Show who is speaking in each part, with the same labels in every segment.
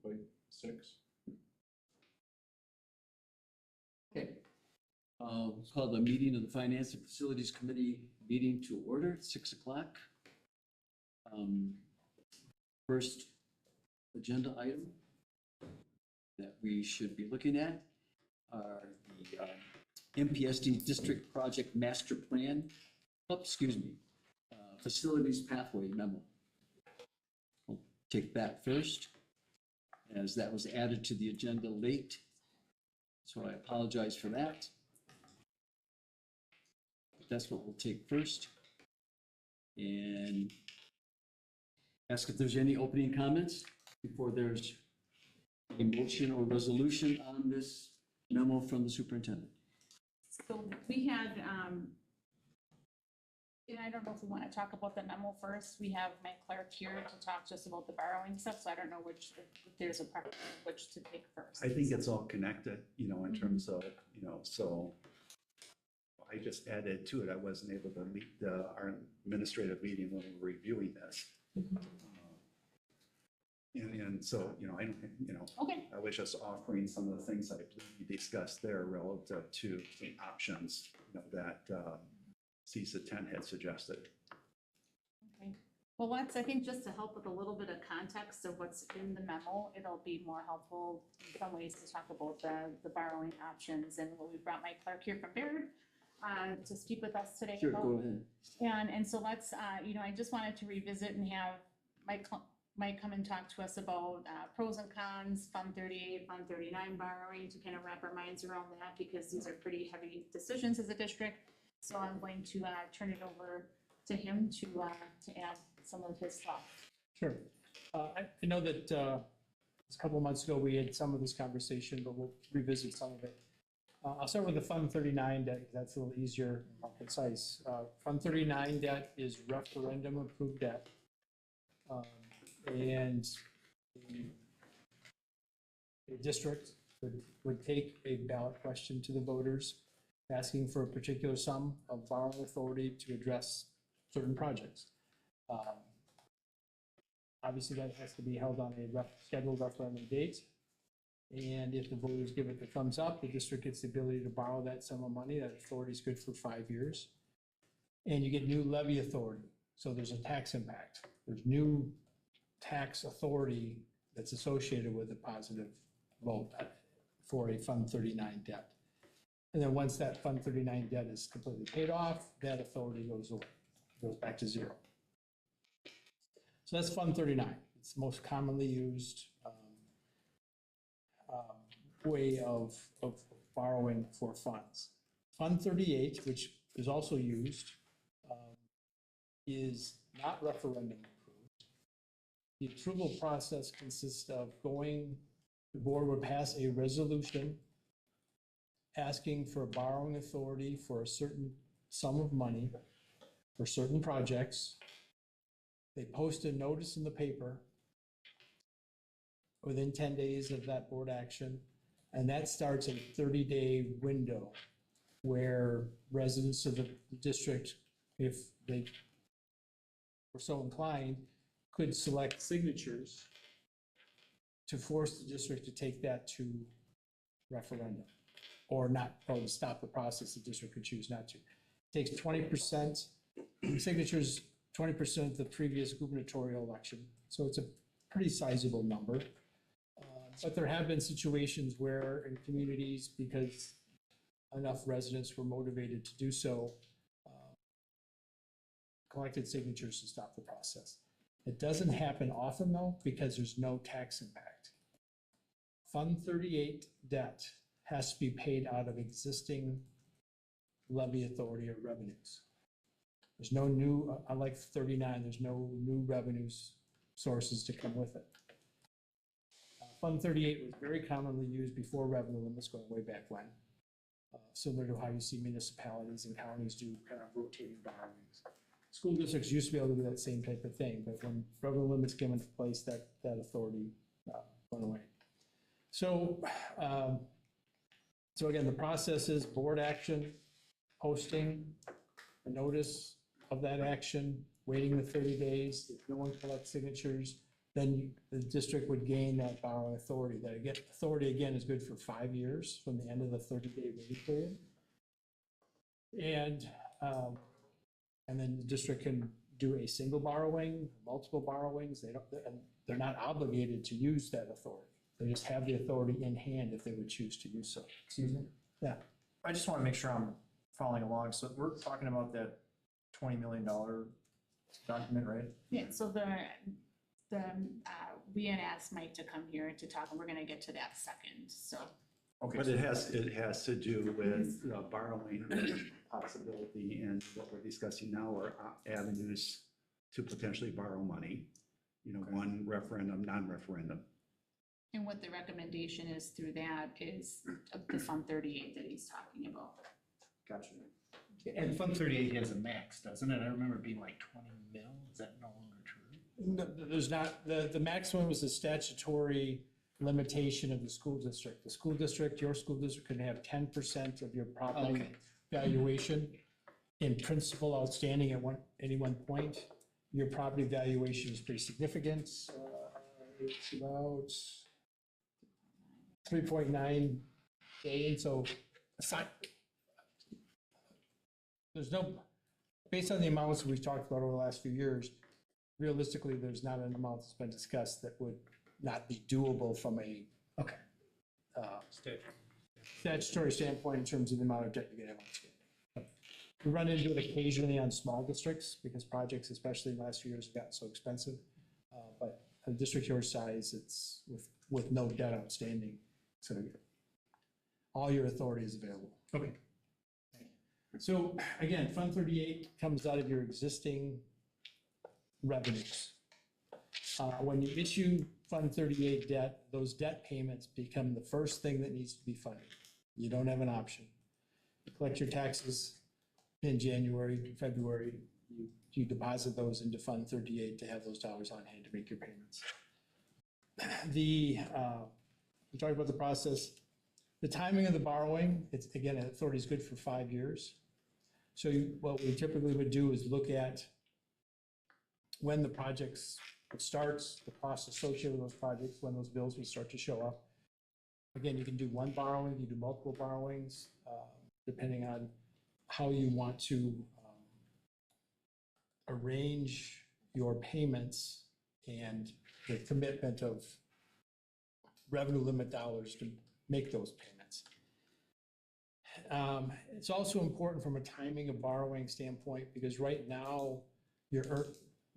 Speaker 1: 6x6.
Speaker 2: Okay. We'll call the meeting of the Finance and Facilities Committee meeting to order at 6 o'clock. First agenda item that we should be looking at are the MPSD District Project Master Plan, Facilities Pathway Memo. We'll take that first, as that was added to the agenda late, so I apologize for that. That's what we'll take first. And ask if there's any opening comments before there's a motion or resolution on this memo from the superintendent.
Speaker 3: So we had, and I don't know if we want to talk about the memo first. We have Mike Clark here to talk just about the borrowing stuff, so I don't know which, if there's a preference of which to take first.
Speaker 4: I think it's all connected, in terms of, so I just added to it. I wasn't able to meet our administrative meeting when we were reviewing this. And so, I don't,
Speaker 3: Okay.
Speaker 4: I was just offering some of the things I believe we discussed there relative to some options, that CISA 10 had suggested.
Speaker 3: Okay. Well, let's, I think just to help with a little bit of context of what's in the memo, it'll be more helpful in some ways to talk about the borrowing options. And we brought Mike Clark here from Baird to speak with us today.
Speaker 2: Sure, go ahead.
Speaker 3: And so let's, I just wanted to revisit and have Mike come and talk to us about pros and cons, Fund 38, Fund 39 borrowing, to kind of wrap our minds around that, because these are pretty heavy decisions as a district. So I'm going to turn it over to him to add some of his thoughts.
Speaker 5: Sure. I know that a couple of months ago, we had some of this conversation, but we'll revisit some of it. I'll start with the Fund 39 debt, because that's a little easier and more concise. Fund 39 debt is referendum approved debt. And the district would take a ballot question to the voters asking for a particular sum of borrowing authority to address certain projects. Obviously, that has to be held on a scheduled referendum date. And if the voters give it the thumbs up, the district gets the ability to borrow that sum of money. That authority is good for 5 years. And you get new levy authority. So there's a tax impact. There's new tax authority that's associated with a positive vote for a Fund 39 debt. And then once that Fund 39 debt is completely paid off, that authority goes away, goes back to zero. So that's Fund 39. It's the most commonly used way of borrowing for funds. Fund 38, which is also used, is not referendum approved. The approval process consists of the board would pass a resolution asking for borrowing authority for a certain sum of money for certain projects. They post a notice in the paper within 10 days of that board action, and that starts a 30-day window where residents of the district, if they were so inclined, could select signatures to force the district to take that to referendum, or not, or to stop the process. The district could choose not to. It takes 20% signatures, 20% of the previous gubernatorial election. So it's a pretty sizable number. But there have been situations where in communities, because enough residents were motivated to do so, collected signatures to stop the process. It doesn't happen often though, because there's no tax impact. Fund 38 debt has to be paid out of existing levy authority or revenues. There's no new, unlike 39, there's no new revenues sources to come with it. Fund 38 was very commonly used before revenue limits, going way back when. Similar to how you see municipalities and counties do kind of rotating borrowings. School districts used to be able to do that same type of thing, but when revenue limits came into place, that authority went away. So, so again, the process is board action, posting a notice of that action, waiting the 30 days. If no one collects signatures, then the district would gain that borrowing authority. That authority again is good for 5 years from the end of the 30-day waiting period. And then the district can do a single borrowing, multiple borrowings. They're not obligated to use that authority. They just have the authority in hand if they would choose to use so. Excuse me? Yeah.
Speaker 1: I just want to make sure I'm following along. So we're talking about that $20 million document, right?
Speaker 3: Yeah, so we had asked Mike to come here to talk, and we're gonna get to that second, so.
Speaker 1: Okay.
Speaker 4: But it has to do with borrowing possibility, and what we're discussing now are avenues to potentially borrow money. You know, one referendum, non-referendum.
Speaker 3: And what the recommendation is through that is the Fund 38 that he's talking about.
Speaker 1: Gotcha.
Speaker 6: And Fund 38 has a max, doesn't it? I remember it being like 20 mil. Is that no longer true?
Speaker 5: No, there's not, the maximum was the statutory limitation of the school district. The school district, your school district can have 10% of your property
Speaker 6: Okay.
Speaker 5: valuation in principal outstanding at any one point. Your property valuation is pretty significant. It's about 3.9 billion, so aside, there's no, based on the amounts we've talked about over the last few years, realistically, there's not an amount that's been discussed that would not be doable from a
Speaker 6: Okay.
Speaker 5: statutory standpoint in terms of the amount of debt you're gonna have outstanding. We run into it occasionally on small districts because projects, especially in the last few years, have gotten so expensive. But a district your size, it's with no debt outstanding, so all your authority is available.
Speaker 6: Okay.
Speaker 5: So again, Fund 38 comes out of your existing revenues. When you issue Fund 38 debt, those debt payments become the first thing that needs to be funded. You don't have an option. You collect your taxes in January, February, you deposit those into Fund 38 to have those dollars on hand to make your payments. We talked about the process. The timing of the borrowing, it's, again, authority is good for 5 years. So what we typically would do is look at when the projects starts, the costs associated with those projects, when those bills would start to show up. Again, you can do one borrowing, you do multiple borrowings, depending on how you want to arrange your payments and the commitment of revenue limit dollars to make those payments. It's also important from a timing of borrowing standpoint, because right now you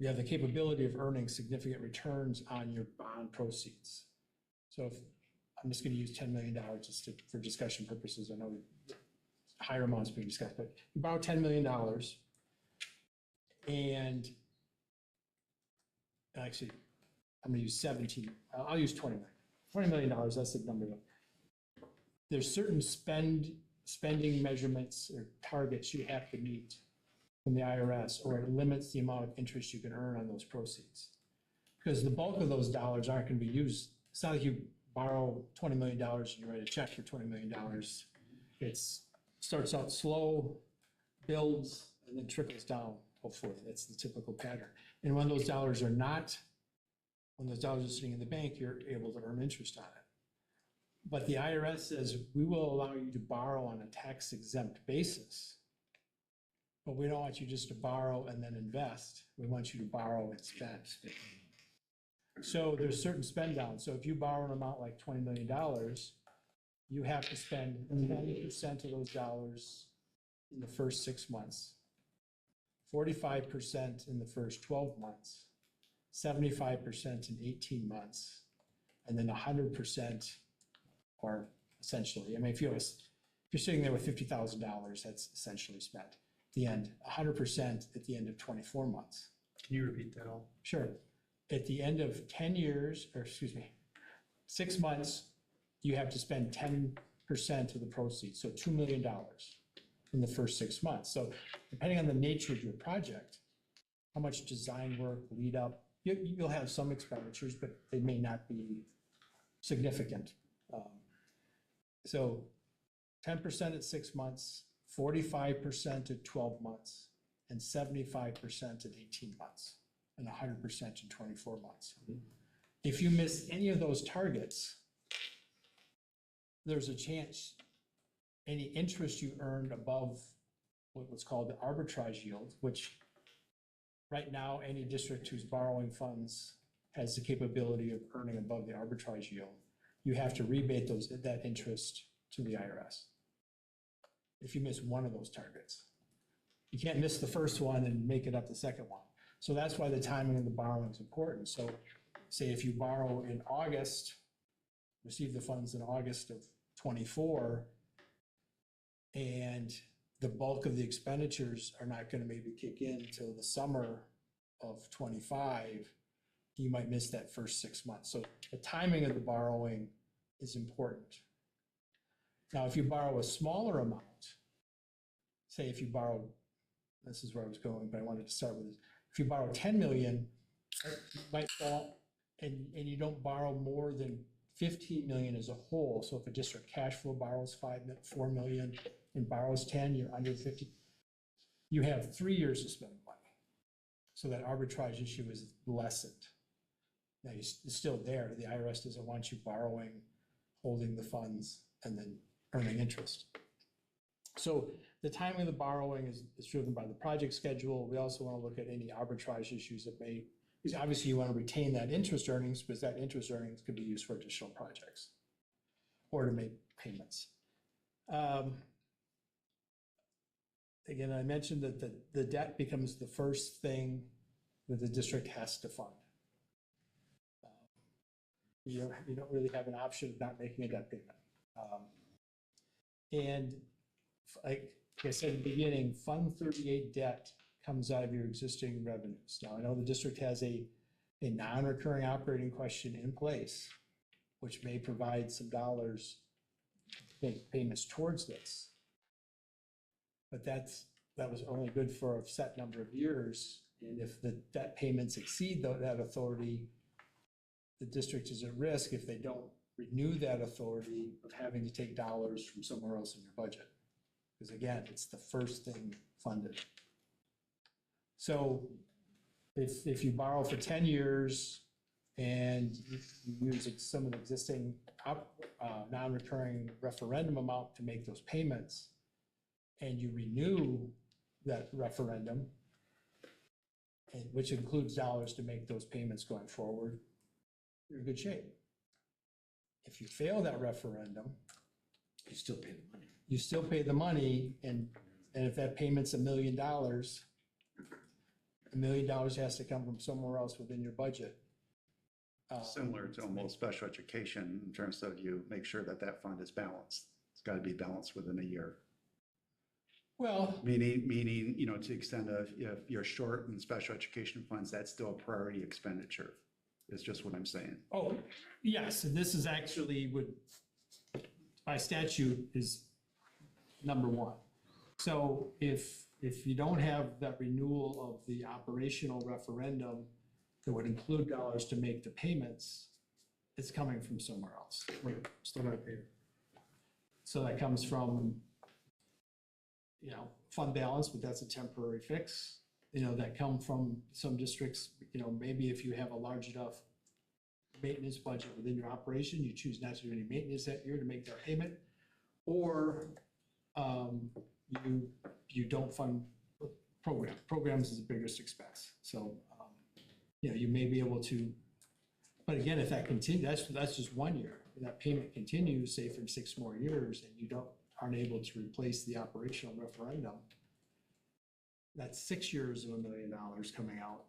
Speaker 5: have the capability of earning significant returns on your bond proceeds. So if, I'm just gonna use $10 million just for discussion purposes. I know higher amounts being discussed, but you borrow $10 million and actually, I'm gonna use 17, I'll use 20 million. $20 million, that's the number. There's certain spending measurements or targets you have to meet from the IRS, or it limits the amount of interest you can earn on those proceeds. Because the bulk of those dollars aren't gonna be used. It's not like you borrow $20 million and you write a check for $20 million. It's starts out slow, builds, and then trickles down, hopefully. That's the typical pattern. And when those dollars are sitting in the bank, you're able to earn interest on it. But the IRS says, we will allow you to borrow on a tax exempt basis, but we don't want you just to borrow and then invest. We want you to borrow and spend. So there's certain spend down. So if you borrow an amount like $20 million, you have to spend 10% of those dollars in the first 6 months, 45% in the first 12 months, 75% in 18 months, and then 100% or essentially, I mean, if you're sitting there with $50,000, that's essentially spent. At the end, 100% at the end of 24 months.
Speaker 6: Can you repeat that all?
Speaker 5: Sure. At the end of 10 years, or excuse me, 6 months, you have to spend 10% of the proceeds, so $2 million in the first 6 months. So depending on the nature of your project, how much design work, lead up, you'll have some expenditures, but they may not be significant. So 10% at 6 months, 45% at 12 months, and 75% at 18 months, and 100% in 24 months. If you miss any of those targets, there's a chance any interest you earned above what was called the arbitrage yield, which right now, any district who's borrowing funds has the capability of earning above the arbitrage yield. You have to rebate that interest to the IRS if you miss one of those targets. You can't miss the first one and make it up the second one. So that's why the timing of the borrowing is important. So say if you borrow in August, receive the funds in August of '24, and the bulk of the expenditures are not going to maybe kick in until the summer of '25, you might miss that first 6 months. So the timing of the borrowing is important. Now, if you borrow a smaller amount, say if you borrow, this is where I was going, but I wanted to start with this. If you borrow 10 million, you might fall, and you don't borrow more than 15 million as a whole. So if a district cash flow borrows 4 million and borrows 10, you're under 50. You have 3 years to spend money. So that arbitrage issue is lessened. Now, it's still there. The IRS doesn't want you borrowing, holding the funds, and then earning interest. So the timing of the borrowing is driven by the project schedule. We also want to look at any arbitrage issues that may, because obviously you want to retain that interest earnings, because that interest earnings could be used for additional projects or to make payments. Again, I mentioned that the debt becomes the first thing that the district has to fund. You don't really have an option of not making a debt payment. And like I said at the beginning, Fund 38 debt comes out of your existing revenues. Now, I know the district has a non-recurring operating question in place, which may provide some dollars to make payments towards this. But that was only good for a set number of years. And if the debt payments exceed that authority, the district is at risk if they don't renew that authority of having to take dollars from somewhere else in your budget. Because again, it's the first thing funded. So if you borrow for 10 years and you use some of the existing non-recurring referendum amount to make those payments, and you renew that referendum, which includes dollars to make those payments going forward, you're in good shape. If you fail that referendum,
Speaker 6: You still pay the money.
Speaker 5: you still pay the money, and if that payment's $1 million, $1 million has to come from somewhere else within your budget.
Speaker 4: Similar to almost special education in terms of you make sure that that fund is balanced. It's got to be balanced within a year.
Speaker 5: Well,
Speaker 4: Meaning, you know, to the extent of if you're short in special education funds, that's still a priority expenditure. Is just what I'm saying.
Speaker 5: oh, yes, and this is actually by statute is number one. So if you don't have that renewal of the operational referendum that would include dollars to make the payments, it's coming from somewhere else. We're still gonna pay it. So that comes from, fund balance, but that's a temporary fix. That come from some districts, maybe if you have a large enough maintenance budget within your operation, you choose not to do any maintenance that year to make that payment, or you don't fund programs is the biggest expense. So, you may be able to, but again, if that continues, that's just 1 year. If that payment continues, say for 6 more years, and you aren't able to replace the operational referendum, that's 6 years of $1 million coming out.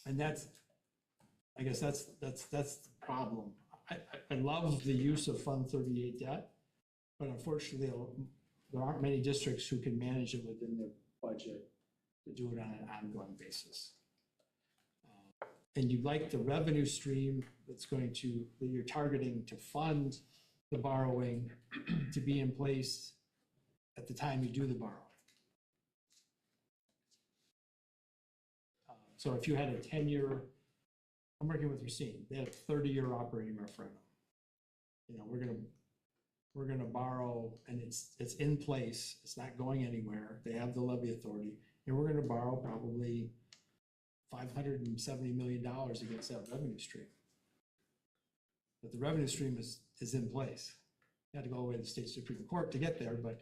Speaker 5: And I guess that's the problem. I love the use of Fund 38 debt, but unfortunately, there aren't many districts who can manage it within their budget to do it on an ongoing basis. And you'd like the revenue stream that you're targeting to fund the borrowing to be in place at the time you do the borrowing. So if you had a 10-year, I'm working with Racine, they have a 30-year operating referendum. We're gonna borrow, and it's in place, it's not going anywhere, they have the levy authority, and we're gonna borrow probably $570 million against that revenue stream. But the revenue stream is in place. You had to go all the way to the state Supreme Court to get there, but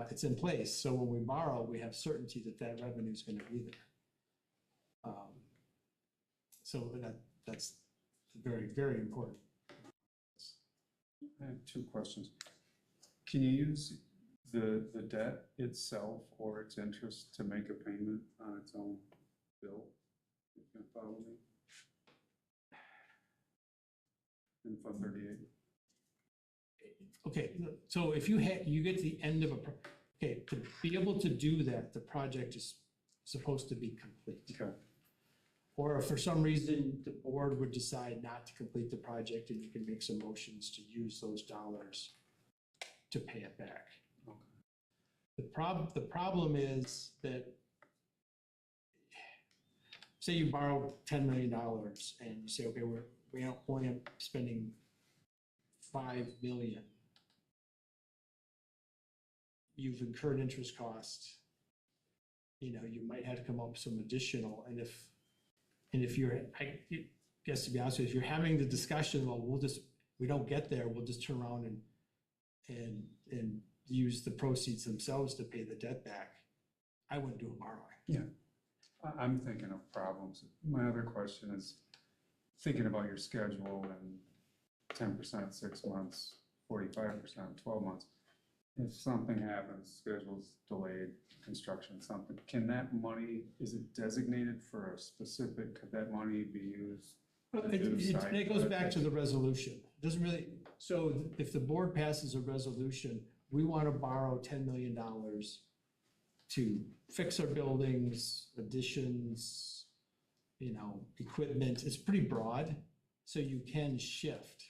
Speaker 5: it's in place. So when we borrow, we have certainty that that revenue is going to be there. So that's very, very important.
Speaker 7: I have two questions. Can you use the debt itself or its interest to make a payment on its own bill? You can follow me? In Fund 38?
Speaker 5: Okay, so if you get to the end of okay, to be able to do that, the project is supposed to be complete.
Speaker 7: Okay,
Speaker 5: Or if for some reason the board would decide not to complete the project, and you can make some motions to use those dollars to pay it back.
Speaker 7: okay.
Speaker 5: The problem is that, say you borrow $10 million and you say, okay, we only end up spending $5 million. You've incurred interest costs. You know, you might have to come up with some additional, and if you're, I guess to be honest with you, if you're having the discussion, well, we don't get there, we'll just turn around and use the proceeds themselves to pay the debt back, I wouldn't do a borrowing.
Speaker 7: I'm thinking of problems. My other question is thinking about your schedule and 10% 6 months, 45% 12 months. If something happens, schedule's delayed, construction, something, can that money, is it designated for a specific, could that money be used?
Speaker 5: It goes back to the resolution. It doesn't really, so if the board passes a resolution, we want to borrow $10 million to fix our buildings, additions, you know, equipment. It's pretty broad, so you can shift.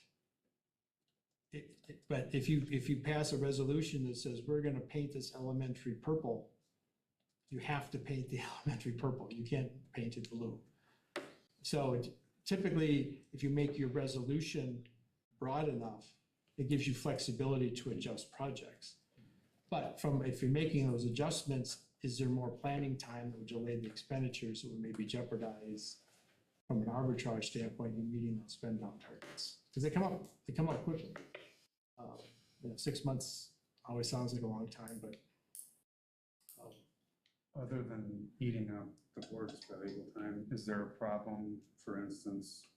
Speaker 5: But if you pass a resolution that says we're going to paint this elementary purple, you have to paint the elementary purple. You can't paint it blue. So typically, if you make your resolution broad enough, it gives you flexibility to adjust projects. But if you're making those adjustments, is there more planning time that would delay the expenditures that would maybe jeopardize, from an arbitrage standpoint, you meeting those spend down targets? Because they come up quickly. 6 months always sounds like a long time, but.
Speaker 7: Other than eating up the board's valuable time, is there a problem, for instance,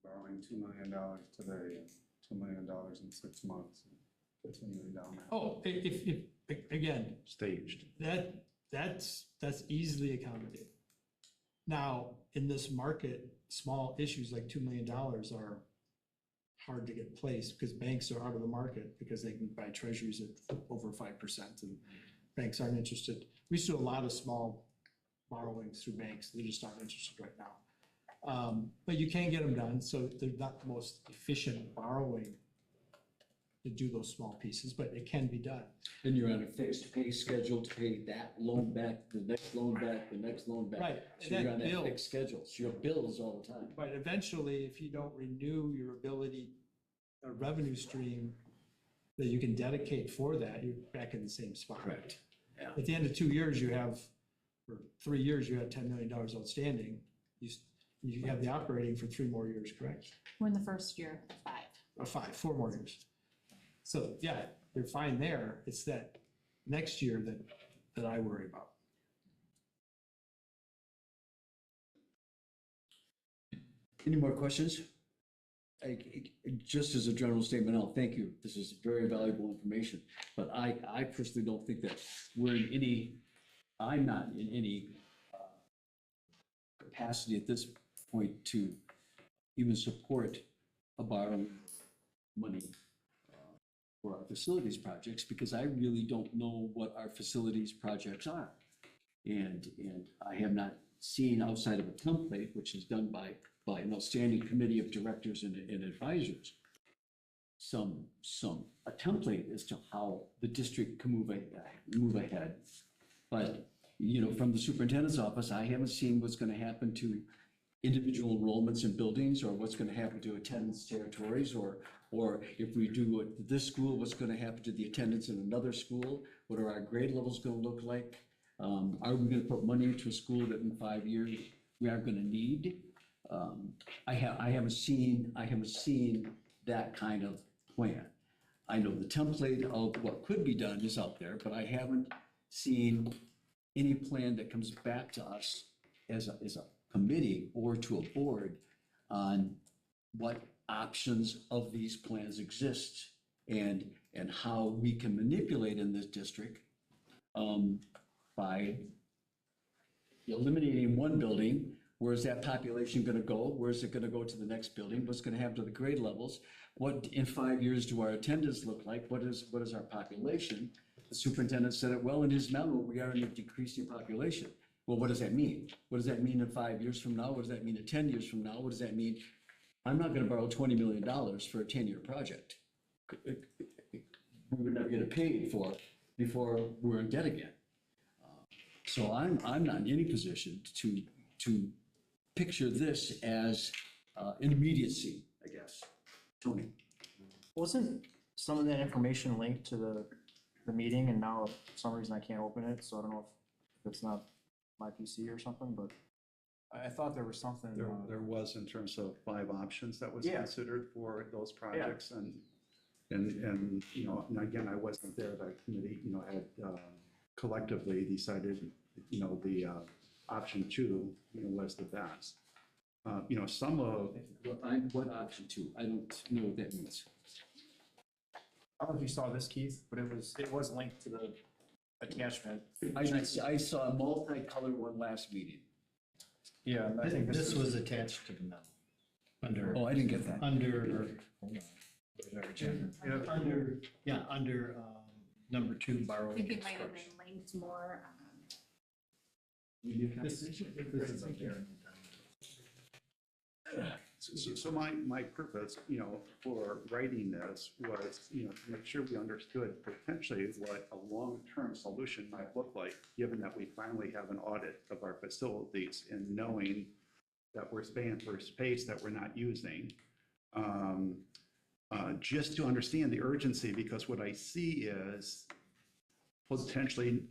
Speaker 7: borrowing $2 million today and $2 million in 6 months, and continuing down that?
Speaker 5: Oh, if again,
Speaker 4: Staged.
Speaker 5: that's easily accommodated. Now, in this market, small issues like $2 million are hard to get placed because banks are out of the market because they can buy treasuries at over 5% and banks aren't interested. We used to do a lot of small borrowings through banks. They just aren't interested right now. But you can get them done, so they're not the most efficient borrowing to do those small pieces, but it can be done.
Speaker 2: And you're on a fixed pay schedule to pay that loan back, the next loan back, the next loan back.
Speaker 5: Right,
Speaker 2: So
Speaker 5: and
Speaker 2: you're on
Speaker 5: that
Speaker 2: that
Speaker 5: bill,
Speaker 2: fixed schedule, so your bills all the time.
Speaker 5: but eventually, if you don't renew your ability, a revenue stream that you can dedicate for that, you're back in the same spot.
Speaker 2: Correct. Yeah.
Speaker 5: At the end of 2 years, or 3 years, you have $10 million outstanding. You have the operating for 3 more years, correct?
Speaker 3: We're in the first year, 5.
Speaker 5: Or 4 more years. So, yeah, you're fine there. It's that next year that I worry about.
Speaker 2: Any more questions? Just as a general statement, I'll thank you. This is very valuable information. But I personally don't think that I'm not in any capacity at this point to even support a borrowing money for our facilities projects, because I really don't know what our facilities projects are. And I have not seen outside of a template, which is done by an outstanding committee of directors and advisors, a template as to how the district can move ahead. But, you know, from the superintendent's office, I haven't seen what's going to happen to individual enrollments in buildings, or what's going to happen to attendance territories, or if we do it at this school, what's going to happen to the attendance in another school? What are our grade levels going to look like? Are we going to put money into a school that in 5 years we are gonna need. I haven't seen that kind of plan. I know the template of what could be done is out there, but I haven't seen any plan that comes back to us as a committee or to a board on what options of these plans exist and how we can manipulate in this district by eliminating one building. Where's that population gonna go? Where's it gonna go to the next building? What's gonna happen to the grade levels? What, in 5 years, do our attendance look like? What is our population? The superintendent said it well in his memo, we are in a decreasing population. Well, what does that mean? What does that mean in 5 years from now? What does that mean in 10 years from now? What does that mean? I'm not gonna borrow $20 million for a 10-year project. We're never get paid for before we're in debt again. So I'm not in any position to picture this as an immediacy, I guess. Tony?
Speaker 1: Wasn't some of that information linked to the meeting, and now for some reason I can't open it, so I don't know if it's not my PC or something, but I thought there was something.
Speaker 4: There was in terms of 5 options that was
Speaker 1: Yeah.
Speaker 4: considered for those projects and, you know, and again, I wasn't there, the committee, you know, had collectively decided, you know, the option 2, you know, was the best. You know, some of,
Speaker 2: What option 2? I don't know what that means.
Speaker 1: I don't know if you saw this, Keith, but it was linked to the attachment.
Speaker 2: I saw a multicolored one last meeting.
Speaker 1: Yeah, and I think
Speaker 6: This was attached to the memo. Under,
Speaker 2: Oh, I didn't get that.
Speaker 6: under, hold on. Where's our agenda? Under, number 2,
Speaker 3: I
Speaker 6: borrowing
Speaker 3: think it might have
Speaker 6: construction.
Speaker 3: been linked more,
Speaker 6: This is up there.
Speaker 4: so my purpose, you know, for writing this was, you know, to make sure we understood potentially what a long-term solution might look like, given that we finally have an audit of our facilities and knowing that we're paying for space that we're not using. Just to understand the urgency, because what I see is potentially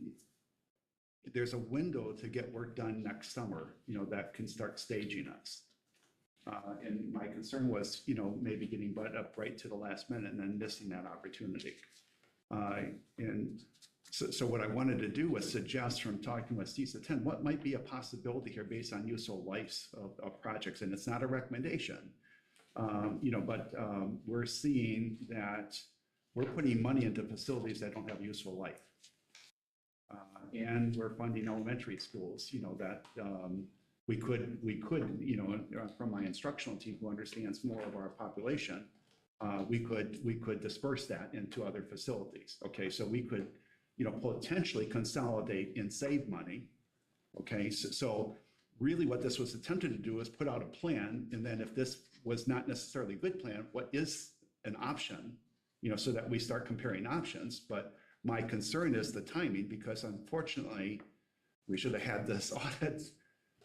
Speaker 4: there's a window to get work done next summer, you know, that can start staging us. And my concern was, you know, maybe getting butted up right to the last minute and then missing that opportunity. And so what I wanted to do was suggest, from talking with CISA 10, what might be a possibility here based on useful lives of projects, and it's not a recommendation. You know, but we're seeing that we're putting money into facilities that don't have useful life. And we're funding elementary schools, you know, that we could, you know, from my instructional team who understands more of our population, we could disperse that into other facilities. Okay, so we could, you know, potentially consolidate and save money. Okay, so really what this was attempted to do is put out a plan, and then if this was not necessarily a good plan, what is an option, you know, so that we start comparing options. But my concern is the timing, because unfortunately, we should have had this audit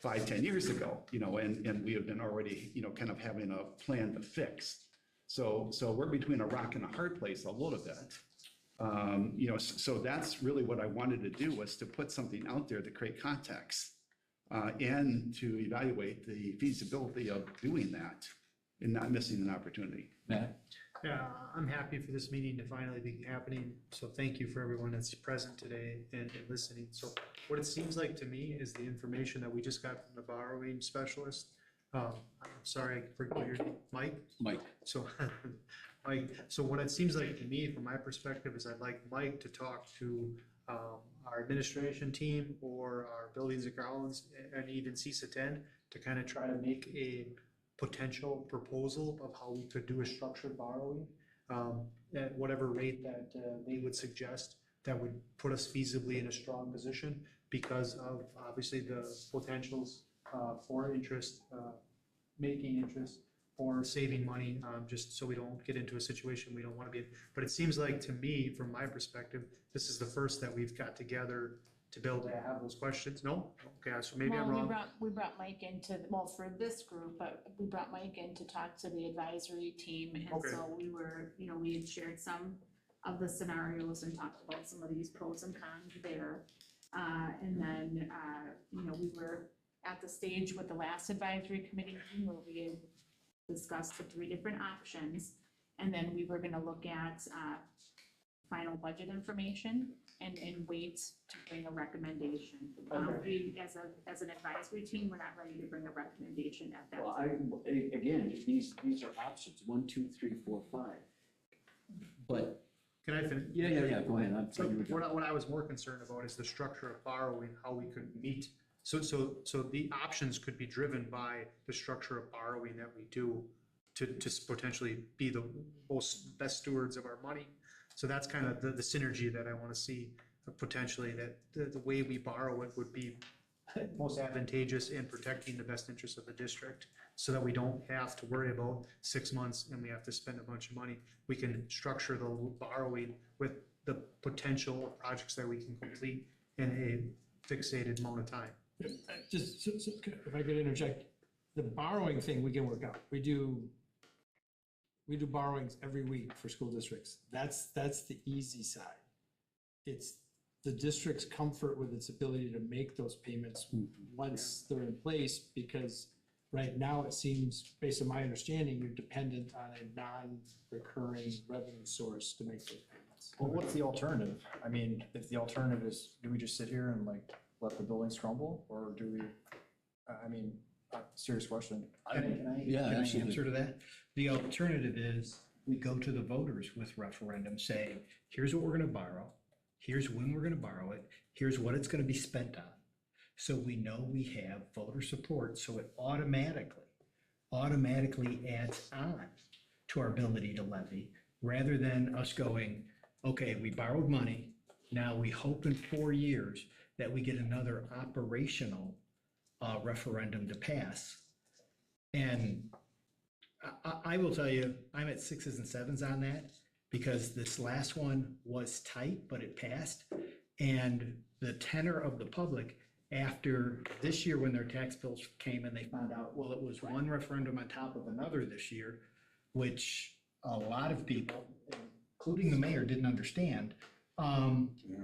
Speaker 4: 5-10 years ago, you know, and we have been already, you know, kind of having a plan to fix. So we're between a rock and a hard place a little bit. You know, so that's really what I wanted to do, was to put something out there to create context and to evaluate the feasibility of doing that and not missing an opportunity.
Speaker 2: Matt?
Speaker 8: Yeah, I'm happy for this meeting to finally be happening, so thank you for everyone that's present today and listening. So what it seems like to me is the information that we just got from the borrowing specialist. I'm sorry, I forgot your name, Mike?
Speaker 2: Mike?
Speaker 8: So, Mike, so what it seems like to me, from my perspective, is I'd like Mike to talk to our administration team or our buildings and grounds and even CISA 10 to kind of try to make a potential proposal of how we could do a structured borrowing at whatever rate that they would suggest that would put us feasibly in a strong position, because of obviously the potentials for interest, making interest, or saving money, just so we don't get into a situation we don't want to be in. But it seems like, to me, from my perspective, this is the first that we've got together to be able to have those questions. No? Okay, so maybe I'm wrong.
Speaker 3: we brought Mike into, well, for this group, but we brought Mike in to talk to the advisory team. And
Speaker 8: Okay.
Speaker 3: so we were, you know, we had shared some of the scenarios and talked about some of these pros and cons there. And then, you know, we were at the stage with the last advisory committee meeting where we had discussed the 3 different options. And then we were gonna look at, final budget information and wait to bring a recommendation. We, as an advisory team, we're not ready to bring a recommendation at that
Speaker 2: Well,
Speaker 3: time.
Speaker 2: again, these are options, 1, 2, 3, 4, 5. But,
Speaker 8: Can I finish?
Speaker 2: yeah, go ahead.
Speaker 8: So what I was more concerned about is the structure of borrowing, how we could meet. So the options could be driven by the structure of borrowing that we do to potentially be the best stewards of our money. So that's kind of the synergy that I want to see potentially, that the way we borrow it would be most advantageous in protecting the best interests of the district, so that we don't have to worry about 6 months and we have to spend a bunch of money. We can structure the borrowing with the potential of projects that we can complete in a fixated amount of time.
Speaker 5: Just, so if I could interject, the borrowing thing we can work out. We do borrowings every week for school districts. That's the easy side. It's the district's comfort with its ability to make those payments once they're in place, because right now it seems, based on my understanding, you're dependent on a non-recurring revenue source to make those payments.
Speaker 1: Well, what's the alternative? I mean, if the alternative is, do we just sit here and like let the buildings crumble, or do we, I mean, serious question.
Speaker 6: Can I
Speaker 2: Yeah, absolutely.
Speaker 6: answer to that? The alternative is we go to the voters with referendum saying, here's what we're gonna borrow, here's when we're gonna borrow it, here's what it's gonna be spent on. So we know we have voter support, so it automatically adds on to our ability to levy, rather than us going, okay, we borrowed money, now we hope in 4 years that we get another operational referendum to pass. And I will tell you, I'm at 6s and 7s on that, because this last one was tight, but it passed. And the tenor of the public after this year, when their tax bills came and they found out, well, it was one referendum on top of another this year, which a lot of people, including the mayor, didn't understand,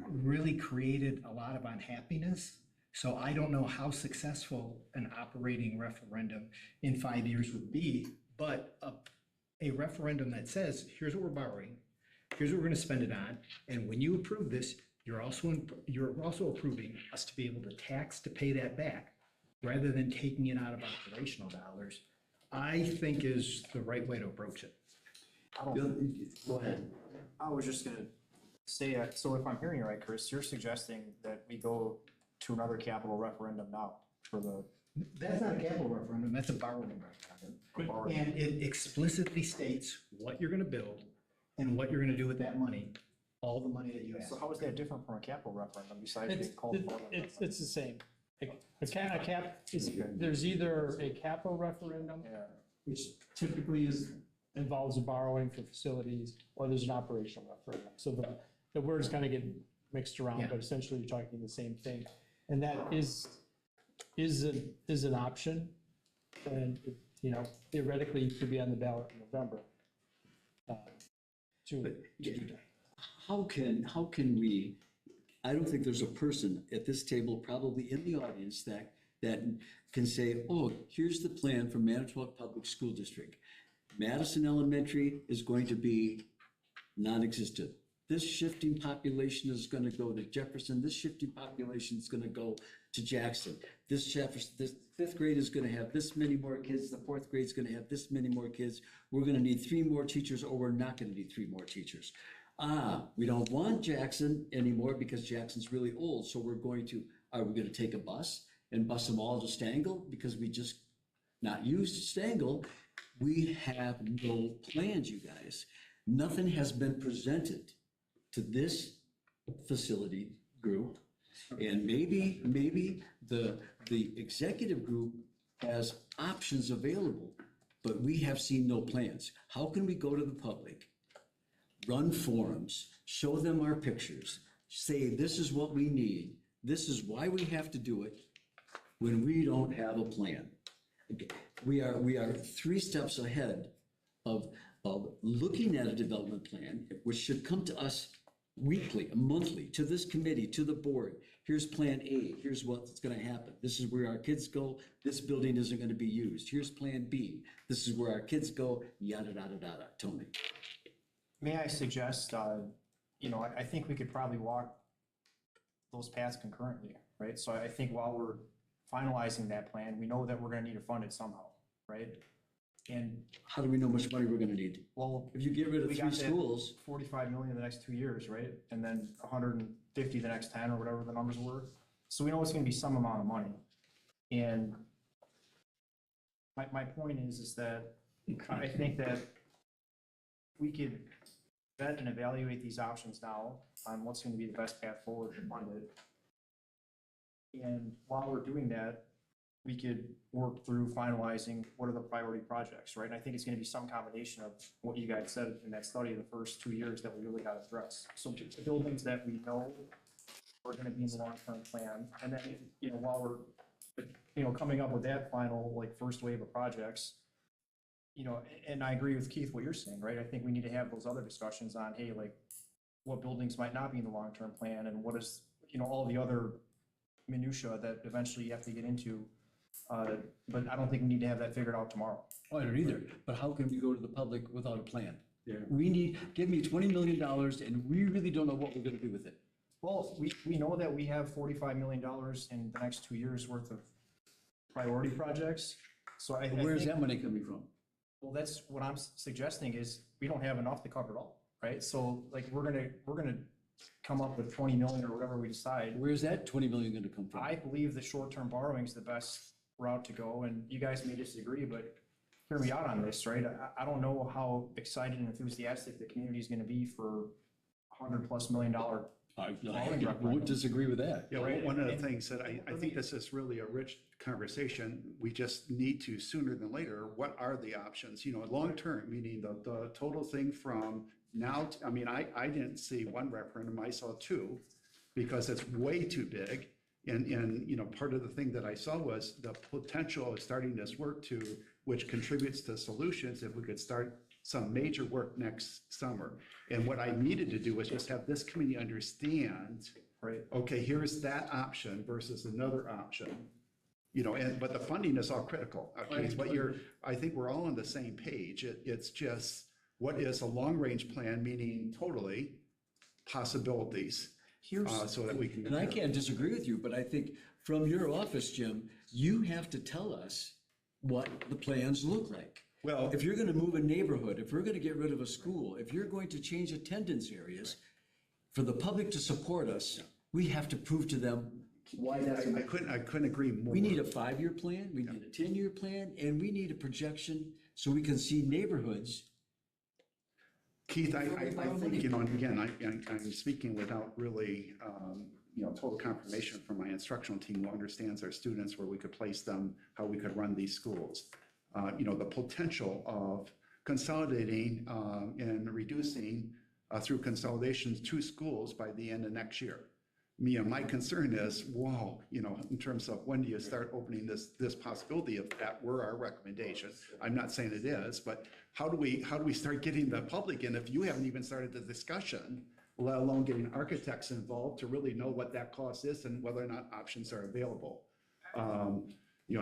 Speaker 6: really created a lot of unhappiness. So I don't know how successful an operating referendum in 5 years would be, but a referendum that says, here's what we're borrowing, here's what we're gonna spend it on, and when you approve this, you're also approving us to be able to tax to pay that back, rather than taking it out of operational dollars, I think is the right way to approach it.
Speaker 2: Go ahead.
Speaker 1: I was just gonna say, so if I'm hearing you right, Chris, you're suggesting that we go to another capital referendum now for the.
Speaker 6: That's not a capital referendum, that's a borrowing referendum. And it explicitly states what you're gonna build and what you're gonna do with that money, all the money that you ask.
Speaker 1: So how is that different from a capital referendum besides being called?
Speaker 5: It's the same. There's either a capital referendum,
Speaker 1: Yeah.
Speaker 5: which typically involves a borrowing for facilities, or there's an operational referendum. So the words kind of get mixed around,
Speaker 6: Yeah.
Speaker 5: but essentially you're talking the same thing. And that is an option. And, theoretically, you could be on the ballot in November.
Speaker 2: How can we, I don't think there's a person at this table, probably in the audience, that can say, oh, here's the plan for Manitowoc Public School District. Madison Elementary is going to be non-existent. This shifting population is gonna go to Jefferson, this shifting population is gonna go to Jackson. This 5th grade is gonna have this many more kids, the 4th grade is gonna have this many more kids. We're gonna need 3 more teachers, or we're not gonna need 3 more teachers. We don't want Jackson anymore because Jackson's really old, so are we gonna take a bus and bus them all to Stangl because we just not used Stangl? We have no plans, you guys. Nothing has been presented to this facility group. And maybe the executive group has options available, but we have seen no plans. How can we go to the public, run forums, show them our pictures, say this is what we need, this is why we have to do it, when we don't have a plan? We are 3 steps ahead of looking at a development plan, which should come to us weekly, monthly, to this committee, to the board. Here's plan A, here's what's gonna happen. This is where our kids go, this building isn't gonna be used. Here's plan B, this is where our kids go, yada, yada, yada. Tony?
Speaker 1: May I suggest, I think we could probably walk those paths concurrently, right? So I think while we're finalizing that plan, we know that we're gonna need to fund it somehow, right? And,
Speaker 2: How do we know how much money we're gonna need?
Speaker 1: well,
Speaker 2: If you get rid of
Speaker 1: we
Speaker 2: 3
Speaker 1: got that
Speaker 2: schools,
Speaker 1: 45 million the next 2 years, right? And then 150 the next 10 or whatever the numbers were. So we know it's gonna be some amount of money. And my point is that I think that we could vet and evaluate these options now on what's gonna be the best path forward to fund it. And while we're doing that, we could work through finalizing what are the priority projects, right? And I think it's gonna be some combination of what you guys said in that study, the first 2 years that we really gotta address. So the buildings that we know are gonna be in the long-term plan, and then, while we're, coming up with that final, like, first wave of projects, and I agree with Keith, what you're saying, right? I think we need to have those other discussions on, hey, like, what buildings might not be in the long-term plan, and what is, all the other minutia that eventually you have to get into. But I don't think we need to have that figured out tomorrow.
Speaker 2: I don't either, but how can we go to the public without a plan?
Speaker 4: Yeah.
Speaker 2: Give me $20 million and we really don't know what we're gonna do with it.
Speaker 1: Well, we know that we have $45 million in the next 2 years worth of priority projects. So I
Speaker 2: Where's
Speaker 1: think,
Speaker 2: that money coming from?
Speaker 1: well, that's what I'm suggesting is we don't have enough to cover it all, right? So like, we're gonna come up with 20 million or whatever we decide.
Speaker 2: Where's that 20 million gonna come from?
Speaker 1: I believe the short-term borrowing is the best route to go, and you guys may disagree, but hear me out on this, right? I don't know how excited and enthusiastic the community is gonna be for $100+ million.
Speaker 2: I won't disagree with that.
Speaker 4: Yeah, well, one of the things that I think this is really a rich conversation. We just need to, sooner than later, what are the options? Long-term, meaning the total thing from now, I didn't see one referendum, I saw 2, because it's way too big. And part of the thing that I saw was the potential of starting this work which contributes to solutions, if we could start some major work next summer. And what I needed to do was just have this committee understand,
Speaker 1: Right.
Speaker 4: okay, here's that option versus another option. But the funding is all critical. Okay, but I think we're all on the same page. It's just, what is a long-range plan, meaning totally possibilities, so that we can.
Speaker 2: And I can't disagree with you, but I think from your office, Jim, you have to tell us what the plans look like.
Speaker 4: Well,
Speaker 2: If you're gonna move a neighborhood, if we're gonna get rid of a school, if you're going to change attendance areas, for the public to support us, we have to prove to them why that's.
Speaker 4: I couldn't agree more.
Speaker 2: We need a 5-year plan, we need a 10-year plan, and we need a projection so we can see neighborhoods.
Speaker 4: Keith, I think, and again, I'm speaking without really, total confirmation from my instructional team who understands our students, where we could place them, how we could run these schools. The potential of consolidating and reducing through consolidations 2 schools by the end of next year. My concern is, in terms of when do you start opening this possibility of that were our recommendation. I'm not saying it is, but how do we start getting the public in if you haven't even started the discussion, let alone getting architects involved to really know what that cost is and whether or not options are available.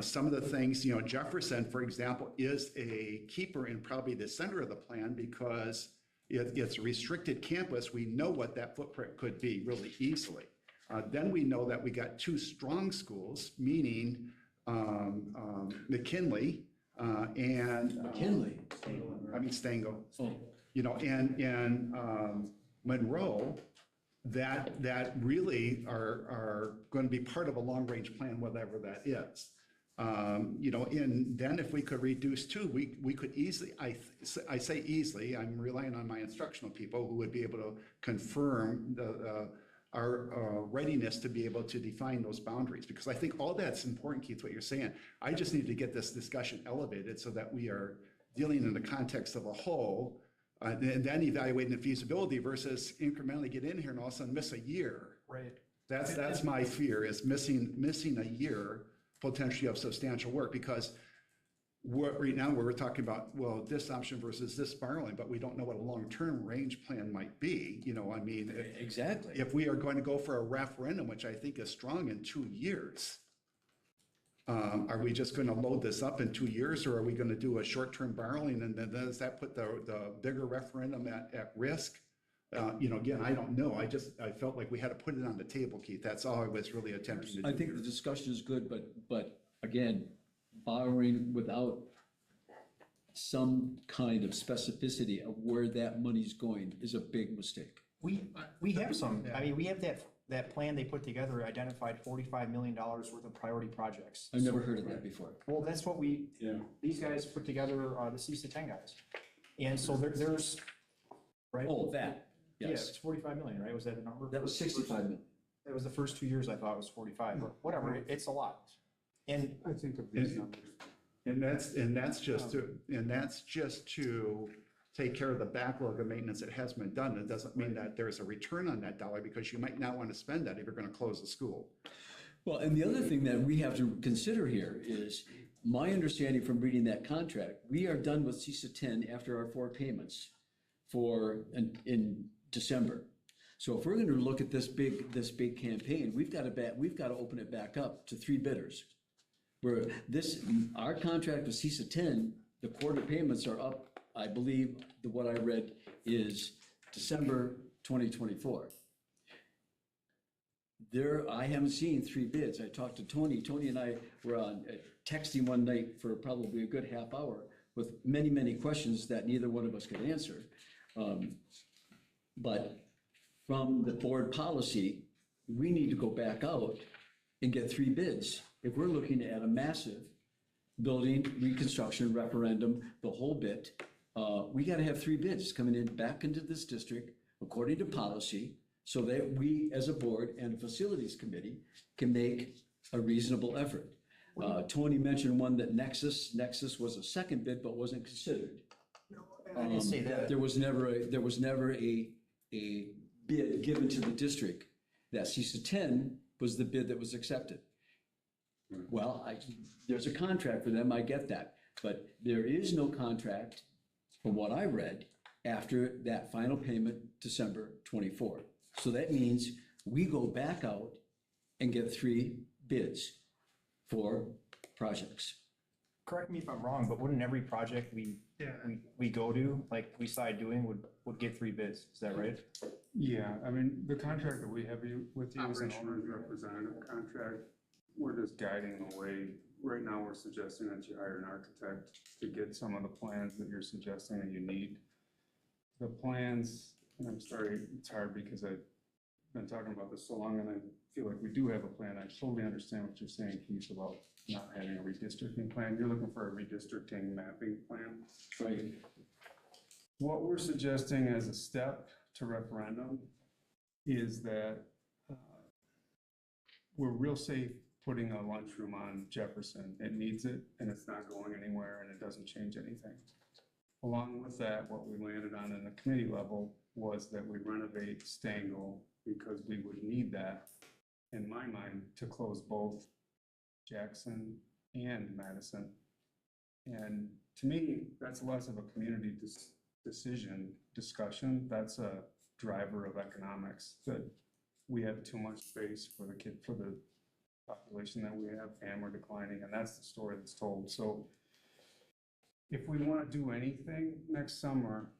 Speaker 4: Some of the things, Jefferson, for example, is a keeper in probably the center of the plan because it's a restricted campus. We know what that footprint could be really easily. Then we know that we got 2 strong schools, meaning McKinley and.
Speaker 2: McKinley?
Speaker 4: Stango.
Speaker 2: Oh.
Speaker 4: And Monroe, that really are going to be part of a long-range plan, whatever that is. And then if we could reduce 2, we could easily, I say easily, I'm relying on my instructional people who would be able to confirm our readiness to be able to define those boundaries, because I think all that's important, Keith, what you're saying. I just need to get this discussion elevated so that we are dealing in the context of a whole, and then evaluating the feasibility versus incrementally get in here and all of a sudden miss a year.
Speaker 1: Right.
Speaker 4: That's my fear, is missing a year potentially of substantial work, because right now, we're talking about, well, this option versus this borrowing, but we don't know what a long-term range plan might be, I mean,
Speaker 2: Exactly.
Speaker 4: if we are going to go for a referendum, which I think is strong in 2 years, are we just going to load this up in 2 years, or are we going to do a short-term borrowing, and then does that put the bigger referendum at risk? Again, I don't know. I felt like we had to put it on the table, Keith. That's all I was really attempting to do.
Speaker 2: I think
Speaker 4: here.
Speaker 2: the discussion is good, but again, borrowing without some kind of specificity of where that money's going is a big mistake.
Speaker 1: We have some, I mean, we have that plan they put together, identified $45 million worth of priority projects.
Speaker 2: I've never heard of that before.
Speaker 1: Well, that's what these guys put together, the CISA 10 guys. And so there's, right?
Speaker 2: Oh, that,
Speaker 1: Yeah,
Speaker 2: yes.
Speaker 1: it's 45 million, right? Was that the number?
Speaker 2: That was 65 million.
Speaker 1: That was the first 2 years I thought it was 45, but whatever, it's a lot. And
Speaker 7: I think of these numbers.
Speaker 4: And that's just to take care of the backlog of maintenance that has been done. It doesn't mean that there's a return on that dollar, because you might not want to spend that if you're going to close the school.
Speaker 2: Well, and the other thing that we have to consider here is, my understanding from reading that contract, we are done with CISA 10 after our 4 payments in December. So if we're going to look at this big campaign, we've got to open it back up to 3 bidders. Where our contract with CISA 10, the quarter payments are up, I believe, what I read is December 2024. I haven't seen 3 bids. I talked to Tony. Tony and I were on texting one night for probably a good half hour with many, many questions that neither one of us could answer. But from the board policy, we need to go back out and get 3 bids. If we're looking at a massive building reconstruction referendum, the whole bit, we got to have 3 bids coming in back into this district according to policy, so that we as a board and a facilities committee can make a reasonable effort. Tony mentioned one that Nexus was a second bid but wasn't considered.
Speaker 1: I didn't say that.
Speaker 2: There was never a bid given to the district. That CISA 10 was the bid that was accepted. Well, there's a contract for them, I get that, but there is no contract, from what I read, after that final payment, December 24. So that means we go back out and get 3 bids for projects.
Speaker 1: correct me if I'm wrong, but wouldn't every project we go to, like we decide doing, would get 3 bids? Is that right?
Speaker 7: Yeah, I mean, the contract that we have with you is an owner's representative contract. We're just guiding the way. Right now, we're suggesting that you hire an architect to get some of the plans that you're suggesting that you need. The plans, and I'm sorry, it's hard because I've been talking about this so long and I feel like we do have a plan. I totally understand what you're saying, Keith, about not having a redistricting plan. You're looking for a redistricting mapping plan.
Speaker 2: Right.
Speaker 7: What we're suggesting as a step to referendum is that we're real safe putting a lunchroom on Jefferson. It needs it, and it's not going anywhere, and it doesn't change anything. Along with that, what we landed on in the committee level was that we renovate Stengel, because we would need that, in my mind, to close both Jackson and Madison. And to me, that's less of a community discussion. That's a driver of economics, that we have too much space for the population that we have, and we're declining, and that's the story that's told. So if we want to do anything next summer,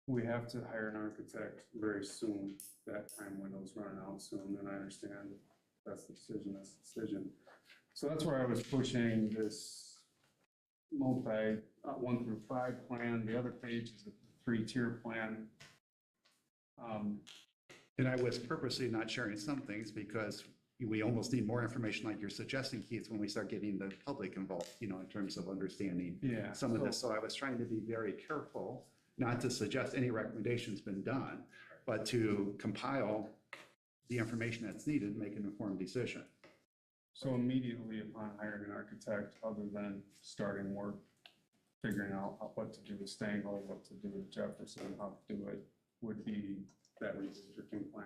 Speaker 7: we have to hire an architect very soon. That time window's running out soon, and I understand that's the decision. So that's where I was pushing this multi 1 through 5 plan. The other page is a 3-tier plan.
Speaker 4: And I was purposely not sharing some things because we almost need more information like you're suggesting, Keith, when we start getting the public involved, in terms of understanding some of this. So I was trying to be very careful not to suggest any recommendations been done, but to compile the information that's needed and make an informed decision.
Speaker 7: So immediately upon hiring an architect, other than starting work, figuring out what to do with Stengel, what to do with Jefferson, how to do it, would be that redistricting plan.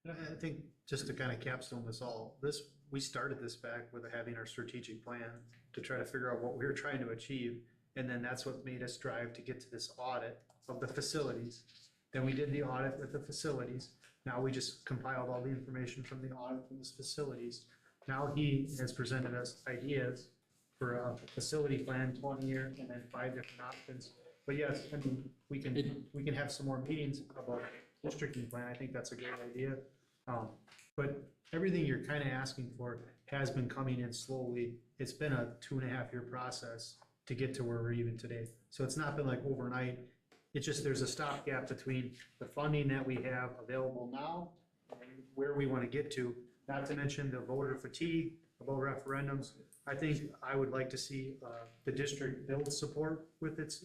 Speaker 8: I think just to kind of capstone this all, this we started this back with having our strategic plan to try to figure out what we were trying to achieve. And then that's what made us drive to get to this audit of the facilities. Then we did the audit with the facilities. Now we just compiled all the information from the audit from these facilities. Now he has presented us ideas for a facility plan, 20-year, and then 5 different options. But yes, I mean, we can have some more meetings about districting plan. I think that's a great idea. But everything you're kind of asking for has been coming in slowly. It's been a 2.5-year process to get to where we're even today. So it's not been like overnight. It's just there's a stopgap between the funding that we have available now and where we want to get to, not to mention the voter fatigue about referendums. I think I would like to see the district build support with its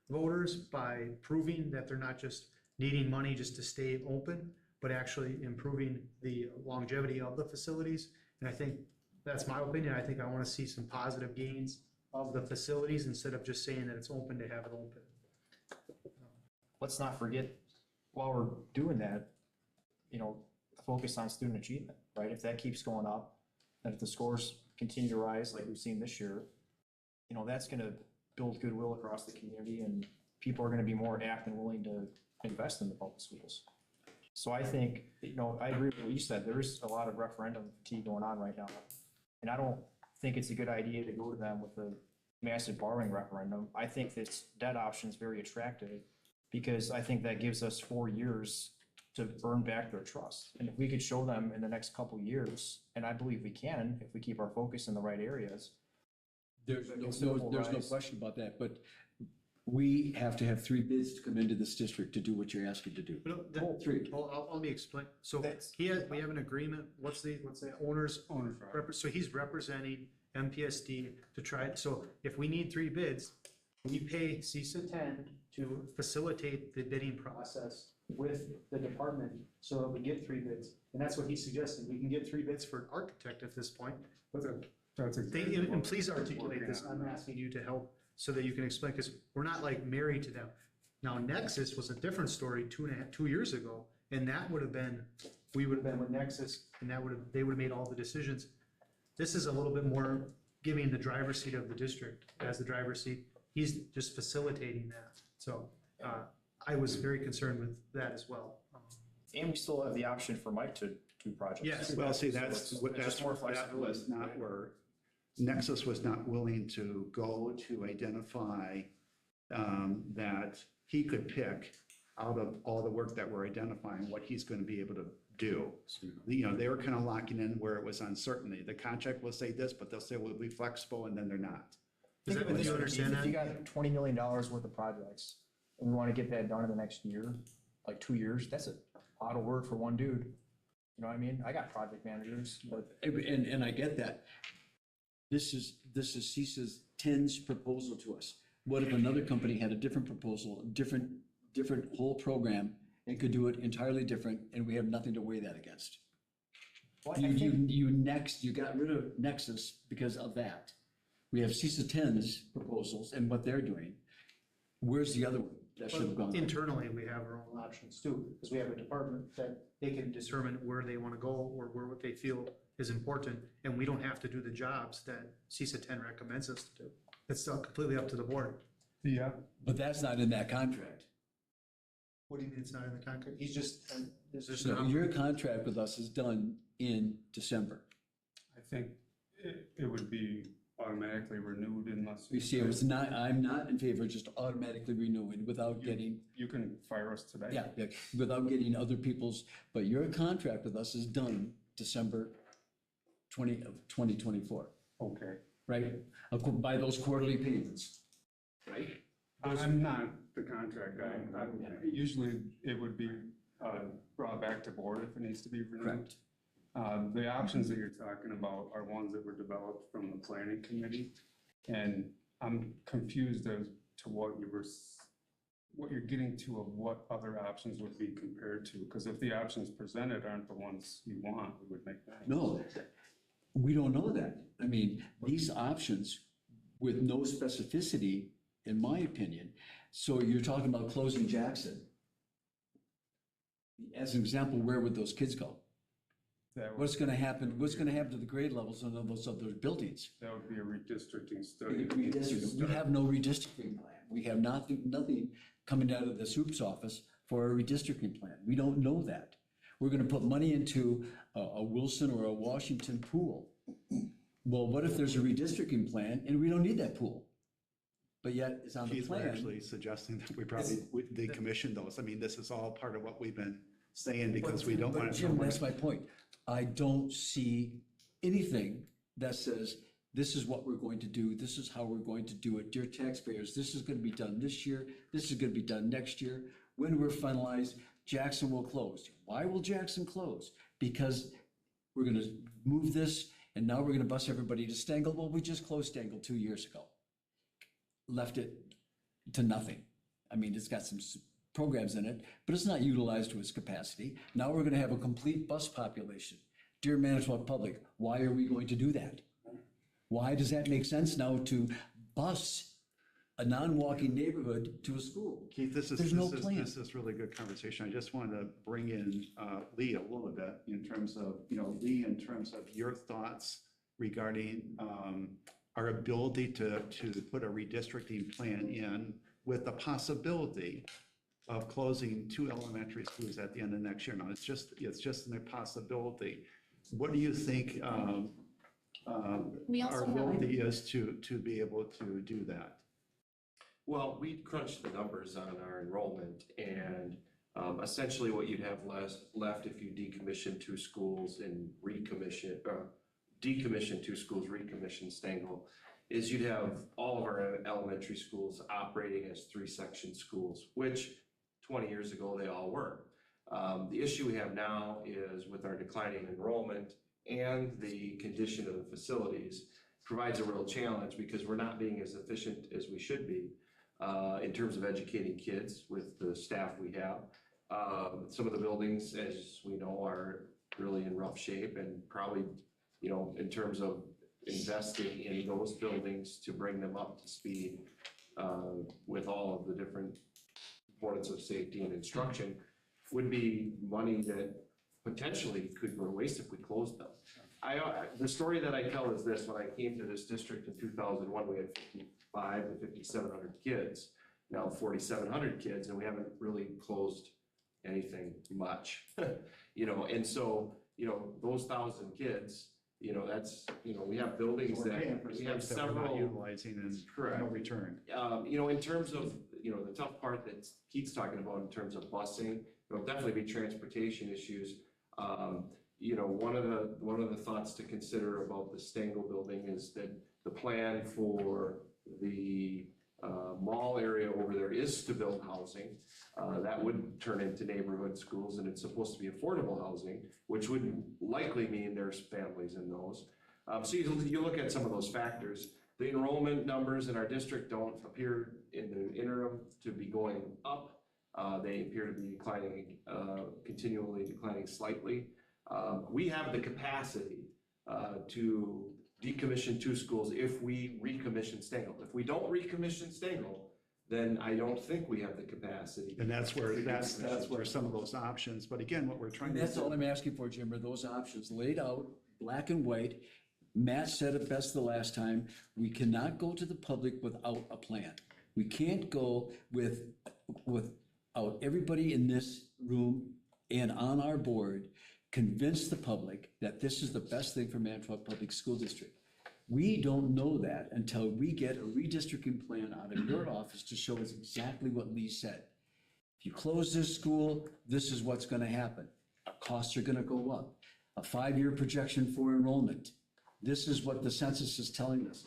Speaker 8: voters by proving that they're not just needing money just to stay open, but actually improving the longevity of the facilities. And I think that's my opinion. I think I want to see some positive gains of the facilities instead of just saying that it's open to have it open.
Speaker 1: Let's not forget, while we're doing that, focus on student achievement, right? If that keeps going up, and if the scores continue to rise like we've seen this year, that's gonna build goodwill across the community, and people are gonna be more apt and willing to invest in the public schools. So I think, I agree with what you said. There is a lot of referendum fatigue going on right now. And I don't think it's a good idea to go to them with a massive borrowing referendum. I think this debt option is very attractive because I think that gives us 4 years to earn back their trust. And if we could show them in the next couple of years, and I believe we can, if we keep our focus in the right areas.
Speaker 2: There's no question about that, but we have to have 3 bids to come into this district to do what you're asking to do. Three.
Speaker 8: Well, let me explain. So
Speaker 1: That's-
Speaker 8: we have an agreement. What's the owner's?
Speaker 7: Owner's right.
Speaker 8: So he's representing MPSD to try, so if we need 3 bids, we pay CISA 10 to facilitate the bidding process with the department so that we get 3 bids. And that's what he's suggesting. We can get 3 bids for an architect at this point. But
Speaker 7: That's exactly
Speaker 8: and
Speaker 7: what
Speaker 8: please
Speaker 7: we're
Speaker 8: articulate
Speaker 7: working
Speaker 8: this.
Speaker 7: on.
Speaker 8: I'm asking you to help so that you can explain, because we're not like married to them. Now, Nexus was a different story 2 years ago, and that would have been, we would have been with Nexus, and they would have made all the decisions. This is a little bit more giving the driver's seat of the district as the driver's seat. He's just facilitating that. So I was very concerned with that as well.
Speaker 1: And we still have the option for Mike to do projects.
Speaker 8: Yes.
Speaker 4: Well, see,
Speaker 1: So
Speaker 4: that's
Speaker 1: just more
Speaker 4: that
Speaker 1: flexibility.
Speaker 4: was not where, Nexus was not willing to go to identify that he could pick out of all the work that we're identifying, what he's going to be able to do. They were kind of locking in where it was uncertainty. The contract will say this, but they'll say we'll be flexible, and then they're not.
Speaker 8: Does
Speaker 1: Think
Speaker 8: that
Speaker 1: of it
Speaker 8: make
Speaker 1: this
Speaker 8: you
Speaker 1: way,
Speaker 8: understand
Speaker 1: If you
Speaker 8: that?
Speaker 1: got $20 million worth of projects, and we want to get that done in the next year, like 2 years, that's a lot of work for one dude. You know what I mean? I got project managers, but
Speaker 2: And I get that. This is CISA's 10's proposal to us. What if another company had a different proposal, different whole program, and could do it entirely different, and we have nothing to weigh that against?
Speaker 1: well, I
Speaker 2: You
Speaker 1: think,
Speaker 2: you got rid of Nexus because of that. We have CISA 10's proposals and what they're doing. Where's the other one that should have gone?
Speaker 8: Internally, we have our own options too, because we have a department that they can determine where they want to go or where what they feel is important, and we don't have to do the jobs that CISA 10 recommends us to do. It's still completely up to the board.
Speaker 7: Yeah,
Speaker 2: But that's not in that contract.
Speaker 8: What do you mean it's not in the contract? He's just, there's just.
Speaker 2: So your contract with us is done in December.
Speaker 7: I think it would be automatically renewed unless.
Speaker 2: You see, I'm not in favor of just automatically renewing without getting,
Speaker 7: You can fire us today.
Speaker 2: yeah, without getting other people's, but your contract with us is done December 2024,
Speaker 7: Okay.
Speaker 2: right? By those quarterly payments, right?
Speaker 7: I'm not the contract guy. Usually it would be brought back to board if it needs to be renewed.
Speaker 2: Correct.
Speaker 7: The options that you're talking about are ones that were developed from the planning committee. And I'm confused as to what you're getting to of what other options would be compared to. Because if the options presented aren't the ones you want, we would make that.
Speaker 2: No, we don't know that. I mean, these options with no specificity, in my opinion. So you're talking about closing Jackson. As an example, where would those kids go?
Speaker 7: That
Speaker 2: What's
Speaker 7: would,
Speaker 2: gonna happen to the grade levels of those other buildings?
Speaker 7: that would be a redistricting study.
Speaker 2: We have no redistricting plan. We have nothing coming out of the SOOP's office for a redistricting plan. We don't know that. We're gonna put money into a Wilson or a Washington pool. Well, what if there's a redistricting plan and we don't need that pool? But yet it's on the
Speaker 4: Keith, we're
Speaker 2: plan.
Speaker 4: actually suggesting that we probably would decommission those. I mean, this is all part of what we've been saying because we don't
Speaker 2: But
Speaker 4: want to.
Speaker 2: Jim, that's my point. I don't see anything that says, this is what we're going to do, this is how we're going to do it. Dear taxpayers, this is gonna be done this year, this is gonna be done next year. When we're finalized, Jackson will close. Why will Jackson close? Because we're gonna move this and now we're gonna bus everybody to Stengel. Well, we just closed Stengel 2 years ago. Left it to nothing. I mean, it's got some programs in it, but it's not utilized to its capacity. Now we're gonna have a complete bus population. Dear Manitowoc public, why are we going to do that? Why does that make sense now to bus a non-walking neighborhood to a school?
Speaker 4: Keith,
Speaker 2: There's no plan.
Speaker 4: this is really good conversation. I just wanted to bring in Lee a little bit in terms of, Lee, in terms of your thoughts regarding our ability to put a redistricting plan in with the possibility of closing 2 elementary schools at the end of next year. Now, it's just a possibility. What do you think
Speaker 3: We also
Speaker 4: our
Speaker 3: have-
Speaker 4: ability is to be able to do that?
Speaker 9: Well, we crunched the numbers on our enrollment and essentially what you'd have left if you decommission 2 schools and decommission 2 schools, recommission Stengel, is you'd have all of our elementary schools operating as 3-section schools, which 20 years ago they all were. The issue we have now is with our declining enrollment and the condition of the facilities provides a real challenge because we're not being as efficient as we should be in terms of educating kids with the staff we have. Some of the buildings, as we know, are really in rough shape and probably, in terms of investing in those buildings to bring them up to speed with all of the different components of safety and instruction would be money that potentially could go to waste if we closed them. The story that I tell is this: when I came to this district in 2001, we had 5,500 to 5,700 kids. Now 4,700 kids, and we haven't really closed anything much. And so those 1,000 kids, that's we have buildings
Speaker 4: We're paying for
Speaker 9: we have
Speaker 4: space that we're not
Speaker 9: several.
Speaker 4: utilizing and
Speaker 9: Correct.
Speaker 4: no return.
Speaker 9: In terms of, the tough part that Keith's talking about in terms of busing, there'll definitely be transportation issues. One of the thoughts to consider about the Stengel building is that the plan for the mall area over there is to build housing. That would turn into neighborhood schools, and it's supposed to be affordable housing, which would likely mean there's families in those. So you look at some of those factors. The enrollment numbers in our district don't appear in the interim to be going up. They appear to be declining, continually declining slightly. We have the capacity to decommission 2 schools if we recommission Stengel. If we don't recommission Stengel, then I don't think we have the capacity.
Speaker 4: And that's where some of those options, but again, what we're trying
Speaker 2: And
Speaker 4: to
Speaker 2: that's all
Speaker 4: do.
Speaker 2: I'm asking for, Jim, are those options laid out, black and white. Matt said it best the last time, we cannot go to the public without a plan. We can't go without everybody in this room and on our board convince the public that this is the best thing for Manitowoc Public School District. We don't know that until we get a redistricting plan out of your office to show us exactly what Lee said. If you close this school, this is what's gonna happen. Our costs are gonna go up. A 5-year projection for enrollment. This is what the census is telling us.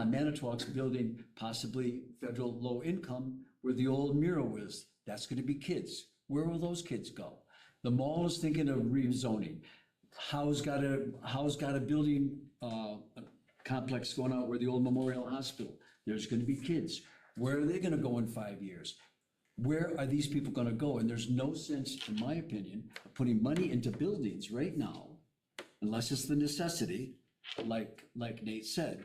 Speaker 2: Manitowoc's building possibly federal low income where the old Miro is. That's gonna be kids. Where will those kids go? The mall is thinking of rezoning. Howe's got a building complex going out where the old Memorial Hospital. There's gonna be kids. Where are they gonna go in 5 years? Where are these people gonna go? And there's no sense, in my opinion, of putting money into buildings right now, unless it's the necessity, like Nate said.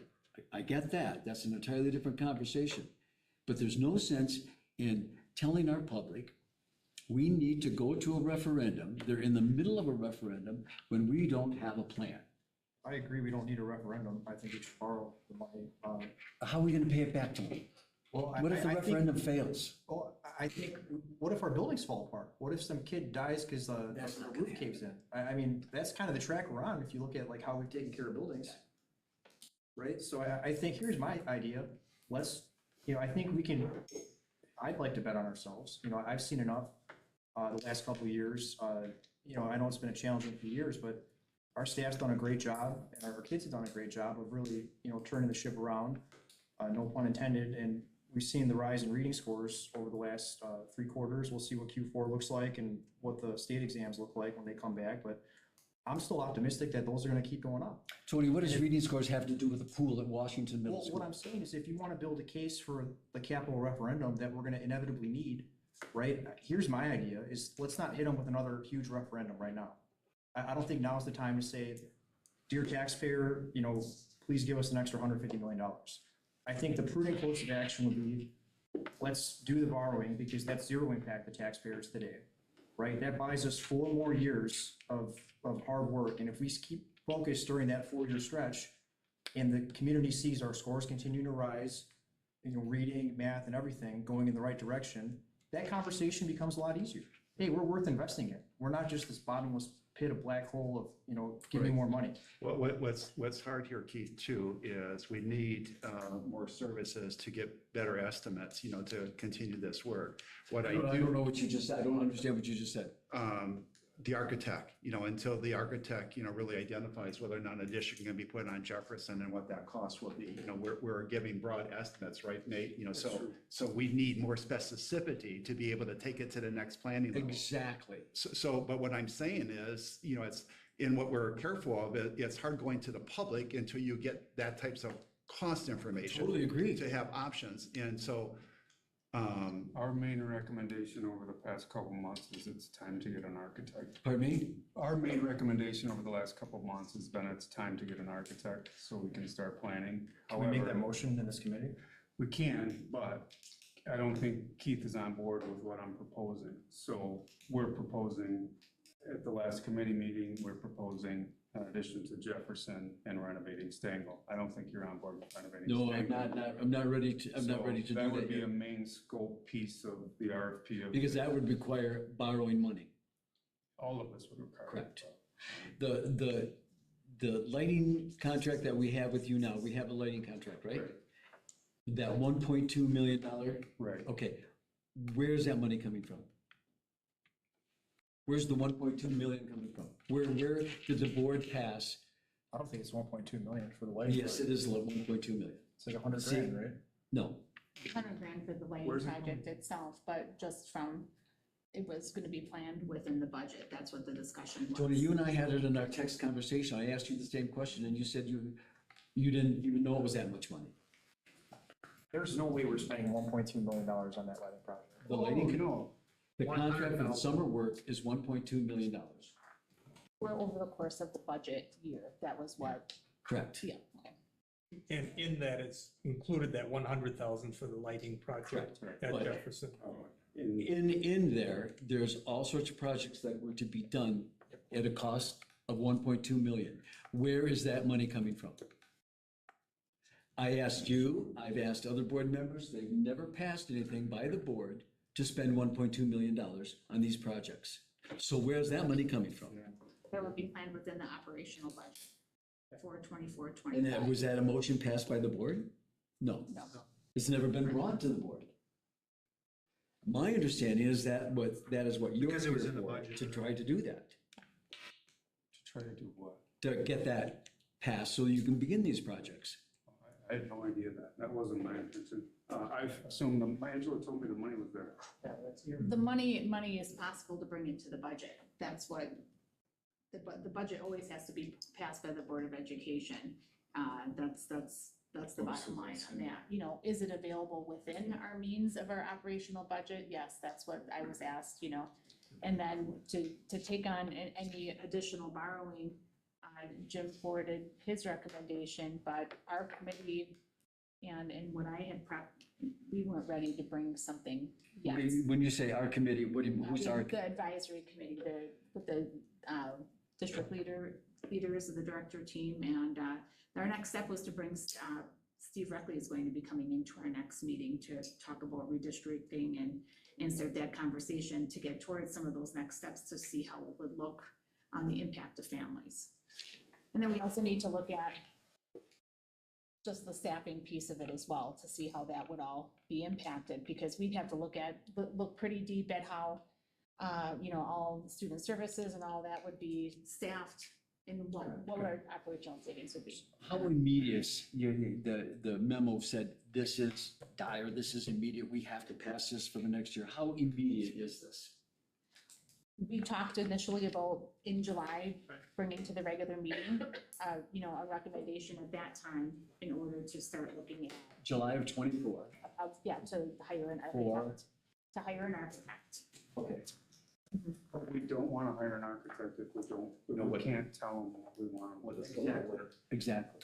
Speaker 2: I get that. That's an entirely different conversation. But there's no sense in telling our public We need to go to a referendum. They're in the middle of a referendum when we don't have a plan.
Speaker 1: I agree, we don't need a referendum. I think we should borrow the money.
Speaker 2: How are we gonna pay it back to them?
Speaker 1: Well,
Speaker 2: What if the
Speaker 1: I think,
Speaker 2: referendum fails?
Speaker 1: well, I think, what if our buildings fall apart? What if some kid dies because
Speaker 2: That's
Speaker 1: the
Speaker 2: not
Speaker 1: roof
Speaker 2: gonna
Speaker 1: caves in? I mean, that's kind of the track we're on if you look at like how we've taken care of buildings. Right? So I think, here's my idea. Let's, I think we can, I'd like to bet on ourselves. I've seen enough the last couple of years. I know it's been a challenging few years, but our staff's done a great job and our kids have done a great job of really, turning the ship around. No pun intended. And we've seen the rise in reading scores over the last 3 quarters. We'll see what Q4 looks like and what the state exams look like when they come back. But I'm still optimistic that those are going to keep going up.
Speaker 2: Tony, what does reading scores have to do with the pool at Washington Middle
Speaker 1: Well,
Speaker 2: School?
Speaker 1: what I'm saying is if you want to build a case for the capital referendum that we're going to inevitably need, right? Here's my idea is let's not hit them with another huge referendum right now. I don't think now is the time to say, dear taxpayer, please give us an extra $150 million. I think the prudent course of action would be, let's do the borrowing because that's zero impact to taxpayers today, right? That buys us 4 more years of hard work. And if we keep focused during that 4-year stretch and the community sees our scores continue to rise, reading, math and everything going in the right direction, that conversation becomes a lot easier. Hey, we're worth investing in. We're not just this bottomless pit, a black hole of, give me more money.
Speaker 4: What's hard here, Keith, too, is we need more services to get better estimates, to continue this work. What I
Speaker 2: I don't
Speaker 4: do,
Speaker 2: know what you just said. I don't understand what you just said.
Speaker 4: the architect, until the architect, really identifies whether or not an addition can be put on Jefferson and what that cost will be. We're giving broad estimates, right, Nate? So we need more specificity to be able to take it to the next planning level.
Speaker 2: Exactly.
Speaker 4: But what I'm saying is, it's, in what we're careful of, it's hard going to the public until you get that types of cost information.
Speaker 2: Totally agree.
Speaker 4: To have options. And so,
Speaker 7: Our main recommendation over the past couple months is it's time to get an architect.
Speaker 2: Pardon me?
Speaker 7: Our main recommendation over the last couple months has been it's time to get an architect so we can start planning.
Speaker 1: Can we make that
Speaker 7: However,
Speaker 1: motion in this committee?
Speaker 7: we can, but I don't think Keith is on board with what I'm proposing. So we're proposing, at the last committee meeting, we're proposing an addition to Jefferson and renovating Stangle. I don't think you're on board with renovating
Speaker 2: No,
Speaker 7: Stangle.
Speaker 2: I'm not ready to, I'm not
Speaker 7: So
Speaker 2: ready to do
Speaker 7: That would
Speaker 2: that
Speaker 7: be a
Speaker 2: yet.
Speaker 7: main scope piece of the RFP. of-
Speaker 2: Because that would require borrowing money.
Speaker 7: All of us would require.
Speaker 2: Correct. The lighting contract that we have with you now, we have a lighting contract, right? That $1.2 million,
Speaker 7: Right.
Speaker 2: okay, where's that money coming from? Where's the 1.2 million coming from? Where did the board pass?
Speaker 1: I don't think it's 1.2 million for the lighting.
Speaker 2: Yes, it is 1.2 million.
Speaker 1: It's like 100
Speaker 2: See?
Speaker 1: grand, right?
Speaker 2: No,
Speaker 3: 100 grand for the lighting
Speaker 7: Where's it
Speaker 3: project itself, but just from, it was gonna be planned within the budget, that's what the discussion was.
Speaker 2: Tony, you and I had it in our text conversation. I asked you the same question and you said you didn't even know it was that much money.
Speaker 1: There's no way we're spending $1.2 million on that lighting project.
Speaker 2: The lighting,
Speaker 7: No,
Speaker 2: the contract for the summer work is $1.2 million.
Speaker 3: Well, over the course of the budget year, that was what,
Speaker 2: Correct.
Speaker 3: yeah, okay.
Speaker 5: And in that, it's included that 100,000 for the lighting project at
Speaker 2: But-
Speaker 5: Jefferson.
Speaker 2: In there, there's all sorts of projects that were to be done at a cost of 1.2 million. Where is that money coming from? I asked you, I've asked other board members, they've never passed anything by the board to spend 1.2 million dollars on these projects. So where's that money coming from?
Speaker 3: That would be planned within the operational budget for 24,
Speaker 2: And
Speaker 3: 25.
Speaker 2: was that a motion passed by the board? No.
Speaker 3: No.
Speaker 2: It's never been brought to the board. My understanding is that is what you're
Speaker 8: Because it was
Speaker 2: here
Speaker 8: in the
Speaker 2: for,
Speaker 8: budget.
Speaker 2: to try to do that,
Speaker 7: to try to do what?
Speaker 2: to get that passed so you can begin these projects.
Speaker 7: I had no idea that. That wasn't my intention. I assumed, Angela told me the money was there.
Speaker 3: The money is possible to bring into the budget, that's what, the budget always has to be passed by the Board of Education. That's the bottom line on that, is it available within our means of our operational budget? Yes, that's what I was asked, and then to take on any additional borrowing, Jim forwarded his recommendation, but our committee and what I had we weren't ready to bring something yet.
Speaker 2: When you say our committee, who's our?
Speaker 3: The advisory committee, with the district leaders of the director team, and our next step was to bring, Steve Reckley is going to be coming into our next meeting to talk about redistricting and start that conversation to get towards some of those next steps to see how it would look on the impact of families. And then we also need to look at just the staffing piece of it as well, to see how that would all be impacted, because we'd have to look pretty deep at how, all the student services and all that would be staffed, and what our operational savings would be.
Speaker 2: How immediate, the memo said, this is dire, this is immediate, we have to pass this for the next year. How immediate is this?
Speaker 3: We talked initially about in July, bringing to the regular meeting, a recommendation at that time in order to start looking at,
Speaker 2: July of '24.
Speaker 3: to hire an
Speaker 2: For?
Speaker 3: architect. To hire an architect.
Speaker 2: Okay.
Speaker 7: But we don't wanna hire an architect if we can't tell them what we want.
Speaker 2: Exactly.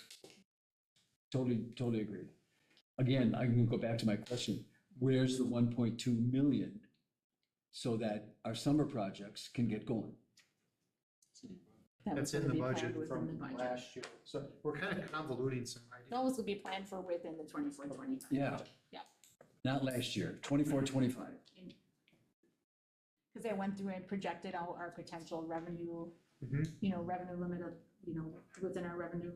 Speaker 2: Totally agree. Again, I'm gonna go back to my question. Where's the 1.2 million so that our summer projects can get going?
Speaker 3: That was
Speaker 8: That's in
Speaker 3: gonna
Speaker 8: the
Speaker 3: be planned
Speaker 8: budget
Speaker 3: within
Speaker 8: from
Speaker 3: the budget.
Speaker 8: last year. So we're kind of convoluting some ideas.
Speaker 3: Those would be planned for within the 24-25.
Speaker 2: Yeah.
Speaker 3: Yeah.
Speaker 2: Not last year, 24, 25.
Speaker 3: Because I went through and projected out our potential revenue,
Speaker 8: Mhm.
Speaker 3: revenue limit of, within our revenue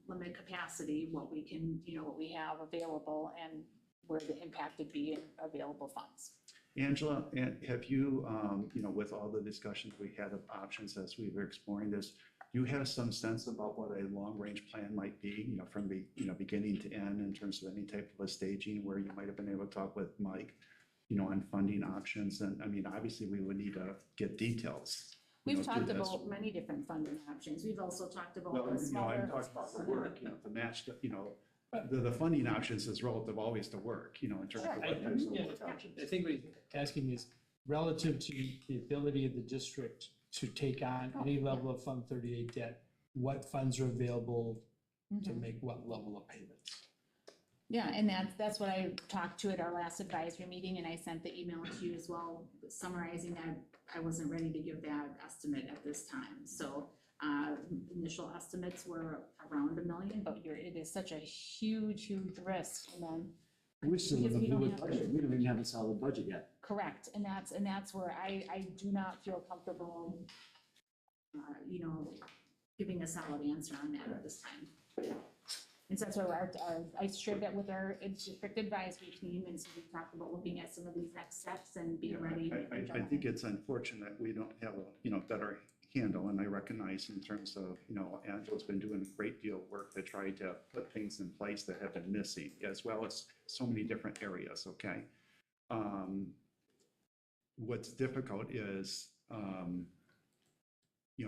Speaker 3: limit capacity, what we can, what we have available and where the impact would be in available funds.
Speaker 4: Angela, and have you, with all the discussions we had of options as we were exploring this, do you have some sense about what a long-range plan might be, from the, beginning to end in terms of any type of a staging where you might have been able to talk with Mike, on funding options? And I mean, obviously, we would need to get details.
Speaker 3: We've
Speaker 4: to
Speaker 3: talked
Speaker 4: this.
Speaker 3: about many different funding options. We've also talked about
Speaker 4: Well,
Speaker 3: the
Speaker 4: I'm
Speaker 3: smaller.
Speaker 4: talking about the work, to match, the funding options is relative always to work, in terms of
Speaker 3: Sure.
Speaker 4: what types of
Speaker 5: Yeah,
Speaker 4: work options.
Speaker 5: I think what he's asking is relative to the ability of the district to take on any level of Fund 38 debt, what funds are available to
Speaker 3: Mhm.
Speaker 5: make what level of payments?
Speaker 3: Yeah, and that's what I talked to at our last advisory meeting, and I sent the email to you as well, summarizing that I wasn't ready to give that estimate at this time. So, initial estimates were around $1 million, but it is such a huge risk, and then.
Speaker 2: We still have a
Speaker 3: Because we don't
Speaker 2: fluid
Speaker 3: have-
Speaker 2: budget, we don't even have a solid budget yet.
Speaker 3: Correct, and that's where I do not feel comfortable, giving a solid answer on that at this time. And so that's why I shared that with our district advisory team, and so we talked about looking at some of these next steps and being ready.
Speaker 4: I think it's unfortunate we don't have a, better handle, and I recognize in terms of, Angela's been doing a great deal of work to try to put things in place that have been missing, as well as so many different areas, okay? What's difficult is,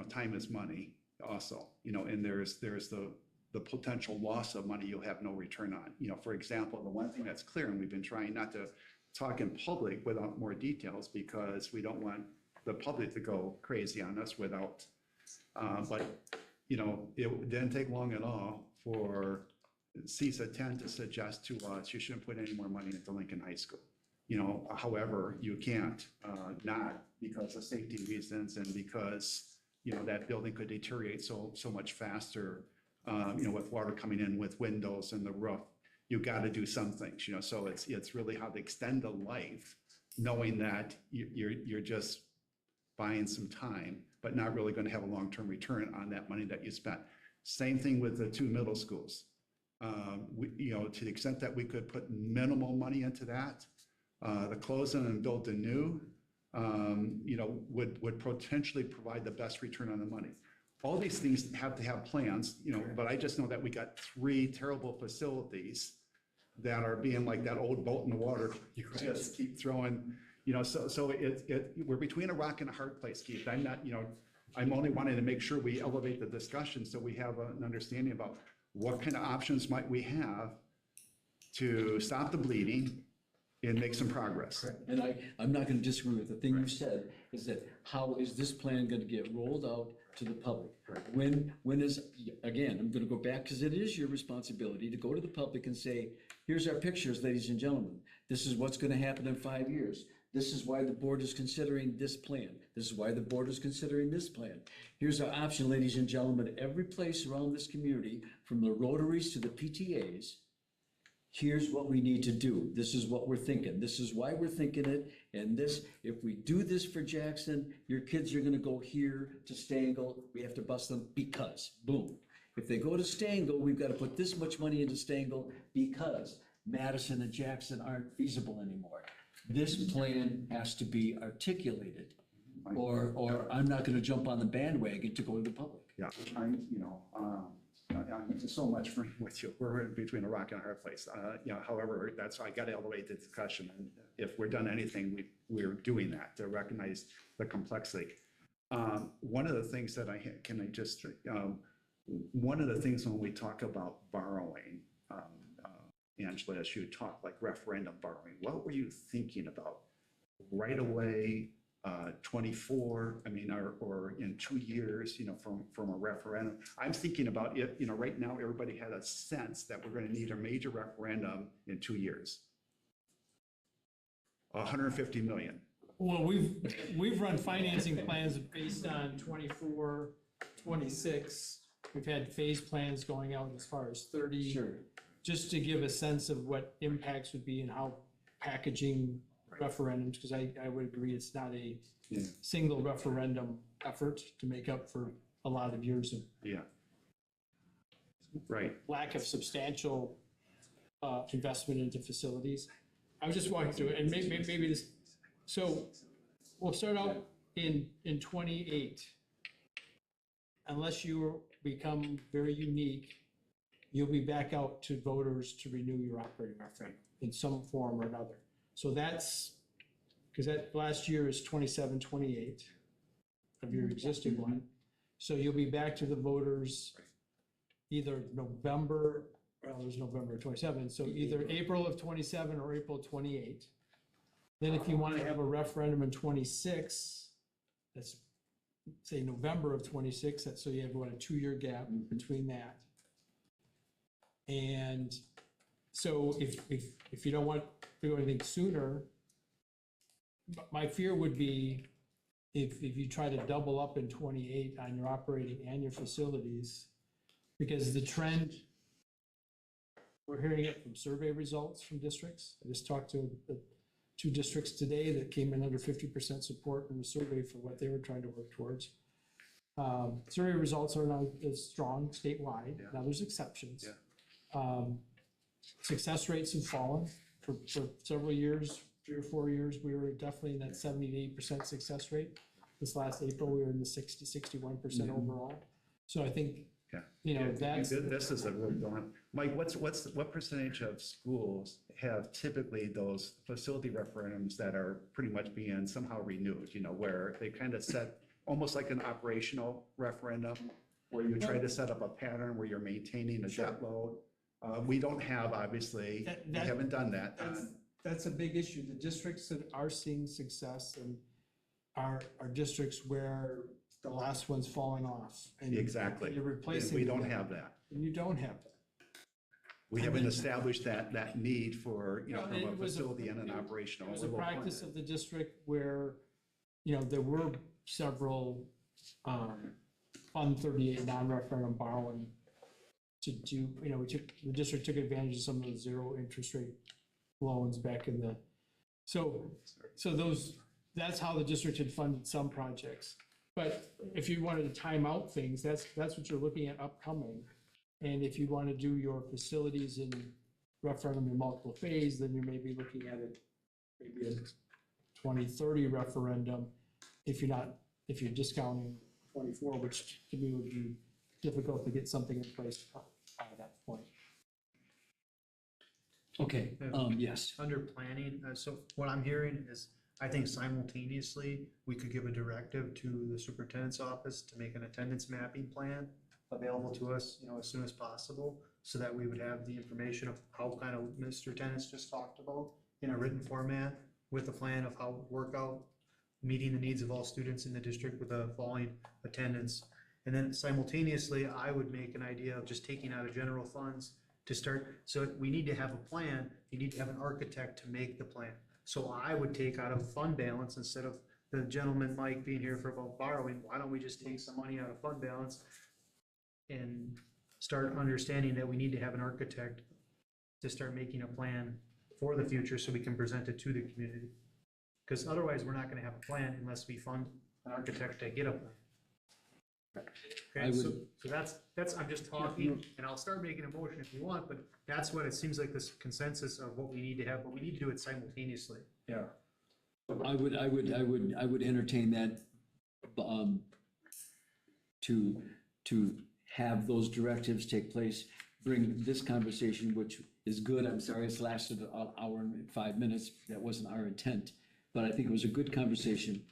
Speaker 4: time is money also, and there's the potential loss of money you'll have no return on. For example, the one thing that's clear, and we've been trying not to talk in public without more details because we don't want the public to go crazy on us without, but, it didn't take long at all for CISA 10 to suggest to us, you shouldn't put any more money into Lincoln High School. However, you can't, not because of safety reasons and because, that building could deteriorate so much faster, with water coming in with windows and the roof. You got to do some things, so it's really how to extend the life, knowing that you're just buying some time, but not really going to have a long-term return on that money that you spent. Same thing with the 2 middle schools. To the extent that we could put minimal money into that, the closing and build the new, would potentially provide the best return on the money. All these things have to have plans, but I just know that we got 3 terrible facilities that are being like that old boat in the water. You just keep throwing, so we're between a rock and a hard place, Keith. I'm not, I'm only wanting to make sure we elevate the discussion so we have an understanding about what kind of options might we have to stop the bleeding and make some progress.
Speaker 2: And I'm not gonna disagree with the thing you said, is that how is this plan gonna get rolled out to the public? When is, again, I'm gonna go back, because it is your responsibility to go to the public and say, Here's our pictures, ladies and gentlemen. This is what's gonna happen in 5 years. This is why the board is considering this plan. This is why the board is considering this plan. Here's our option, ladies and gentlemen, every place around this community, from the Rotaries to the PTAs, here's what we need to do. This is what we're thinking. This is why we're thinking it. And this, if we do this for Jackson, your kids are gonna go here to Stangel. We have to bust them because, boom. If they go to Stangel, we've gotta put this much money into Stangel because Madison and Jackson aren't feasible anymore. This plan has to be articulated, or I'm not gonna jump on the bandwagon to go to the public.
Speaker 4: Yeah, I'm so much for with you. We're in between a rock and a hard place. However, that's, I gotta elevate the discussion. And if we're done anything, we're doing that to recognize the complexity. One of the things that one of the things when we talk about borrowing, Angela, as you talk like referendum borrowing, what were you thinking about? Right away, 24, I mean, or in 2 years, from a referendum. I'm thinking about it, right now, everybody had a sense that we're gonna need a major referendum in 2 years. 150 million.
Speaker 5: Well, we've run financing plans based on 24, 26. We've had phase plans going out as far as 30.
Speaker 2: Sure.
Speaker 5: Just to give a sense of what impacts would be and how packaging referendums, because I would agree it's not a
Speaker 4: Yeah.
Speaker 5: single referendum effort to make up for a lot of years of
Speaker 4: Yeah. Right.
Speaker 5: lack of substantial investment into facilities. I was just walking through it, and maybe this, so we'll start out in 28. Unless you become very unique, you'll be back out to voters to renew your operating referendum in some form or another. So that's, because that last year is 27, 28 of your existing one. So you'll be back to the voters either November, well, there's November 27, so either April of 27 or April 28. Then if you want to have a referendum in 26, that's, say, November of 26, that's, so you have, what, a 2-year gap between that. And so if you don't want to do anything sooner, my fear would be if you try to double up in 28 on your operating and your facilities, because the trend, we're hearing it from survey results from districts. I just talked to 2 districts today that came in under 50% support in the survey for what they were trying to work towards. Survey results are not as strong statewide.
Speaker 4: Yeah.
Speaker 5: Now, there's exceptions.
Speaker 4: Yeah.
Speaker 5: Success rates have fallen for several years, 3 or 4 years. We were definitely in that 70 to 80% success rate. This last April, we were in the 60, 61% overall. So I think, that's.
Speaker 4: This is a real dilemma. Mike, what percentage of schools have typically those facility referendums that are pretty much being somehow renewed, where they kind of set, almost like an operational referendum, where you try to set up a pattern where you're maintaining a debt load? We don't have, obviously, we haven't done that.
Speaker 5: That's a big issue. The districts that are seeing success and are districts where the last one's fallen off. And
Speaker 4: Exactly.
Speaker 5: You're replacing.
Speaker 4: We don't have that.
Speaker 5: And you don't have that.
Speaker 4: We haven't established that need for,
Speaker 5: Well,
Speaker 4: from
Speaker 5: it
Speaker 4: a
Speaker 5: was a-
Speaker 4: facility and an operational.
Speaker 5: It was a
Speaker 4: level
Speaker 5: practice
Speaker 4: plan.
Speaker 5: of the district where, there were several Fund 38 non-referendum borrowing to do, the district took advantage of some of the 0 interest rate loans back in the, so that's how the district had funded some projects. But if you wanted to time out things, that's what you're looking at upcoming. And if you want to do your facilities in referendum in multiple phase, then you may be looking at it, maybe a 2030 referendum, if you're discounting 24, which to me would be difficult to get something in place by that point.
Speaker 2: Okay, yes.
Speaker 8: Under planning, so what I'm hearing is, I think simultaneously, we could give a directive to the superintendent's office to make an attendance mapping plan available to us, as soon as possible, so that we would have the information of how kind of Mr. Tennis just talked about in a written format with a plan of how to work out meeting the needs of all students in the district with a falling attendance. And then simultaneously, I would make an idea of just taking out of general funds to start, so we need to have a plan, you need to have an architect to make the plan. So I would take out of fund balance instead of the gentleman Mike being here for about borrowing, why don't we just take some money out of fund balance and start understanding that we need to have an architect to start making a plan for the future so we can present it to the community. Because otherwise, we're not gonna have a plan unless we fund an architect to get a plan.
Speaker 2: I
Speaker 8: Okay, so,
Speaker 2: would-
Speaker 8: so that's, I'm just talking, and I'll start making a motion if you want, but that's what it seems like this consensus of what we need to have, but we need to do it simultaneously.
Speaker 7: Yeah.
Speaker 2: I would entertain that, to have those directives take place, bring this conversation, which is good, I'm sorry it's lasted an hour and 5 minutes, that wasn't our intent, but I think it was a good conversation.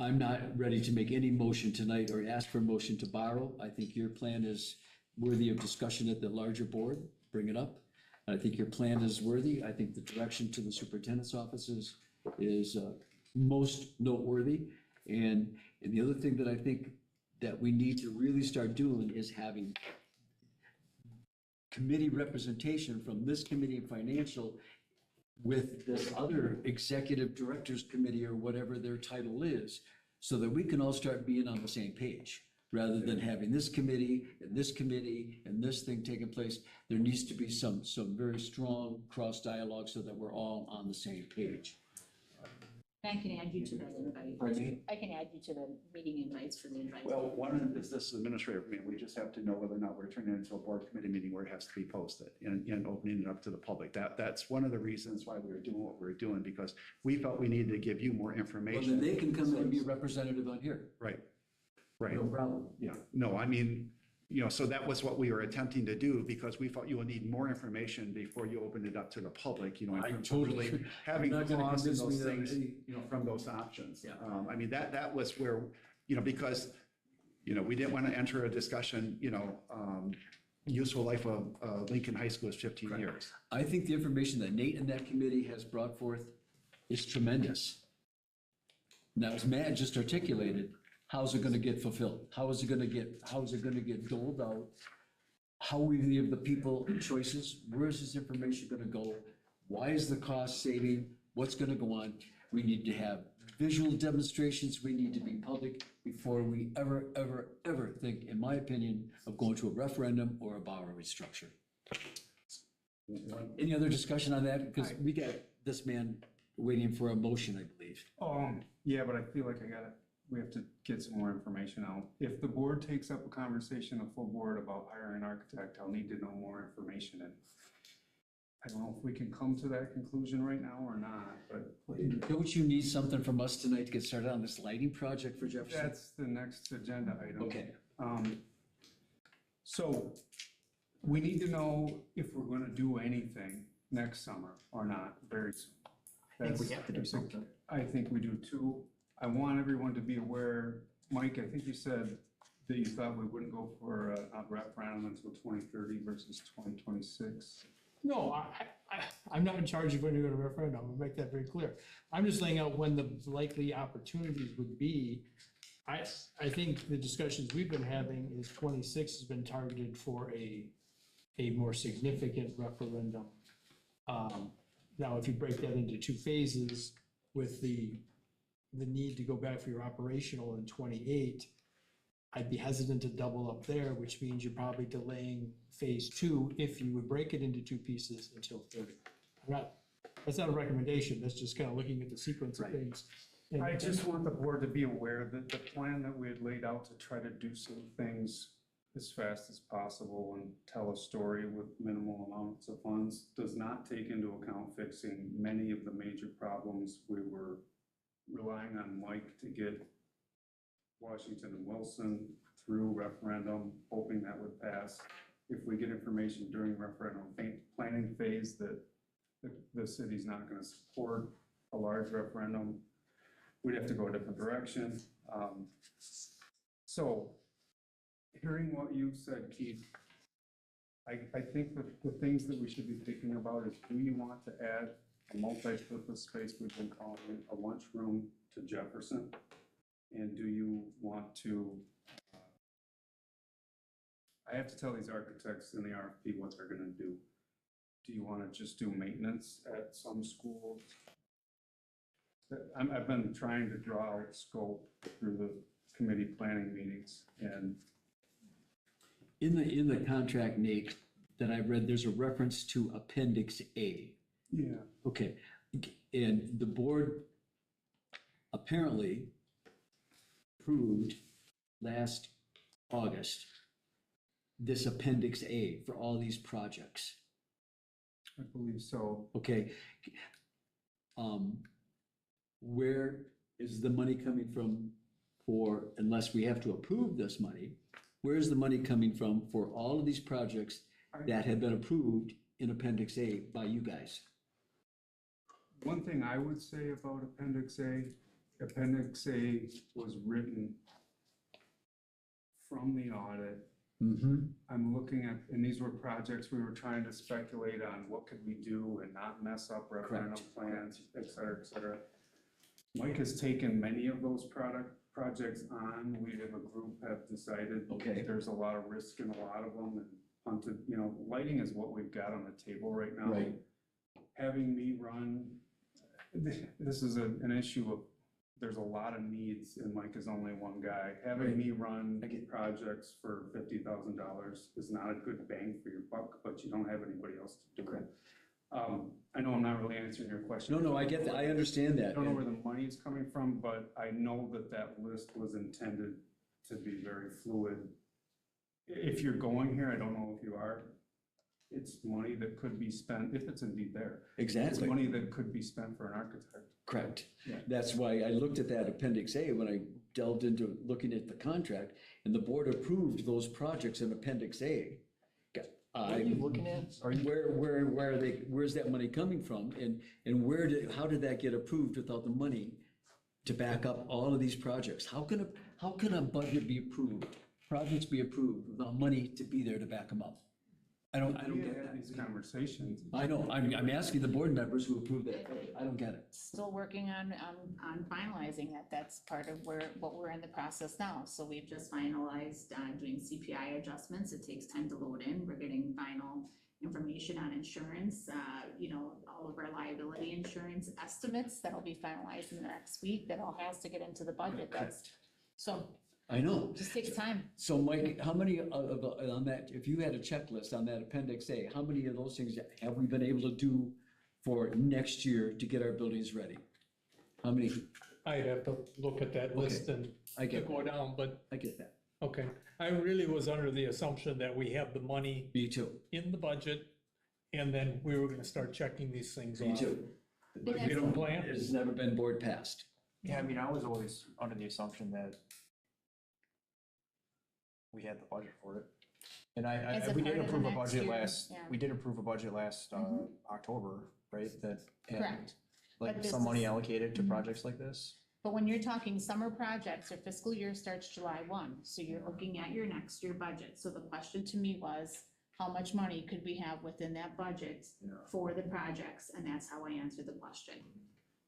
Speaker 2: I'm not ready to make any motion tonight or ask for a motion to borrow. I think your plan is worthy of discussion at the larger board, bring it up. I think your plan is worthy. I think the direction to the superintendent's offices is most noteworthy. And the other thing that I think that we need to really start doing is having committee representation from this committee and financial with this other executive directors committee or whatever their title is, so that we can all start being on the same page. Rather than having this committee and this committee and this thing taking place, there needs to be some very strong cross dialogue so that we're all on the same page.
Speaker 3: I can add you to that invite.
Speaker 2: Pardon me?
Speaker 3: I can add you to the meeting invites for the invite.
Speaker 4: Well, one of this is administrative, I mean, we just have to know whether or not we're turning it into a board committee meeting where it has to be posted and opening it up to the public. That's one of the reasons why we were doing what we were doing, because we felt we needed to give you more
Speaker 2: Well,
Speaker 4: information.
Speaker 2: then they can come and be a representative on here.
Speaker 4: Right, right.
Speaker 2: No problem.
Speaker 4: Yeah, no, I mean, so that was what we were attempting to do, because we felt you would need more information before you opened it up to the public, in
Speaker 2: I
Speaker 4: terms of
Speaker 2: totally-
Speaker 4: really having
Speaker 2: You're not gonna
Speaker 4: clause in
Speaker 2: convince
Speaker 4: those
Speaker 2: me that
Speaker 4: things,
Speaker 2: any-
Speaker 4: from those options.
Speaker 2: Yeah.
Speaker 4: I mean, that was where, because, we didn't want to enter a discussion, useful life of Lincoln High School is 15 years.
Speaker 2: I think the information that Nate and that committee has brought forth is tremendous. Now, as Matt just articulated, how's it gonna get fulfilled? How is it gonna get doled out? How we give the people choices? Where is this information gonna go? Why is the cost saving? What's gonna go on? We need to have visual demonstrations. We need to be public before we ever think, in my opinion, of going to a referendum or a borrowing structure. Any other discussion on that? Because we got this man waiting for a motion, I believe.
Speaker 7: Yeah, but I feel like we have to get some more information out. If the board takes up a conversation, a full board about hiring an architect, I'll need to know more information. And I don't know if we can come to that conclusion right now or not, but
Speaker 2: Don't you need something from us tonight to get started on this lighting project for Jefferson?
Speaker 7: that's the next agenda item.
Speaker 2: Okay.
Speaker 7: So we need to know if we're gonna do anything next summer or not very soon.
Speaker 1: I think we
Speaker 7: That's-
Speaker 1: have to do something.
Speaker 7: I think we do too. I want everyone to be aware, Mike, I think you said that you thought we wouldn't go for a referendum until 2030 versus 2026.
Speaker 5: No, I'm not in charge of when you're going to referendum, I'll make that very clear. I'm just laying out when the likely opportunities would be. I think the discussions we've been having is 26 has been targeted for a more significant referendum. Now, if you break that into two phases with the need to go back for your operational in 28, I'd be hesitant to double up there, which means you're probably delaying phase two, if you would break it into two pieces, until 30. That's not a recommendation, that's just kind of looking at the sequence of
Speaker 2: Right.
Speaker 5: things. And-
Speaker 7: I just want the board to be aware that the plan that we had laid out to try to do some things as fast as possible and tell a story with minimal amounts of funds does not take into account fixing many of the major problems. We were relying on Mike to get Washington and Wilson through referendum, hoping that would pass. If we get information during referendum planning phase that the city's not gonna support a large referendum, we'd have to go a different direction. So, hearing what you said, Keith, I think that the things that we should be thinking about is, do you want to add a multi-purpose space we've been calling a lunchroom to Jefferson? And do you want to, I have to tell these architects in the RFP what they're gonna do. Do you wanna just do maintenance at some schools? I've been trying to draw out scope through the committee planning meetings, and
Speaker 2: In the contract, Nate, that I read, there's a reference to Appendix A.
Speaker 7: yeah,
Speaker 2: Okay, and the board apparently approved last August this Appendix A for all these projects,
Speaker 7: I believe so.
Speaker 2: okay? Where is the money coming from for, unless we have to approve this money, where is the money coming from for all of these projects that have been approved in Appendix A by you guys?
Speaker 7: One thing I would say about Appendix A was written from the audit.
Speaker 2: Mm-hmm.
Speaker 7: I'm looking at, and these were projects we were trying to speculate on, what could we do and not mess up referendum plans, et cetera. Mike has taken many of those projects on. We have a group have decided.
Speaker 2: Okay.
Speaker 7: There's a lot of risk in a lot of them and punted, lighting is what we've got on the table right now.
Speaker 2: Right.
Speaker 7: Having me run, this is an issue of, there's a lot of needs and Mike is only one guy. Having me run projects for $50,000 is not a good bang for your buck, but you don't have anybody else to do it. I know I'm not really answering your question.
Speaker 2: No, I get that, I understand
Speaker 7: I
Speaker 2: that.
Speaker 7: don't know where the money is coming from, but I know that list was intended to be very fluid. If you're going here, I don't know if you are, it's money that could be spent, if it's indeed there. It's
Speaker 2: Exactly,
Speaker 7: money that could be spent for an architect.
Speaker 2: correct.
Speaker 7: Yeah.
Speaker 2: That's why I looked at that Appendix A when I delved into looking at the contract, and the board approved those projects in Appendix A.
Speaker 1: What are you looking at? Are you,
Speaker 2: Where are they, where's that money coming from, and how did that get approved without the money to back up all of these projects? How can a budget be approved, projects be approved without money to be there to back them up? I don't
Speaker 7: We
Speaker 2: get
Speaker 7: had
Speaker 2: that.
Speaker 7: these conversations.
Speaker 2: I know, I'm asking the board members who approved that, I don't get it.
Speaker 3: Still working on finalizing that. That's part of what we're in the process now. So we've just finalized, doing CPI adjustments. It takes time to load in. We're getting final information on insurance, all of our liability insurance estimates that'll be finalized in the next week. That all has to get into the budget. So
Speaker 2: I know.
Speaker 3: just takes time.
Speaker 2: So Mike, how many on that, if you had a checklist on that Appendix A, how many of those things have we been able to do for next year to get our buildings ready? How many?
Speaker 5: I'd have to look at that list and
Speaker 2: I get
Speaker 5: go down, but,
Speaker 2: I get that.
Speaker 5: okay. I really was under the assumption that we have the money
Speaker 2: Me too.
Speaker 5: in the budget, and then we were gonna start checking these things
Speaker 2: Me
Speaker 5: off.
Speaker 2: too.
Speaker 5: We don't plan?
Speaker 2: It's never been board passed.
Speaker 1: yeah, I mean, I was always under the assumption that we had the budget for it. And
Speaker 3: As a
Speaker 1: we did
Speaker 3: part of the
Speaker 1: approve a
Speaker 3: next
Speaker 1: budget
Speaker 3: year,
Speaker 1: last,
Speaker 3: yeah.
Speaker 1: we did approve a budget last, October, right? That had,
Speaker 3: Correct.
Speaker 1: like,
Speaker 3: But this
Speaker 1: some money
Speaker 3: is-
Speaker 1: allocated to projects like this.
Speaker 3: But when you're talking summer projects, your fiscal year starts July 1, so you're looking at your next year budget. So the question to me was, how much money could we have within that budget for the projects? And that's how I answered the question.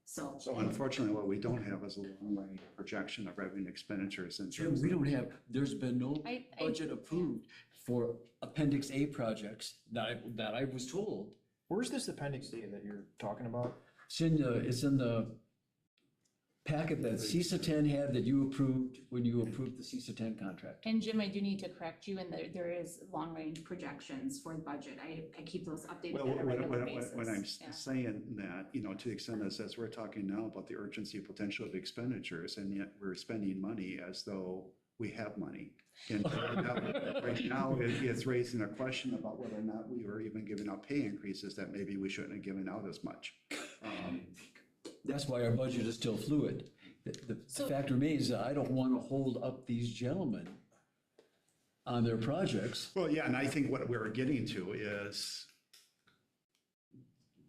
Speaker 3: So,
Speaker 4: So unfortunately, what we don't have is a long-range projection of revenue and expenditures in
Speaker 2: Jim,
Speaker 4: terms
Speaker 2: we
Speaker 4: of.
Speaker 2: don't have, there's been no
Speaker 3: I-
Speaker 2: budget approved for Appendix A projects that I was told.
Speaker 1: Where's this appendix A that you're talking about?
Speaker 2: It's in the packet that CISA 10 had that you approved when you approved the CISA 10 contract.
Speaker 3: and Jim, I do need to correct you, and there is long-range projections for the budget. I keep those updated
Speaker 4: Well,
Speaker 3: on a regular basis.
Speaker 4: when I'm
Speaker 3: Yeah.
Speaker 4: saying that, to the extent that says we're talking now about the urgency potential of expenditures, and yet we're spending money as though we have money. And right now, it's raising a question about whether or not we were even giving out pay increases that maybe we shouldn't have given out as much.
Speaker 2: That's why our budget is still fluid. The fact remains that I don't want to hold up these gentlemen on their projects.
Speaker 4: Well, yeah, and I think what we're getting to is,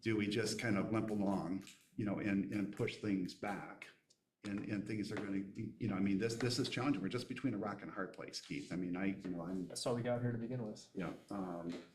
Speaker 4: do we just kind of limp along, and push things back? And things are going to, I mean, this is challenging. We're just between a rock and a hard place, Keith. I mean, I'm,
Speaker 1: That's all we got here to begin with.
Speaker 4: yeah.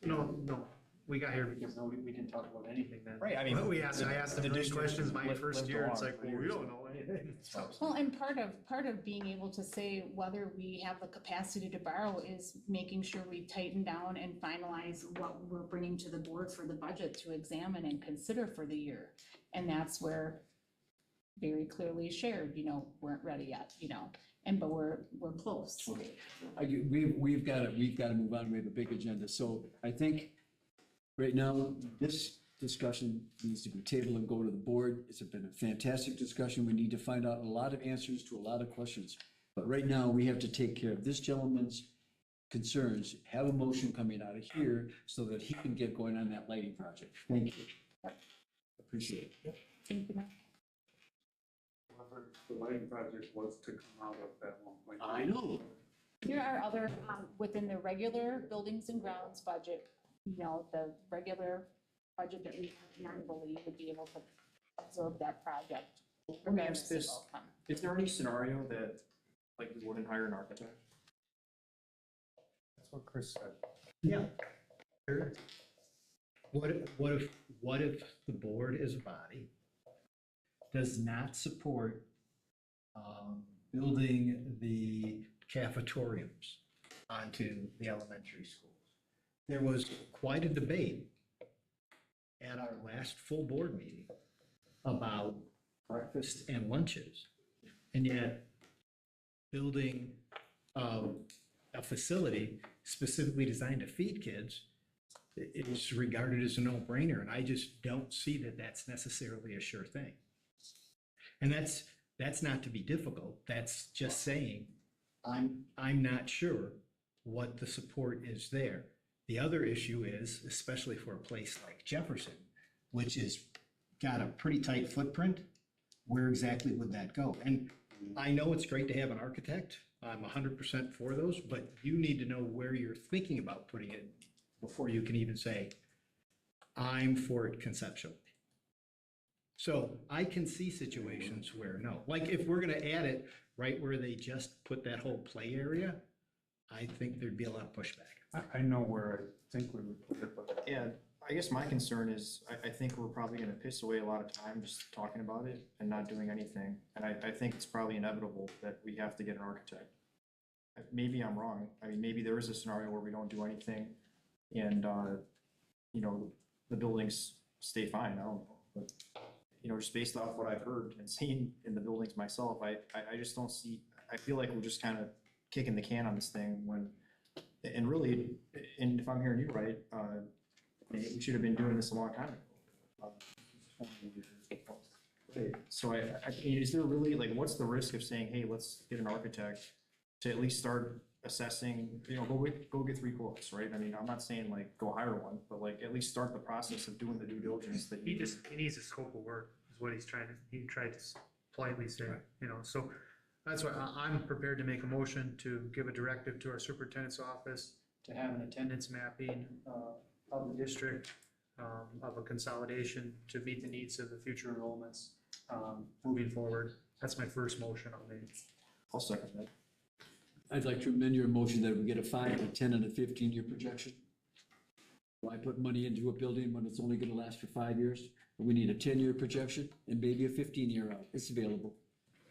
Speaker 8: No, we got here because no, we didn't talk about anything then.
Speaker 1: Right, I mean.
Speaker 8: I asked them
Speaker 1: the
Speaker 8: 10 questions my
Speaker 1: lived-
Speaker 8: first
Speaker 1: lived
Speaker 8: year, it's
Speaker 1: along
Speaker 8: like,
Speaker 1: for
Speaker 8: well, we
Speaker 1: years.
Speaker 8: don't know anything. So-
Speaker 3: Well, and part of being able to say whether we have the capacity to borrow is making sure we tighten down and finalize what we're bringing to the board for the budget to examine and consider for the year. And that's where very clearly shared, weren't ready yet, but we're close.
Speaker 2: We've got to move on. We have a big agenda. So I think right now, this discussion needs to be tabled and go to the board. It's been a fantastic discussion. We need to find out a lot of answers to a lot of questions. But right now, we have to take care of this gentleman's concerns, have a motion coming out of here so that he can get going on that lighting project. Thank you. Appreciate it.
Speaker 3: Thank you, Mike.
Speaker 7: However, the lighting project was to come out of that 1.2.
Speaker 2: I know.
Speaker 3: There are other, within the regular buildings and grounds budget, the regular budget that we believe would be able to absorb that project.
Speaker 1: Let me ask
Speaker 3: regardless of
Speaker 1: this,
Speaker 3: outcome.
Speaker 1: is there any scenario that, like, we wouldn't hire an architect?
Speaker 7: That's what Chris said.
Speaker 6: Yeah. Sure. What if the board as a body does not support building the cafetoriums onto the elementary schools? There was quite a debate at our last full board meeting about breakfast and lunches. And yet, building a facility specifically designed to feed kids is regarded as a no-brainer, and I just don't see that that's necessarily a sure thing. And that's not to be difficult, that's just saying, I'm not sure what the support is there. The other issue is, especially for a place like Jefferson, which has got a pretty tight footprint, where exactly would that go? And I know it's great to have an architect, I'm 100% for those, but you need to know where you're thinking about putting it before you can even say, I'm for it conceptually. So I can see situations where no, like if we're gonna add it right where they just put that whole play area, I think there'd be a lot of pushback.
Speaker 7: I know where I think we would put it, but
Speaker 1: Yeah, I guess my concern is, I think we're probably gonna piss away a lot of time just talking about it and not doing anything. And I think it's probably inevitable that we have to get an architect. Maybe I'm wrong. I mean, maybe there is a scenario where we don't do anything and, the buildings stay fine. I don't know. But, just based off what I've heard and seen in the buildings myself, I just don't see, I feel like we're just kind of kicking the can on this thing when, and really, and if I'm hearing you right, we should have been doing this a long time ago. So I mean, is there really, like, what's the risk of saying, hey, let's get an architect to at least start assessing, go get 3 quotes, right? I mean, I'm not saying like, go hire one, but like, at least start the process of doing the due diligence that
Speaker 8: He
Speaker 1: you.
Speaker 8: needs a scope of work, is what he tried to politely say, so that's why I'm prepared to make a motion to give a directive to our superintendent's office to have an attendance mapping, of the district, of a consolidation to meet the needs of the future enrollments, moving forward. That's my first motion I'll make.
Speaker 1: I'll second that.
Speaker 2: I'd like to amend your motion that we get a 5, a 10, and a 15-year projection. Why put money into a building when it's only gonna last for 5 years? We need a 10-year projection and maybe a 15-year out. It's available.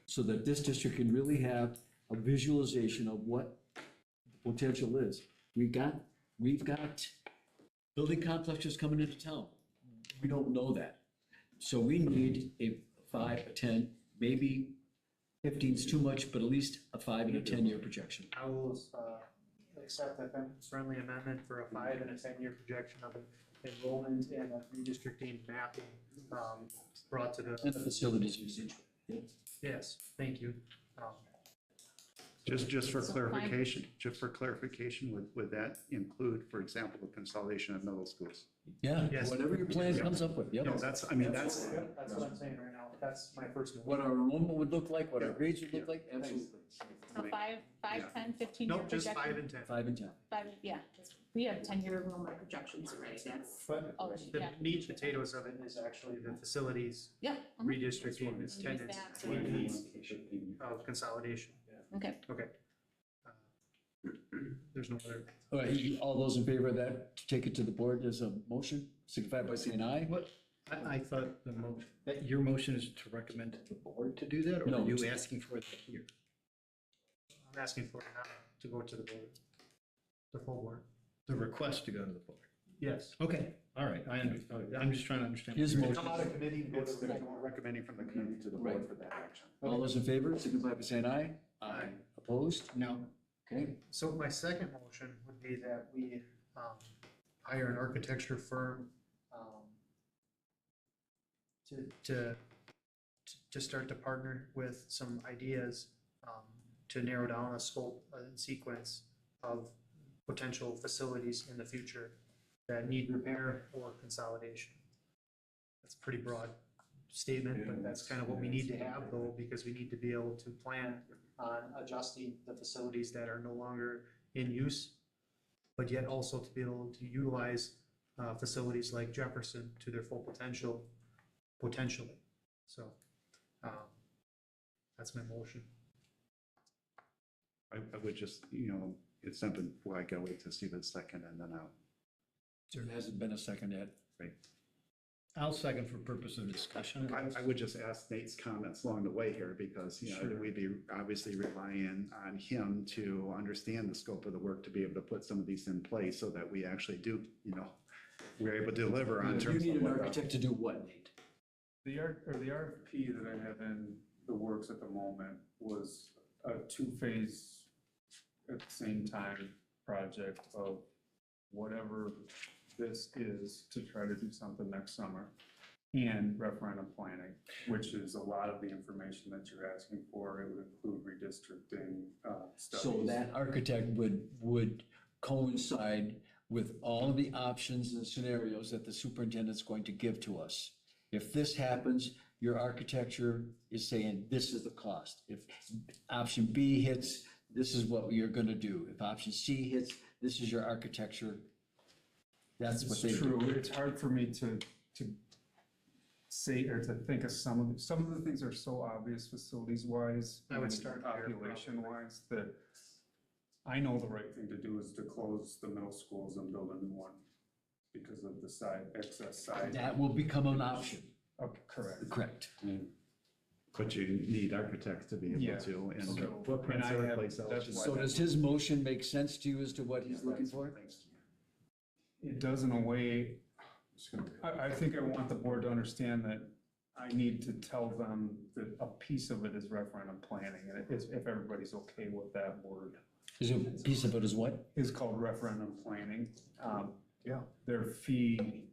Speaker 2: So that this district can really have a visualization of what the potential is. We've got building complexes coming into town. We don't know that. So we need a 5, a 10, maybe 15's too much, but at least a 5 and a 10-year projection.
Speaker 8: I will, accept that friendly amendment for a 5 and a 10-year projection of enrollment and a redistricting mapping, brought to
Speaker 2: And
Speaker 8: the,
Speaker 2: the facilities usage.
Speaker 8: yes, thank you.
Speaker 4: Just for
Speaker 3: So
Speaker 4: clarification, would that include, for example, the consolidation of middle schools?
Speaker 2: Yeah,
Speaker 8: Yes.
Speaker 2: whatever your plan comes up with, yep.
Speaker 4: No, that's what I'm
Speaker 8: saying right now, that's my first.
Speaker 2: What our enrollment would look like, what our grades would look like, absolutely.
Speaker 3: So 5, 10, 15 year
Speaker 8: Nope, just 5
Speaker 3: projection.
Speaker 8: and 10.
Speaker 2: 5 and 10.
Speaker 3: 5, yeah, we have 10-year enrollment projections already, that's
Speaker 8: But
Speaker 3: already,
Speaker 8: the
Speaker 3: yeah.
Speaker 8: meat and potatoes of it is actually the facilities
Speaker 3: Yeah,
Speaker 8: redistricting,
Speaker 3: Use
Speaker 8: attendance,
Speaker 3: that to-
Speaker 8: needs of consolidation.
Speaker 3: okay.
Speaker 8: Okay. There's no other.
Speaker 2: All right, all those in favor of that, to take it to the board as a motion, signify by saying aye.
Speaker 6: What, I thought the motion, that your motion is to recommend to the board to do that, or
Speaker 2: No.
Speaker 6: are you asking for it here?
Speaker 8: I'm asking for it now to go to the board, the full board.
Speaker 6: The request to go to the board?
Speaker 8: Yes.
Speaker 6: Okay, all right, I'm just trying to understand.
Speaker 2: His motion,
Speaker 8: Come out of committee and go to
Speaker 4: It's
Speaker 8: the full board.
Speaker 4: recommending from the committee to the board for that action.
Speaker 2: all those in favor, signify by saying aye.
Speaker 8: Aye.
Speaker 2: Opposed?
Speaker 6: No,
Speaker 2: Okay,
Speaker 8: So my second motion would be that we hire an architecture firm to start to partner with some ideas to narrow down a scope and sequence of potential facilities in the future that need repair or consolidation. That's a pretty broad statement, but that's kind of what we need to have though, because we need to be able to plan on adjusting the facilities that are no longer in use, but yet also to be able to utilize facilities like Jefferson to their full potential, potentially. So that's my motion.
Speaker 4: I would just, it's something, well, I gotta wait to see the second and then I'll.
Speaker 2: there hasn't been a second yet.
Speaker 6: I'll second for purpose of discussion.
Speaker 4: I would just ask Nate's comments along the way here because,
Speaker 6: Sure.
Speaker 4: we'd be obviously relying on him to understand the scope of the work to be able to put some of these in place so that we actually do, we're able to deliver on
Speaker 2: You
Speaker 4: terms
Speaker 2: need
Speaker 4: of
Speaker 2: an
Speaker 4: what.
Speaker 2: architect to do what, Nate?
Speaker 7: The RFP that I have in the works at the moment was a two-phase at the same time project of whatever this is to try to do something next summer and referendum planning, which is a lot of the information that you're asking for. It would include redistricting studies.
Speaker 2: So that architect would coincide with all of the options and scenarios that the superintendent's going to give to us. If this happens, your architecture is saying, this is the cost. If option B hits, this is what you're gonna do. If option C hits, this is your architecture. That's what they
Speaker 7: It's
Speaker 2: do.
Speaker 7: true. It's hard for me to say or to think of some of the things are so obvious facilities wise.
Speaker 8: I would start there,
Speaker 7: Population wise, that I know the right thing to do is to close the middle schools and build a new one because of the excess side.
Speaker 2: That will become an option.
Speaker 7: Okay, correct.
Speaker 2: Correct.
Speaker 4: But you need architects to be able
Speaker 7: Yeah.
Speaker 4: to, and
Speaker 7: So-
Speaker 4: footprints
Speaker 7: and I
Speaker 4: are
Speaker 7: have-
Speaker 4: place
Speaker 7: that's
Speaker 4: else.
Speaker 7: why
Speaker 2: So does his motion make sense to you as to what he's looking for?
Speaker 7: It does in a way, I think I want the board to understand that I need to tell them that a piece of it is referendum planning, and if everybody's okay with that word.
Speaker 2: Is a piece of it is what?
Speaker 7: Is called referendum planning.
Speaker 4: Yeah.
Speaker 7: Their fee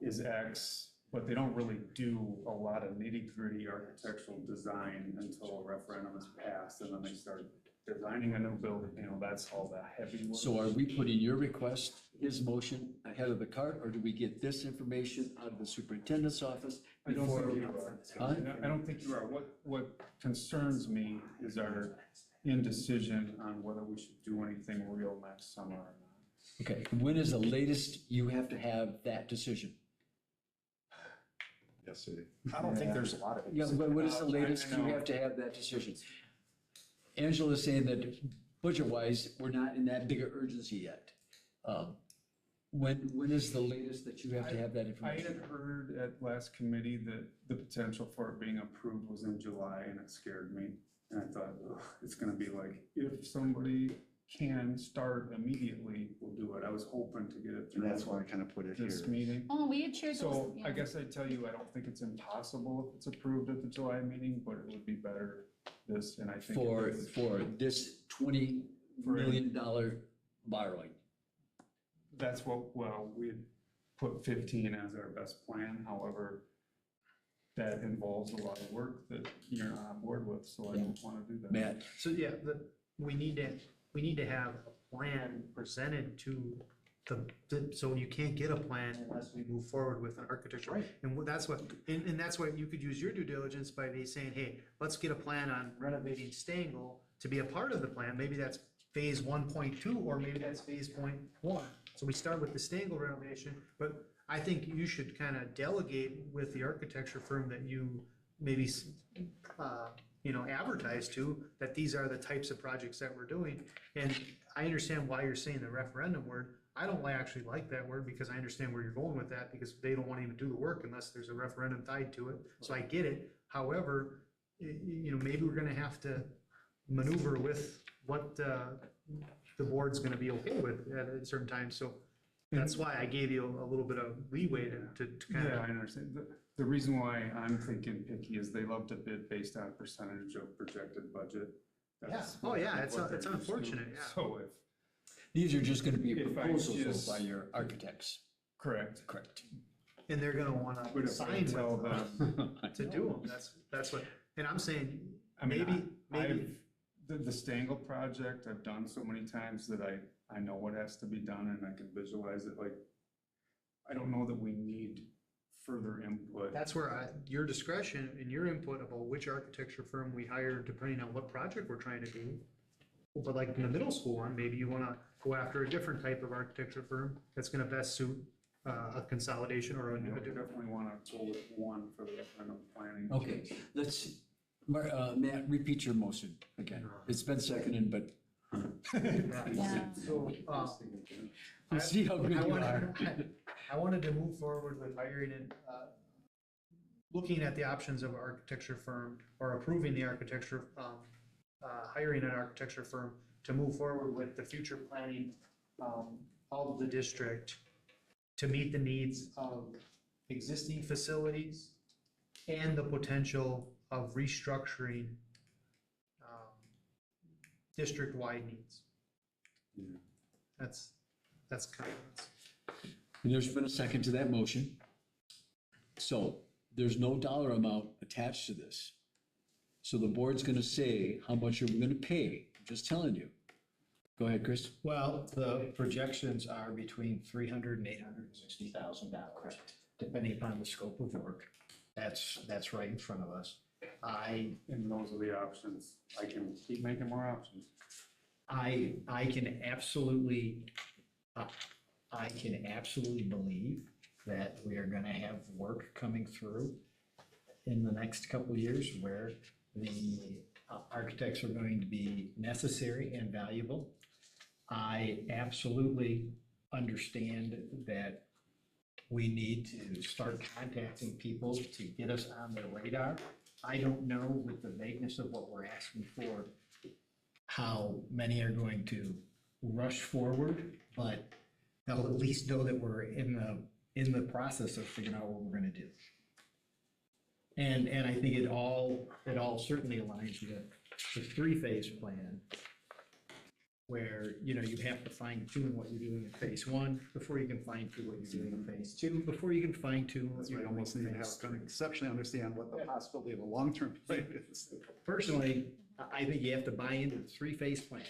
Speaker 7: is X, but they don't really do a lot of nitty-gritty architectural design until a referendum is passed, and then they start designing a new building, that's all the heavy work.
Speaker 2: So are we putting your request, his motion, ahead of the cart, or do we get this information out of the superintendent's office
Speaker 7: I don't
Speaker 2: before?
Speaker 7: think you are.
Speaker 2: Huh?
Speaker 7: I don't think you are. What concerns me is our indecision on whether we should do anything real next summer or not.
Speaker 2: Okay, when is the latest you have to have that decision?
Speaker 4: Yes, sir.
Speaker 1: I don't think there's a lot of.
Speaker 2: Yeah, what is the
Speaker 7: I
Speaker 2: latest you
Speaker 7: know.
Speaker 2: have to have that decision? Angela's saying that budget-wise, we're not in that big of urgency yet. When is the latest that you have to have that
Speaker 7: I
Speaker 2: information?
Speaker 7: had heard at last committee that the potential for it being approved was in July, and it scared me. And I thought, ugh, it's gonna be like, if somebody can start immediately, we'll do it. I was hoping to get it
Speaker 4: And
Speaker 7: through
Speaker 4: that's why I kind of put it here.
Speaker 7: this meeting.
Speaker 3: Oh, we had shared those.
Speaker 7: So I
Speaker 3: yeah.
Speaker 7: guess I'd tell you, I don't think it's impossible if it's approved at the July meeting, but it would be better this, and I think. it
Speaker 2: For
Speaker 7: is.
Speaker 2: this $20 million borrowing?
Speaker 7: That's well, we had put 15 as our best plan, however, that involves a lot of work that you're not on board with, so I don't wanna do that.
Speaker 2: Matt?
Speaker 8: So yeah, we need to have a plan presented to so you can't get a plan unless we move forward with an architecture.
Speaker 1: Right.
Speaker 8: And that's what you could use your due diligence by saying, hey, let's get a plan on renovating Stangl to be a part of the plan. Maybe that's phase 1.2, or maybe that's phase 0.1. So we start with the Stangl renovation, but I think you should kind of delegate with the architecture firm that you maybe, advertise to, that these are the types of projects that we're doing. And I understand why you're saying the referendum word. I don't actually like that word because I understand where you're going with that, because they don't want to even do the work unless there's a referendum tied to it. So I get it. However, you know, maybe we're gonna have to maneuver with what, the board's gonna be okay with at a certain time. So that's why I gave you a little bit of leeway to kind
Speaker 7: Yeah, I
Speaker 8: of.
Speaker 7: understand. The reason why I'm thinking picky is they love to bid based on percentage of projected budget. That's
Speaker 8: Oh, yeah,
Speaker 7: what
Speaker 8: it's
Speaker 7: they're used to.
Speaker 8: unfortunate, yeah.
Speaker 7: So if,
Speaker 2: These are just gonna be
Speaker 7: If I
Speaker 2: proposals
Speaker 7: just-
Speaker 2: though by your architects.
Speaker 7: correct.
Speaker 2: Correct.
Speaker 8: And they're gonna wanna
Speaker 7: But if I
Speaker 8: sign
Speaker 7: tell
Speaker 8: with us
Speaker 7: them,
Speaker 8: to do them. That's what, and I'm saying,
Speaker 7: I mean,
Speaker 8: maybe,
Speaker 7: the Stangle project, I've done so many times that I know what has to be done and I can visualize it, like, I don't know that we need further input.
Speaker 8: that's where your discretion and your input about which architecture firm we hire, depending on what project we're trying to do. But like in the middle school one, maybe you wanna go after a different type of architecture firm that's gonna best suit a consolidation or
Speaker 7: I mean,
Speaker 8: a
Speaker 7: I
Speaker 8: different.
Speaker 7: definitely wanna go with one for the referendum planning.
Speaker 2: Okay, let's, Matt, repeat your motion again. It's been seconded, but
Speaker 3: Yeah.
Speaker 8: So,
Speaker 2: we'll see how good
Speaker 8: I
Speaker 2: you
Speaker 8: wanted-
Speaker 2: are.
Speaker 8: I wanted to move forward with hiring and, looking at the options of architecture firm or approving the architecture, hiring an architecture firm to move forward with the future planning, of the district to meet the needs of existing facilities and the potential of restructuring, district-wide needs. That's kind of.
Speaker 2: And there's been a second to that motion. So there's no dollar amount attached to this. So the board's gonna say how much are we gonna pay, I'm just telling you. Go ahead, Chris.
Speaker 6: Well, the projections are between $300,000 and $860,000, depending upon the scope of work. That's right in front of us.
Speaker 7: And those are the options. I can keep making more options.
Speaker 6: I can absolutely, I can absolutely believe that we are gonna have work coming through in the next couple of years where the architects are going to be necessary and valuable. I absolutely understand that we need to start contacting people to get us on their radar. I don't know with the vagueness of what we're asking for, how many are going to rush forward, but they'll at least know that we're in the process of figuring out what we're gonna do. And I think it all certainly aligns with the three-phase plan, where, you know, you have to fine tune what you're doing in phase one before you can fine tune what you're doing in phase two, before you can fine tune what
Speaker 4: That's
Speaker 6: you're
Speaker 4: why I
Speaker 6: doing
Speaker 4: almost
Speaker 6: in
Speaker 4: need to have,
Speaker 6: phase
Speaker 4: kind of
Speaker 6: three.
Speaker 4: conceptually understand what the possibility of a long-term plan is.
Speaker 6: Personally, I think you have to buy into the three-phase plan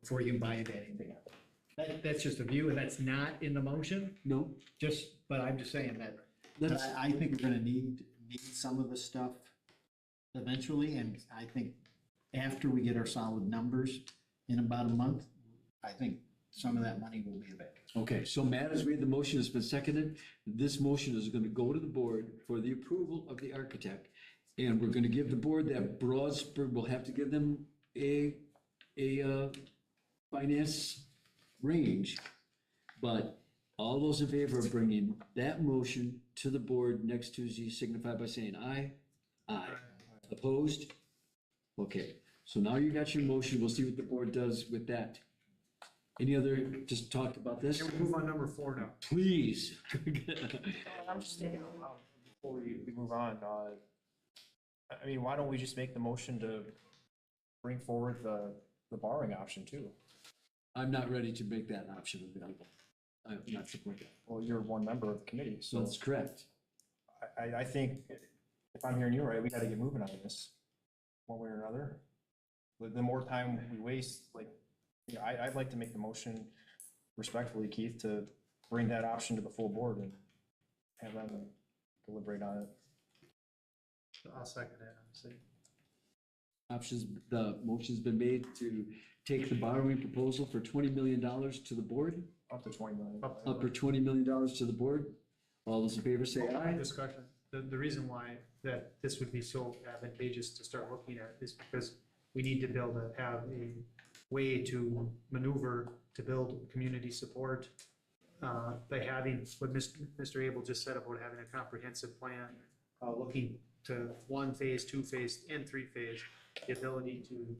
Speaker 6: before you can buy into anything else. That's just a view, and that's not in the motion,
Speaker 2: No,
Speaker 6: but I'm just saying that. But
Speaker 2: let's,
Speaker 6: I think we're gonna need some of this stuff eventually, and I think after we get our solid numbers in about a month, I think some of that money will be available.
Speaker 2: okay, so Matt has made the motion, it's been seconded. This motion is gonna go to the board for the approval of the architect. And we're gonna give the board that broad, we'll have to give them a finance range. But all those in favor of bringing that motion to the board next Tuesday signify by saying aye. Aye. Opposed? Okay, so now you got your motion, we'll see what the board does with that. Any other, just talk about this?
Speaker 8: Can we move on number 4 now?
Speaker 2: Please.
Speaker 1: I'm just thinking, before we move on, I mean, why don't we just make the motion to bring forward the borrowing option too?
Speaker 2: I'm not ready to make that option available. I'm not support that.
Speaker 1: Well, you're one member of the committee, so
Speaker 2: That's correct.
Speaker 1: I think, if I'm hearing you right, we gotta get moving on this, one way or another. The more time we waste, like, you know, I'd like to make the motion respectfully, Keith, to bring that option to the full board and have them deliberate on it.
Speaker 8: I'll second that, honestly.
Speaker 2: Options, the motion's been made to take the borrowing proposal for $20 million to the board,
Speaker 1: Up to 20 million.
Speaker 2: up for $20 million to the board. All those in favor say aye.
Speaker 8: Discussion, the reason why that this would be so advantageous to start looking at is because we need to be able to have a way to maneuver to build community support by having what Mr. Abel just said about having a comprehensive plan, looking to 1 phase, 2 phase, and 3 phase, the ability to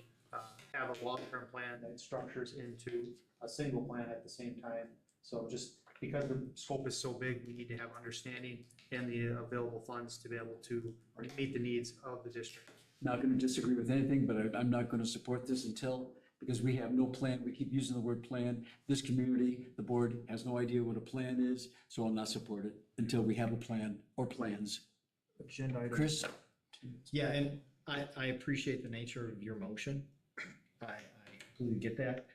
Speaker 8: have a long-term plan that structures into a single plan at the same time. So just because the scope is so big, we need to have understanding and the available funds to be able to meet the needs of the district.
Speaker 2: Not gonna disagree with anything, but I'm not gonna support this until, because we have no plan, we keep using the word plan. This community, the board has no idea what a plan is, so I'll not support it until we have a plan or plans.
Speaker 1: Agenda item.
Speaker 2: Chris?
Speaker 6: Yeah, and I appreciate the nature of your motion. I completely get that.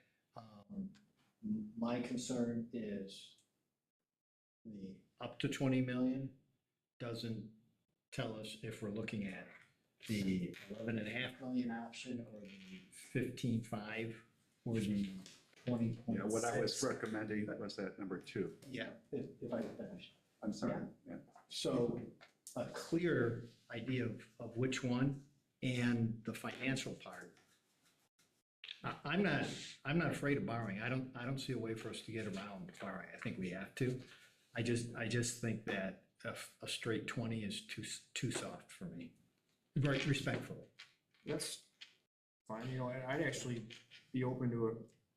Speaker 6: My concern is the up to 20 million doesn't tell us if we're looking at the 11.5 million option or the 15.5 or the 20.6.
Speaker 4: Yeah, what I was recommending was that number 2.
Speaker 6: Yeah, if I could finish.
Speaker 4: I'm sorry. Yeah.
Speaker 6: So a clear idea of which one and the financial part. I'm not afraid of borrowing. I don't see a way for us to get around borrowing. I think we have to. I just think that a straight 20 is too soft for me. Very respectfully.
Speaker 1: That's fine, you know, I'd actually be open to a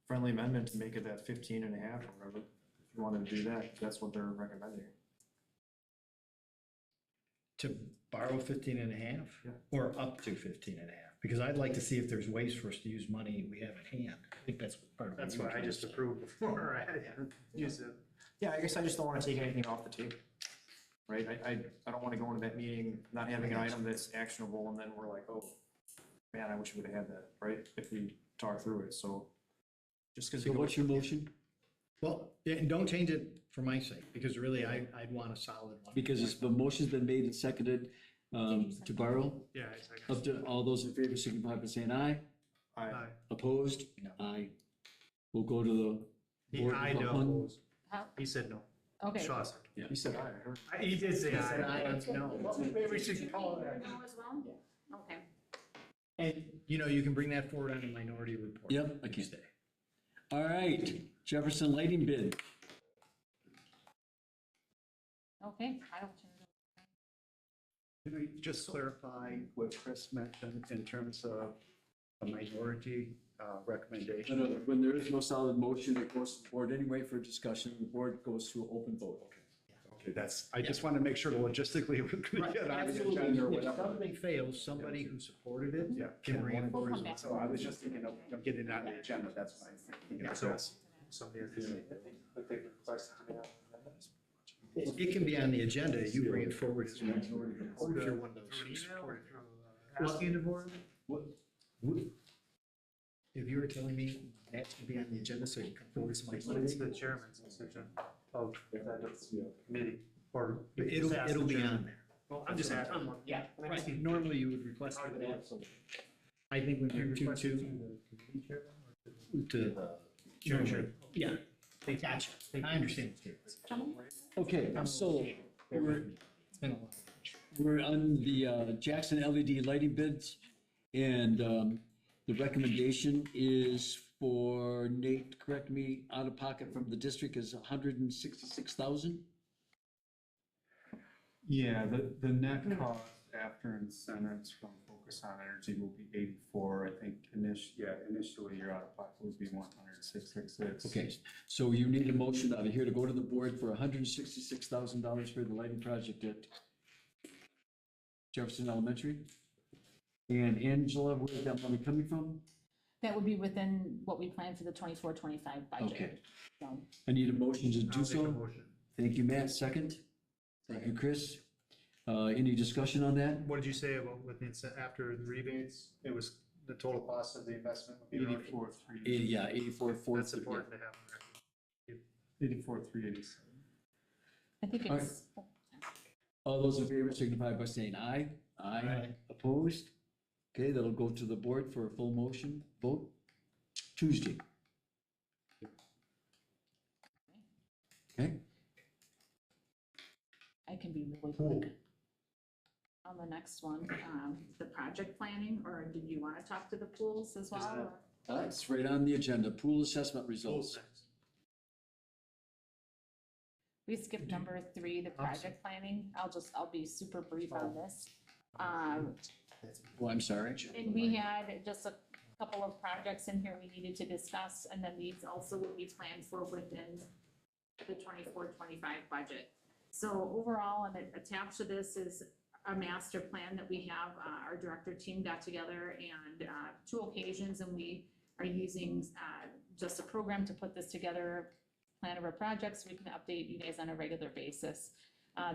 Speaker 1: friendly amendment to make it that 15 and a half or whatever, if you wanted to do that, if that's what they're recommending.
Speaker 6: To borrow 15 and a half?
Speaker 1: Yeah.
Speaker 6: Or up to 15 and a half? Because I'd like to see if there's ways for us to use money we have at hand. I think that's part of.
Speaker 8: That's
Speaker 6: what
Speaker 8: what I
Speaker 6: you're
Speaker 8: just
Speaker 6: trying to say.
Speaker 8: approved before. I use it.
Speaker 1: Yeah, I guess I just don't wanna take anything off the table, right? I don't wanna go into that meeting not having an item that's actionable, and then we're like, oh, man, I wish we would've had that, right? If we talk through it, so. Just cause.
Speaker 2: So what's your motion?
Speaker 6: Well, yeah, and don't change it for my sake, because really I'd want a solid one.
Speaker 2: Because the motion's been made and seconded to borrow.
Speaker 8: Yeah,
Speaker 2: Up to all those in favor, signify by saying aye.
Speaker 1: Aye.
Speaker 2: Opposed?
Speaker 6: No.
Speaker 2: Aye. We'll go to the. board
Speaker 8: I
Speaker 2: with a
Speaker 8: know.
Speaker 2: hun-
Speaker 3: How-
Speaker 8: He said no.
Speaker 3: Okay.
Speaker 8: Shaw said.
Speaker 1: You said aye, I heard.
Speaker 8: He did say
Speaker 6: He said aye.
Speaker 8: aye.
Speaker 6: No.
Speaker 8: Maybe we should call it that.
Speaker 3: No as well? Okay.
Speaker 6: And, you can bring that forward on the minority report.
Speaker 2: Yep, I can.
Speaker 6: Tuesday.
Speaker 2: All right, Jefferson lighting bid.
Speaker 3: Okay, I don't.
Speaker 4: Can I just clarify what Chris mentioned in terms of a minority recommendation?
Speaker 2: When there is no solid motion, it goes to the board anyway for discussion. The board goes to an open vote.
Speaker 4: Okay, I just want to make sure logistically we're going to get on the agenda or
Speaker 6: Absolutely. If
Speaker 4: whatever.
Speaker 6: something fails, somebody who supported it
Speaker 4: Yeah.
Speaker 6: can bring it
Speaker 3: We'll
Speaker 6: forward.
Speaker 3: come back.
Speaker 4: So I was just thinking of getting it on the agenda, that's why I'm thinking of this.
Speaker 8: Somebody has to say.
Speaker 6: It can be on the agenda, you bring it forward as a minority report if you're one of those who support it.
Speaker 8: Asking for it?
Speaker 6: What, if you were telling me that's gonna be on the agenda, so you come forward as a
Speaker 8: It's
Speaker 6: minority,
Speaker 8: the chairman's decision of that committee, or.
Speaker 6: it'll be on there.
Speaker 8: Well, I'm just asking.
Speaker 3: Yeah.
Speaker 6: Right, normally you would request it, but absolutely. I think when you're two-two to the.
Speaker 8: Sure.
Speaker 6: Yeah, gotcha, I understand.
Speaker 2: Okay, so
Speaker 6: It's been a while.
Speaker 2: we're on the Jackson LED lighting bids. And the recommendation is for Nate, correct me, out of pocket from the district is 166,000.
Speaker 7: Yeah, the net cost after incentives from Focus on Energy will be 84. I think initially your out of pocket would be 106.66.
Speaker 2: Okay, so you need a motion out of here to go to the board for $166,000 for the lighting project at Jefferson Elementary. And Angela, where's that money coming from?
Speaker 3: That would be within what we planned for the 24-25 budget.
Speaker 2: Okay,
Speaker 3: So,
Speaker 2: I need a motion to do
Speaker 8: I'll make a
Speaker 2: so.
Speaker 8: motion.
Speaker 2: Thank you, Matt, second. Thank you, Chris. Any discussion on that?
Speaker 8: What did you say about with the after the rebates? It was the total cost of the investment would be around
Speaker 7: 84,387.
Speaker 2: Yeah, 84,4.
Speaker 8: That's important to have. on record.
Speaker 7: 84,387.
Speaker 3: I think
Speaker 2: All right.
Speaker 3: it's,
Speaker 2: All those in favor signify by saying aye.
Speaker 6: Aye.
Speaker 2: Opposed? Okay, that'll go to the board for a full motion vote Tuesday. Okay,
Speaker 3: I can be really quick. On the next one, the project planning, or did you want to talk to the pools as well?
Speaker 2: It's right on the agenda, pool assessment results.
Speaker 3: We skipped number 3, the project planning. I'll be super brief on this.
Speaker 2: Oh, I'm sorry.
Speaker 3: And we had just a couple of projects in here we needed to discuss, and then these also will be planned for within the 24-25 budget. So overall, and attached to this is a master plan that we have, our director team got together and 2 occasions, and we are using just a program to put this together, plan of our projects, so we can update you guys on a regular basis.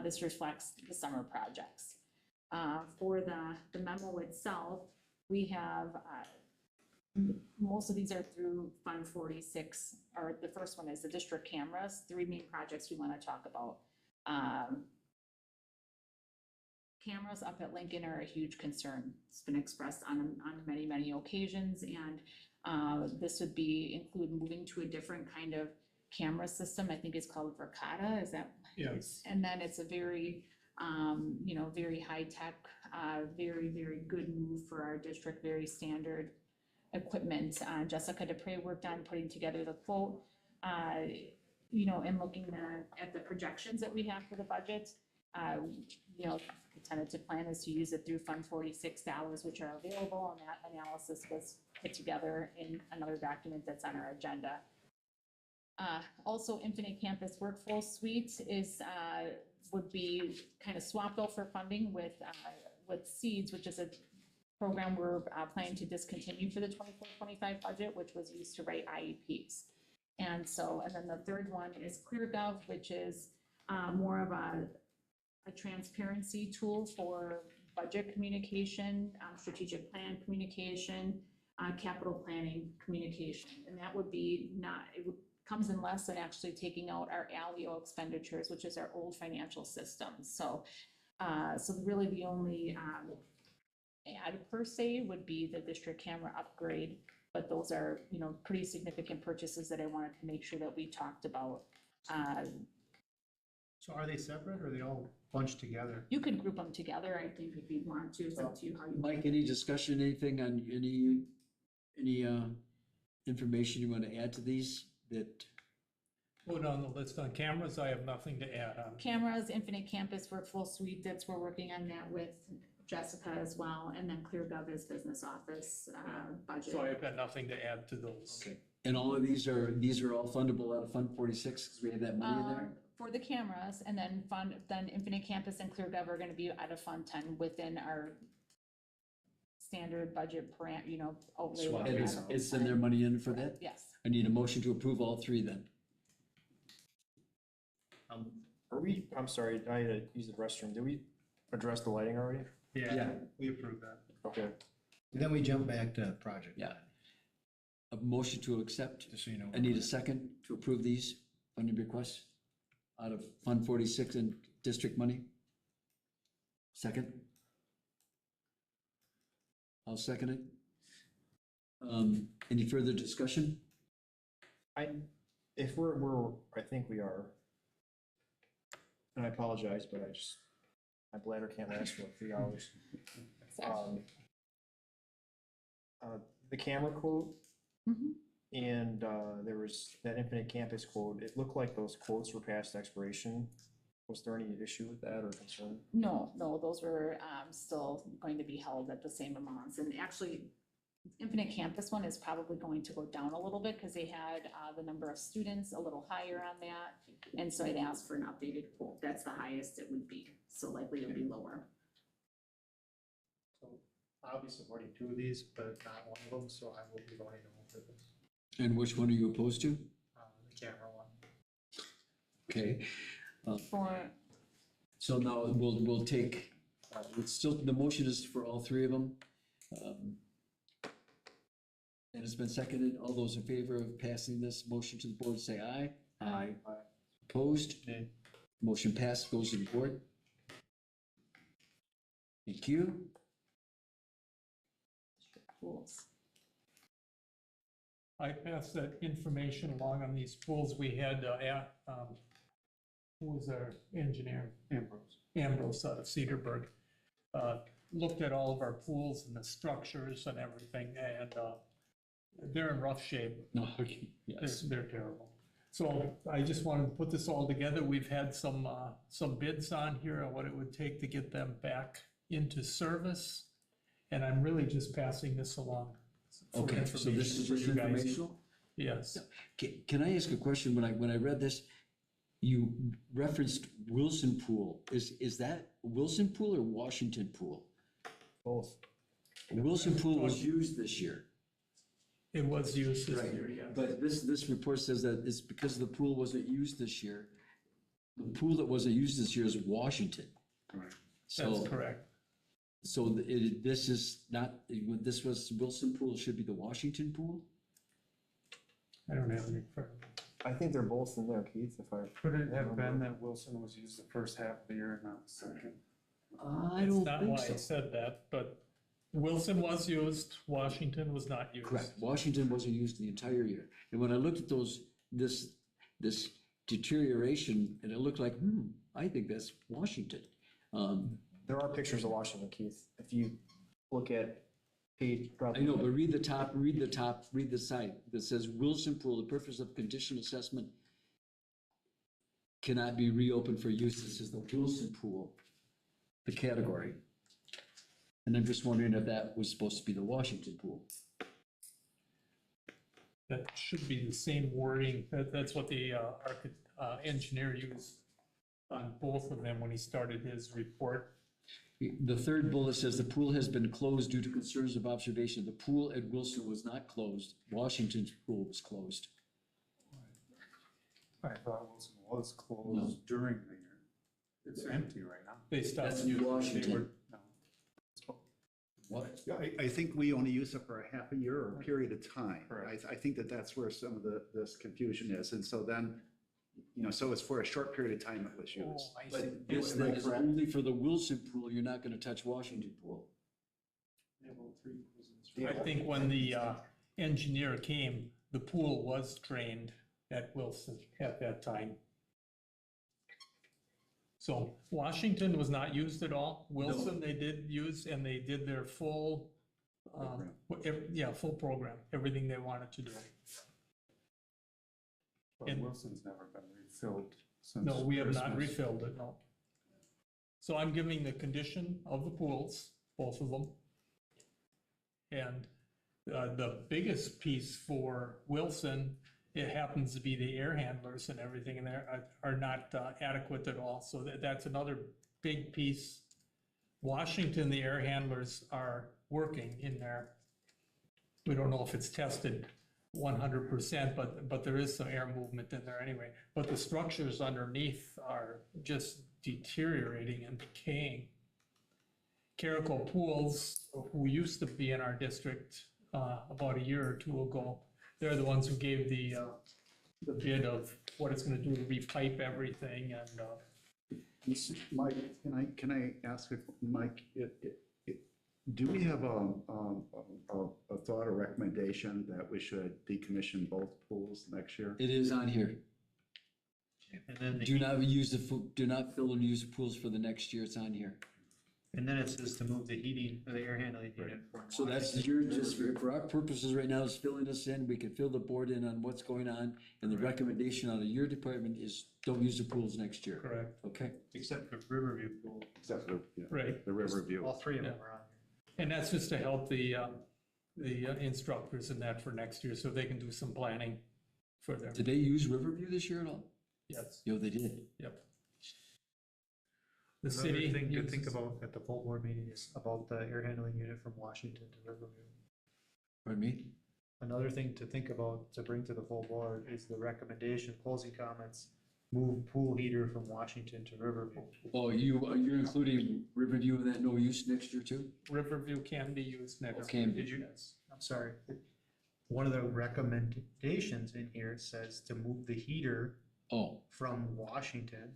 Speaker 3: This reflects the summer projects. For the memo itself, we have, most of these are through Fund 46, or the first one is the district cameras, 3 main projects we want to talk about. Cameras up at Lincoln are a huge concern. It's been expressed on many, many occasions, and this would include moving to a different kind of camera system. I think it's called Verkada, is that?
Speaker 5: Yes.
Speaker 3: And then it's a very, very high tech, very, very good move for our district, very standard equipment. Jessica Dupre worked on putting together the quote, and looking at the projections that we have for the budget. The tentative plan is to use it through Fund 46 dollars, which are available, and that analysis was put together in another document that's on our agenda. Also, Infinite Campus Workflow Suite would be kind of swapped out for funding with SEEDS, which is a program we're planning to discontinue for the 24-25 budget, which was used to write IEPs. And then the third one is ClearGov, which is more of a transparency tool for budget communication, strategic plan communication, capital planning communication. And that would be comes in less than actually taking out our ALIO expenditures, which is our old financial system. So really the only add per se would be the district camera upgrade, but those are, pretty significant purchases that I wanted to make sure that we talked about.
Speaker 8: So are they separate or are they all bunched together?
Speaker 3: You could group them together, I think, if you want to. It's up to you how you.
Speaker 2: Mike, any discussion, anything on any information you want to add to these that?
Speaker 5: Put on the list on cameras, I have nothing to add on.
Speaker 3: Cameras, Infinite Campus Workflow Suite, we're working on that with Jessica as well, and then ClearGov is business office budget.
Speaker 5: So I have got nothing to add to those.
Speaker 2: Okay. And all of these are all fundable out of Fund 46 because we have that money in there?
Speaker 3: For the cameras, and then Infinite Campus and ClearGov are gonna be out of Fund 10 within our standard budget outlay.
Speaker 2: And it's in their money in for that?
Speaker 3: Yes.
Speaker 2: I need a motion to approve all 3 then.
Speaker 1: I'm sorry, I had to use the restroom. Did we address the lighting already?
Speaker 2: Yeah.
Speaker 8: We approve that.
Speaker 1: Okay.
Speaker 6: Then we jump back to project.
Speaker 2: Yeah. A motion to accept.
Speaker 6: Just so you know.
Speaker 2: I need a second to approve these funding requests out of Fund 46 and district money. Second? I'll second it. Any further discussion?
Speaker 1: If I think we are. And I apologize, but my bladder can't last for like 3 hours. The camera quote
Speaker 3: Mhm.
Speaker 1: and there was that Infinite Campus quote. It looked like those quotes were past expiration. Was there any issue with that or concern?
Speaker 3: No, those were still going to be held at the same amounts, and actually, Infinite Campus one is probably going to go down a little bit because they had the number of students a little higher on that, and so I'd ask for an updated quote. That's the highest it would be, so likely it'll be lower.
Speaker 8: So I'll be supporting 2 of these, but not one of them, so I will be voting no for this,
Speaker 2: And which one are you opposed to?
Speaker 8: the camera one.
Speaker 2: Okay,
Speaker 3: For,
Speaker 2: so now we'll take, it's still, the motion is for all 3 of them. And it's been seconded. All those in favor of passing this motion to the board, say aye.
Speaker 3: Aye.
Speaker 2: Opposed?
Speaker 8: Nay.
Speaker 2: Motion passed, goes to the board. Thank you.
Speaker 3: pools.
Speaker 5: I passed that information along on these pools. We had, who was our engineer? Ambrose out of Cedarburg. Looked at all of our pools and the structures and everything, and they're in rough shape.
Speaker 2: No, okay,
Speaker 5: They're,
Speaker 2: yes.
Speaker 5: they're terrible. So I just wanted to put this all together. We've had some bids on here on what it would take to get them back into service. And I'm really just passing this along. for
Speaker 2: Okay, so this is
Speaker 5: information for
Speaker 2: just
Speaker 5: you guys.
Speaker 2: informational?
Speaker 5: Yes,
Speaker 2: Can I ask a question? When I read this, you referenced Wilson Pool. Is that Wilson Pool or Washington Pool?
Speaker 1: Both.
Speaker 2: Wilson Pool was used this year.
Speaker 5: it was used this
Speaker 2: Right.
Speaker 5: year, yeah.
Speaker 2: But this report says that it's because the pool wasn't used this year. The pool that wasn't used this year is Washington.
Speaker 4: Right.
Speaker 5: That's
Speaker 2: So,
Speaker 5: correct.
Speaker 2: so this is not, this was Wilson Pool, should be the Washington Pool?
Speaker 5: I don't have any further.
Speaker 1: I think they're both in there, Keith, if I.
Speaker 7: Could it have been that Wilson was used the first half of the year and not the second?
Speaker 2: I
Speaker 5: That's
Speaker 2: don't
Speaker 5: not
Speaker 2: think
Speaker 5: why I
Speaker 2: so.
Speaker 5: said that, but Wilson was used, Washington was not used.
Speaker 2: Correct, Washington wasn't used the entire year. And when I looked at this deterioration, and it looked like, I think that's Washington.
Speaker 1: There are pictures of Washington, Keith. If you look at page.
Speaker 2: I know, but read the side that says Wilson Pool, the purpose of condition assessment cannot be reopened for use. This is the Wilson Pool, the category. And I'm just wondering if that was supposed to be the Washington Pool.
Speaker 5: That should be the same wording, that's what the engineer used on both of them when he started his report.
Speaker 2: The third bullet says the pool has been closed due to concerns of observation. The pool at Wilson was not closed. Washington's pool was closed.
Speaker 7: I thought Wilson was closed during the year. It's empty right now.
Speaker 5: They stopped
Speaker 2: That's
Speaker 5: using it.
Speaker 2: Washington.
Speaker 7: No.
Speaker 2: What?
Speaker 4: Yeah, I think we only use it for a half a year or a period of time.
Speaker 7: Correct.
Speaker 4: I think that that's where some of this confusion is. And so then, so it's for a short period of time it was
Speaker 5: Oh,
Speaker 4: used.
Speaker 5: I see.
Speaker 2: But this
Speaker 4: Am I
Speaker 2: then is
Speaker 4: correct?
Speaker 2: only for the Wilson Pool. You're not gonna touch Washington Pool.
Speaker 5: I think when the engineer came, the pool was drained at Wilson at that time. So Washington was not used at all. Wilson, they did use, and they did their full, full program, everything they wanted to do.
Speaker 7: But
Speaker 5: And-
Speaker 7: Wilson's never been refilled since.
Speaker 5: No, we have not
Speaker 7: Christmas.
Speaker 5: refilled it, no. So I'm giving the condition of the pools, both of them. And the biggest piece for Wilson, it happens to be the air handlers and everything in there are not adequate at all. So that's another big piece. Washington, the air handlers are working in there. We don't know if it's tested 100%, but there is some air movement in there anyway. But the structures underneath are just deteriorating and decaying. Caracal Pools, who used to be in our district about a year or two ago, they're the ones who gave the bid of what it's gonna do to repipe everything and,
Speaker 4: Mike, can I ask, Mike, do we have a thought or recommendation that we should decommission both pools next year?
Speaker 2: It is on here.
Speaker 8: And then,
Speaker 2: Do not do not fill and use the pools for the next year. It's on here.
Speaker 8: and then it says to move the heating, the air handling unit from.
Speaker 2: So that's your, just for our purposes right now is filling this in. We can fill the board in on what's going on. And the recommendation out of your department is don't use the pools next year.
Speaker 5: correct,
Speaker 2: Okay?
Speaker 8: Except for Riverview Pool.
Speaker 4: Except for,
Speaker 5: right.
Speaker 4: the Riverview.
Speaker 8: All three of them are on
Speaker 5: And that's just to help the instructors in that for next year, so they can do some planning for their,
Speaker 2: Did they use Riverview this year at all?
Speaker 5: yes,
Speaker 2: Yo, they did.
Speaker 5: yep. The
Speaker 8: here.
Speaker 5: city.
Speaker 8: Another thing to think
Speaker 5: uses-
Speaker 8: about at the full board meeting is about the air handling unit from Washington to Riverview.
Speaker 2: Pardon me?
Speaker 8: Another thing to think about, to bring to the full board, is the recommendation, closing comments, move pool heater from Washington to Riverview.
Speaker 2: Oh, you're including Riverview in that no use next year too?
Speaker 5: Riverview can be used next.
Speaker 2: Can be.
Speaker 8: Did you, I'm sorry. One of the recommendations in here says to move the heater
Speaker 2: Oh,
Speaker 8: from Washington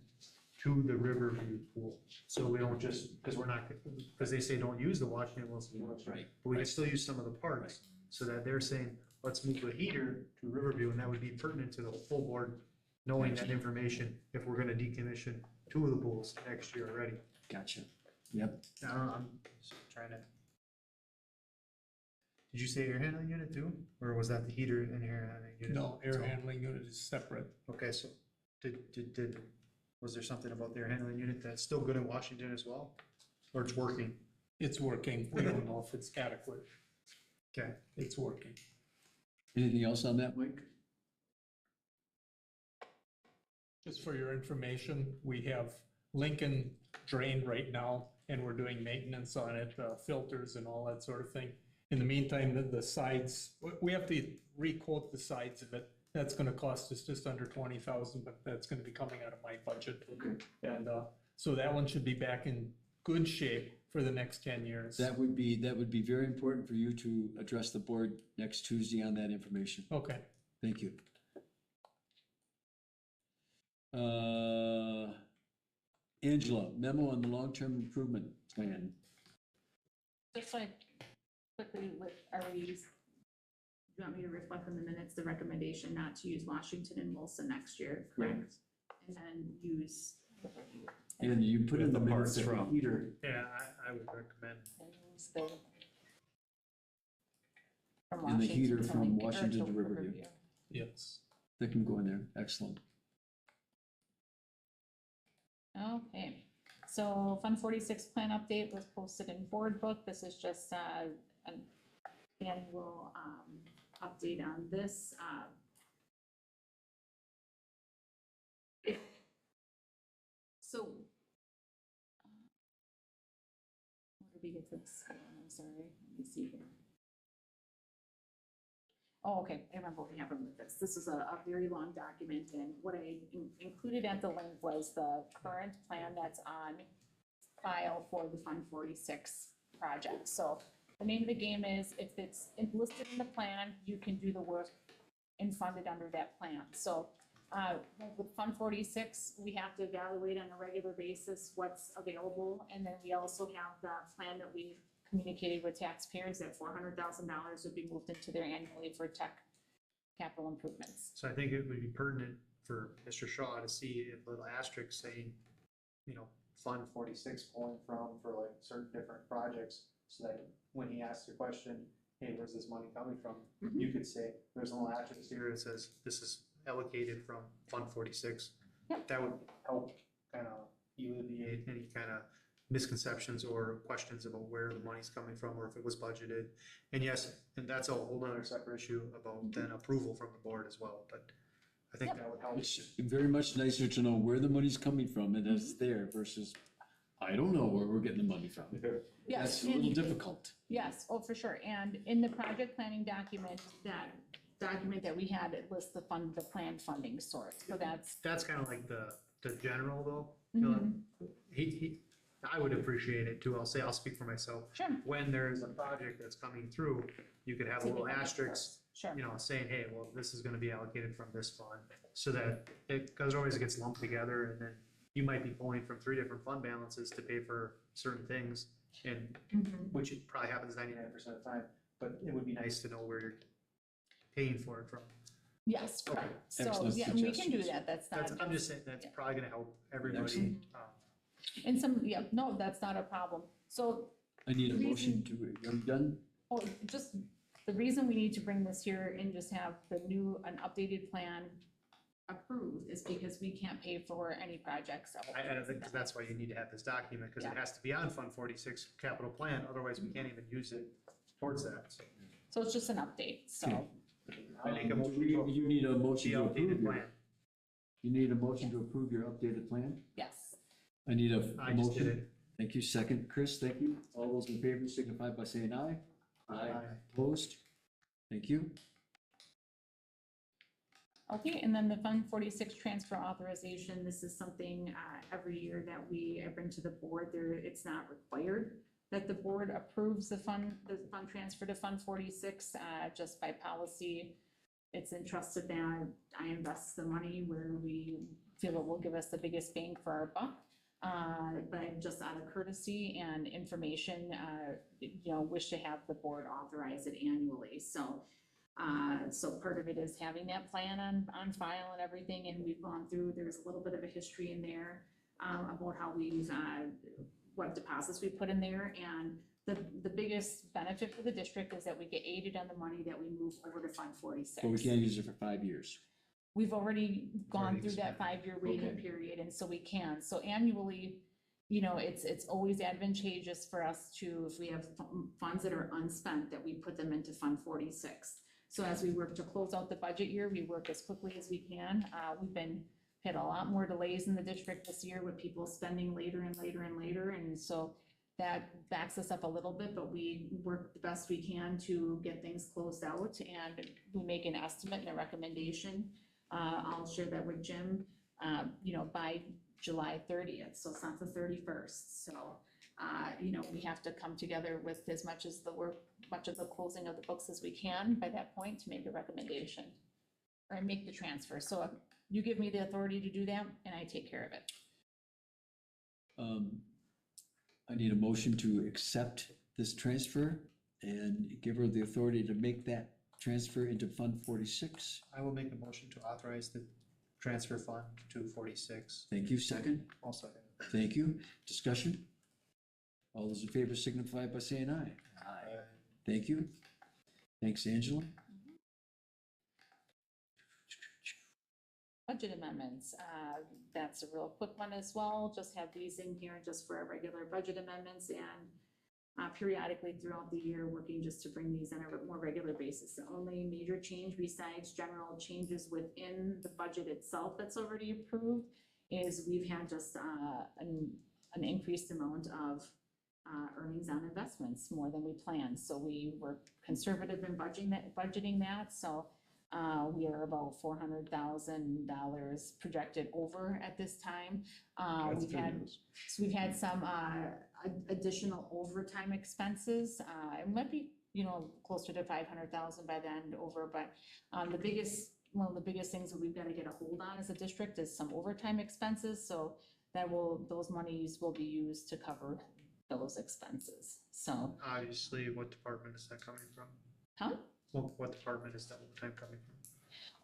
Speaker 8: to the Riverview pool. So we don't just, because we're not, because they say don't use the Washington Wilson pool.
Speaker 2: right.
Speaker 8: But we can still use some of the parts, so that they're saying, let's move the heater to Riverview, and that would be pertinent to the full board, knowing that information, if we're gonna decommission two of the pools next year already.
Speaker 2: Gotcha. Yep.
Speaker 8: I don't know, I'm just trying to. Did you say air handling unit too? Or was that the heater and air handling unit?
Speaker 5: No, air
Speaker 8: So-
Speaker 5: handling unit is separate.
Speaker 8: Okay, so was there something about the air handling unit that's still good in Washington as well? Or it's working?
Speaker 5: It's working. We don't know if it's adequate.
Speaker 8: Okay.
Speaker 5: It's working.
Speaker 2: Anything else on that, Mike?
Speaker 5: Just for your information, we have Lincoln drained right now, and we're doing maintenance on it, filters and all that sort of thing. In the meantime, the sides, we have to recoat the sides of it. That's gonna cost us just under 20,000, but that's gonna be coming out of my budget.
Speaker 2: Okay.
Speaker 5: And, so that one should be back in good shape for the next 10 years.
Speaker 2: That would be very important for you to address the board next Tuesday on that information.
Speaker 5: Okay.
Speaker 2: Thank you. Angela, memo on the long-term improvement plan.
Speaker 3: Just like quickly, do you want me to reflect in the minutes the recommendation not to use Washington and Wilson next year, correct? And then use.
Speaker 2: And you put in
Speaker 4: With
Speaker 2: the
Speaker 4: the
Speaker 2: minutes
Speaker 4: parts
Speaker 2: that the
Speaker 4: from-
Speaker 2: heater,
Speaker 8: Yeah, I would recommend.
Speaker 2: And the heater from Washington to Riverview.
Speaker 5: Yes.
Speaker 2: that can go in there. Excellent.
Speaker 3: Okay, so Fund 46 plan update was posted in board book. This is just an annual update on this. So, where did we get this? I'm sorry, let me see here. Oh, okay, I remember what happened with this. This is a very long document, and what I included at the link was the current plan that's on file for the Fund 46 project. So the name of the game is, if it's listed in the plan, you can do the work and fund it under that plan. So with Fund 46, we have to evaluate on a regular basis what's available, and then we also have the plan that we communicated with taxpayers that $400,000 would be moved into their annually for tech capital improvements.
Speaker 8: So I think it would be pertinent for Mr. Shaw to see a little asterisk saying, you know,
Speaker 1: Fund 46 pulling from for like certain different projects, so that when he asks the question, hey, where's this money coming from?
Speaker 3: Mhm.
Speaker 1: You could say, there's a little asterisk here.
Speaker 8: here it says this is allocated from Fund 46.
Speaker 3: Yep.
Speaker 8: That would
Speaker 1: Help kind of alleviate.
Speaker 8: alleviate any kind of misconceptions or questions about where the money's coming from or if it was budgeted. And yes, and that's a whole nother separate issue about then approval from the board as well, but I think that would help.
Speaker 2: It's very much nicer to know where the money's coming from and that it's there versus, I don't know where we're getting the money from.
Speaker 3: Yes,
Speaker 2: That's a little
Speaker 3: and-
Speaker 2: difficult.
Speaker 3: Yes, oh, for sure. And in the project planning document, that document that we had, it lists the planned funding source. So
Speaker 8: That's kind of like the general though. You know, I would appreciate it too. I'll speak for myself.
Speaker 3: sure,
Speaker 8: When there's a project that's coming through, you could have a
Speaker 3: Take it
Speaker 8: little
Speaker 3: from the
Speaker 8: asterisk,
Speaker 3: source. Sure.
Speaker 8: you know, saying, hey, well, this is gonna be allocated from this fund. So that because otherwise it gets lumped together and then you might be pulling from 3 different fund balances to pay for certain things. And
Speaker 3: Mhm.
Speaker 8: which it probably happens 99% of the time, but it would be nice to know where you're paying for it from.
Speaker 3: Yes, correct. So,
Speaker 2: Excellent
Speaker 3: yeah, and we can do
Speaker 2: suggestions.
Speaker 3: that. That's not.
Speaker 8: I'm just saying, that's
Speaker 3: yeah.
Speaker 8: probably gonna help everybody.
Speaker 2: Excellent.
Speaker 3: And some, yeah, no, that's not a problem. So,
Speaker 2: I need a
Speaker 3: The
Speaker 2: motion
Speaker 3: reason-
Speaker 2: to, are you done?
Speaker 3: oh, just, the reason we need to bring this here and just have an updated plan approved is because we can't pay for any projects.
Speaker 8: I think that's why you need to have this document, because it
Speaker 3: Yeah.
Speaker 8: has to be on Fund 46 capital plan, otherwise we can't even use it towards that. So
Speaker 3: So it's just an update, so.
Speaker 2: Okay.
Speaker 8: I make a motion to
Speaker 2: You need a motion
Speaker 8: the
Speaker 2: to approve
Speaker 8: updated
Speaker 2: your,
Speaker 8: plan.
Speaker 2: you need a motion to approve your updated plan?
Speaker 3: Yes.
Speaker 2: I need a
Speaker 8: I just did
Speaker 2: motion.
Speaker 8: it.
Speaker 2: Thank you. Second, Chris, thank you. All those in favor signify by saying aye. Opposed? Thank you.
Speaker 3: Okay, and then the Fund 46 transfer authorization, this is something every year that we bring to the board. It's not required that the board approves the fund transfer to Fund 46, just by policy. It's entrusted that I invest the money where we feel it will give us the biggest bang for our buck. But just out of courtesy and information, wish to have the board authorize it annually. So part of it is having that plan on file and everything, and we've gone through, there's a little bit of a history in there about how what deposits we put in there, and the biggest benefit for the district is that we get aided on the money that we move over to Fund 46.
Speaker 2: But we can't use it for 5 years.
Speaker 3: We've already gone
Speaker 8: already
Speaker 3: through that
Speaker 8: expanded.
Speaker 3: 5-year waiting
Speaker 2: Okay.
Speaker 3: period, and so we can. So annually, you know, it's always advantageous for us to, if we have funds that are unspent, that we put them into Fund 46. So as we work to close out the budget year, we work as quickly as we can. Had a lot more delays in the district this year with people spending later and later and later, and so that backs us up a little bit, but we work the best we can to get things closed out, and we make an estimate and a recommendation. I'll share that with Jim, you know, by July 30th, so it's not the 31st. So, you know, we have to come together with as much of the closing of the books as we can by that point to make a recommendation or make the transfer. So you give me the authority to do that, and I take care of it.
Speaker 2: I need a motion to accept this transfer and give her the authority to make that transfer into Fund 46.
Speaker 8: I will make a motion to authorize the transfer fund to 46.
Speaker 2: Thank you. Second?
Speaker 1: I'll second it.
Speaker 2: Thank you. Discussion? All those in favor signify by saying aye.
Speaker 1: Aye.
Speaker 2: Thank you. Thanks, Angela.
Speaker 3: Budget amendments, that's a real quick one as well. Just have these in here just for our regular budget amendments, and periodically throughout the year, working just to bring these in a more regular basis. The only major change besides general changes within the budget itself that's already approved is we've had just an increased amount of earnings on investments, more than we planned. So we were conservative in budgeting that, so we are about $400,000 projected over at this time.
Speaker 1: That's
Speaker 3: We've
Speaker 1: good
Speaker 3: had,
Speaker 1: news.
Speaker 3: so we've had some additional overtime expenses. It might be, you know, closer to 500,000 by the end over, but one of the biggest things that we've got to get a hold on as a district is some overtime expenses. So those monies will be used to cover those expenses. So,
Speaker 8: Obviously, what department is that coming from?
Speaker 3: huh?
Speaker 8: What department is that overtime coming from?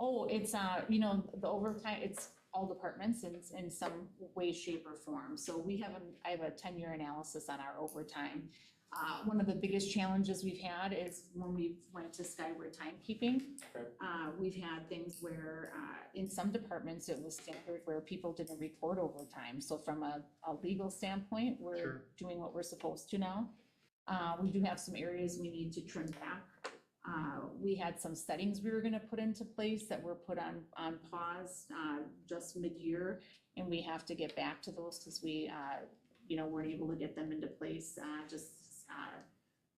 Speaker 3: Oh, it's, you know, the overtime, it's all departments in some way, shape, or form. So I have a 10-year analysis on our overtime. One of the biggest challenges we've had is when we went to Skyward timekeeping.
Speaker 1: Okay.
Speaker 3: We've had things where, in some departments, it was standard where people didn't report overtime. So from a legal standpoint, we're
Speaker 8: Sure.
Speaker 3: doing what we're supposed to now. We do have some areas we need to trim back. We had some settings we were gonna put into place that were put on pause, just mid-year, and we have to get back to those because we, you know, weren't able to get them into place,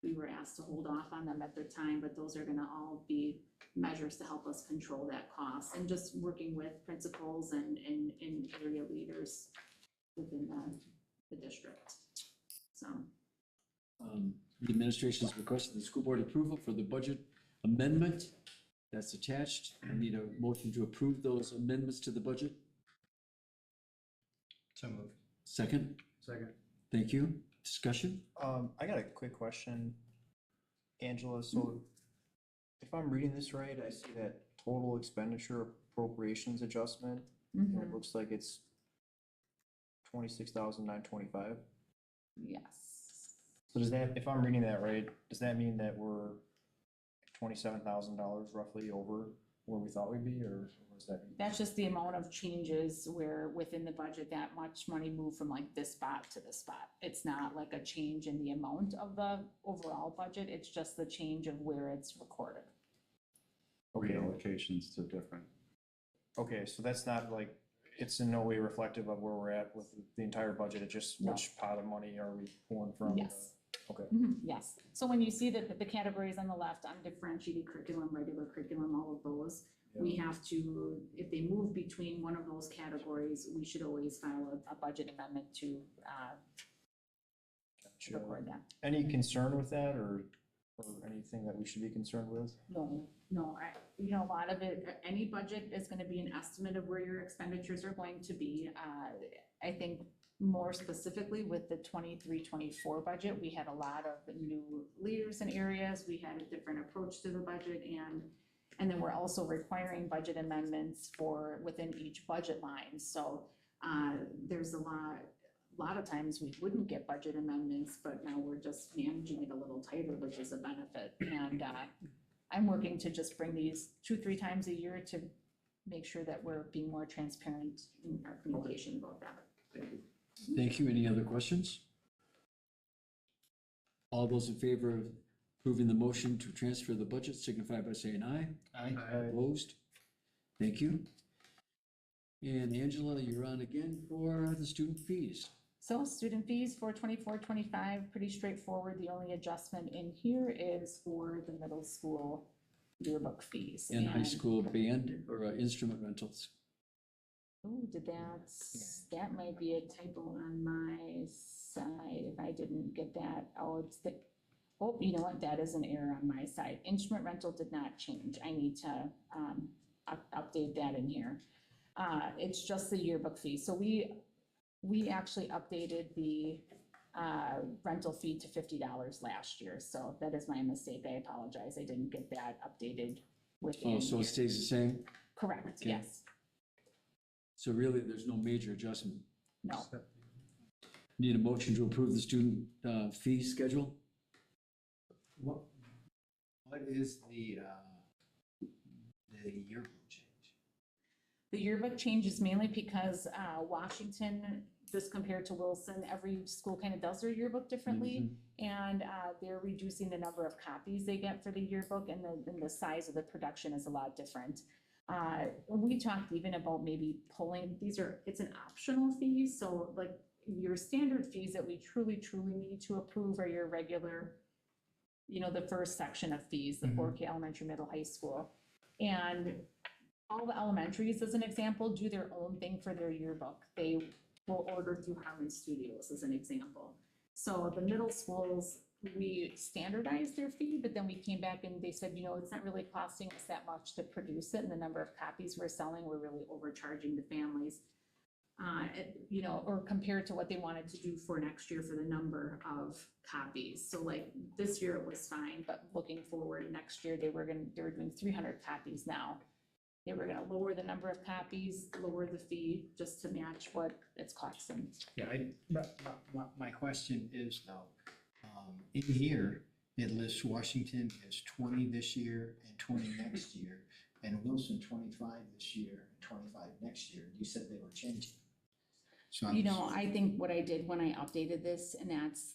Speaker 3: we were asked to hold off on them at the time, but those are gonna all be measures to help us control that cost, and just working with principals and area leaders within the district, so.
Speaker 2: The administration has requested the school board approval for the budget amendment that's attached. I need a motion to approve those amendments to the budget.
Speaker 6: So moved.
Speaker 2: Second?
Speaker 8: Second.
Speaker 2: Thank you. Discussion?
Speaker 1: I got a quick question, Angela. So if I'm reading this right, I see that total expenditure appropriations adjustment, and it looks like it's 26,925.
Speaker 3: Yes.
Speaker 1: So does that, if I'm reading that right, does that mean that we're $27,000 roughly over where we thought we'd be, or what does that mean?
Speaker 3: That's just the amount of changes where within the budget, that much money moved from like this spot to this spot. It's not like a change in the amount of the overall budget, it's just the change of where it's recorded.
Speaker 1: Okay.
Speaker 4: Reallocations to different.
Speaker 1: Okay, so that's not like, it's in no way reflective of where we're at with the entire budget, it's just
Speaker 3: No.
Speaker 1: which pot of money are we pulling from?
Speaker 3: Yes.
Speaker 1: Okay.
Speaker 3: Yes, so when you see the categories on the left, undifferentiated curriculum, regular curriculum, all of those, we have to, if they move between one of those categories, we should always file a budget amendment to
Speaker 1: Gotcha.
Speaker 3: record that.
Speaker 1: Any concern with that, or anything that we should be concerned with?
Speaker 3: No, you know, a lot of it, any budget is gonna be an estimate of where your expenditures are going to be. I think more specifically with the 23-24 budget, we had a lot of new leaders in areas, we had a different approach to the budget, and then we're also requiring budget amendments for within each budget line, so there's a lot, a lot of times we wouldn't get budget amendments, but now we're just managing it a little tighter, which is a benefit. And I'm working to just bring these 2-3 times a year to make sure that we're being more transparent in our communication about that.
Speaker 2: Thank you. Any other questions? All those in favor of approving the motion to transfer the budget signify by saying aye.
Speaker 6: Aye.
Speaker 2: Opposed? Thank you. And Angela, you're on again for the student fees.
Speaker 3: So student fees for 24-25, pretty straightforward. The only adjustment in here is for the middle school yearbook fees.
Speaker 2: And high school band or instrument rentals.
Speaker 3: Oh, that might be a typo on my side, if I didn't get that. You know what, that is an error on my side. Instrument rental did not change. I need to, update that in here. It's just the yearbook fee. So we actually updated the, rental fee to $50 last year. So that is my mistake. I apologize. I didn't get that updated within
Speaker 2: Oh, so
Speaker 3: here.
Speaker 2: it stays the same?
Speaker 3: Correct,
Speaker 2: Okay.
Speaker 3: yes.
Speaker 2: So really, there's no major adjustment.
Speaker 3: No.
Speaker 2: Need a motion to approve the student fee schedule?
Speaker 6: What is the yearbook change?
Speaker 3: The yearbook changes mainly because Washington, just compared to Wilson, every school kind of does their yearbook differently. And they're reducing the number of copies they get for the yearbook, and the size of the production is a lot different. We talked even about maybe pulling, it's an optional fee, so like your standard fees that we truly need to approve are your regular, the first section of fees, the 4K elementary, middle, high school. And all the elementaries, as an example, do their own thing for their yearbook. They will order through Harmon Studios, as an example. So the middle schools, we standardized their fee, but then we came back and they said, it's not really costing us that much to produce it, and the number of copies we're selling, we're really overcharging the families. Or compared to what they wanted to do for next year for the number of copies. So like this year it was fine, but looking forward next year, they were doing 300 copies now. They were gonna lower the number of copies, lower the fee, just to match what it's costing.
Speaker 6: Yeah, my question is though, in here, it lists Washington as 20 this year and 20 next year, and Wilson 25 this year and 25 next year. You said they were changing. So
Speaker 3: I think what I did when I updated this, and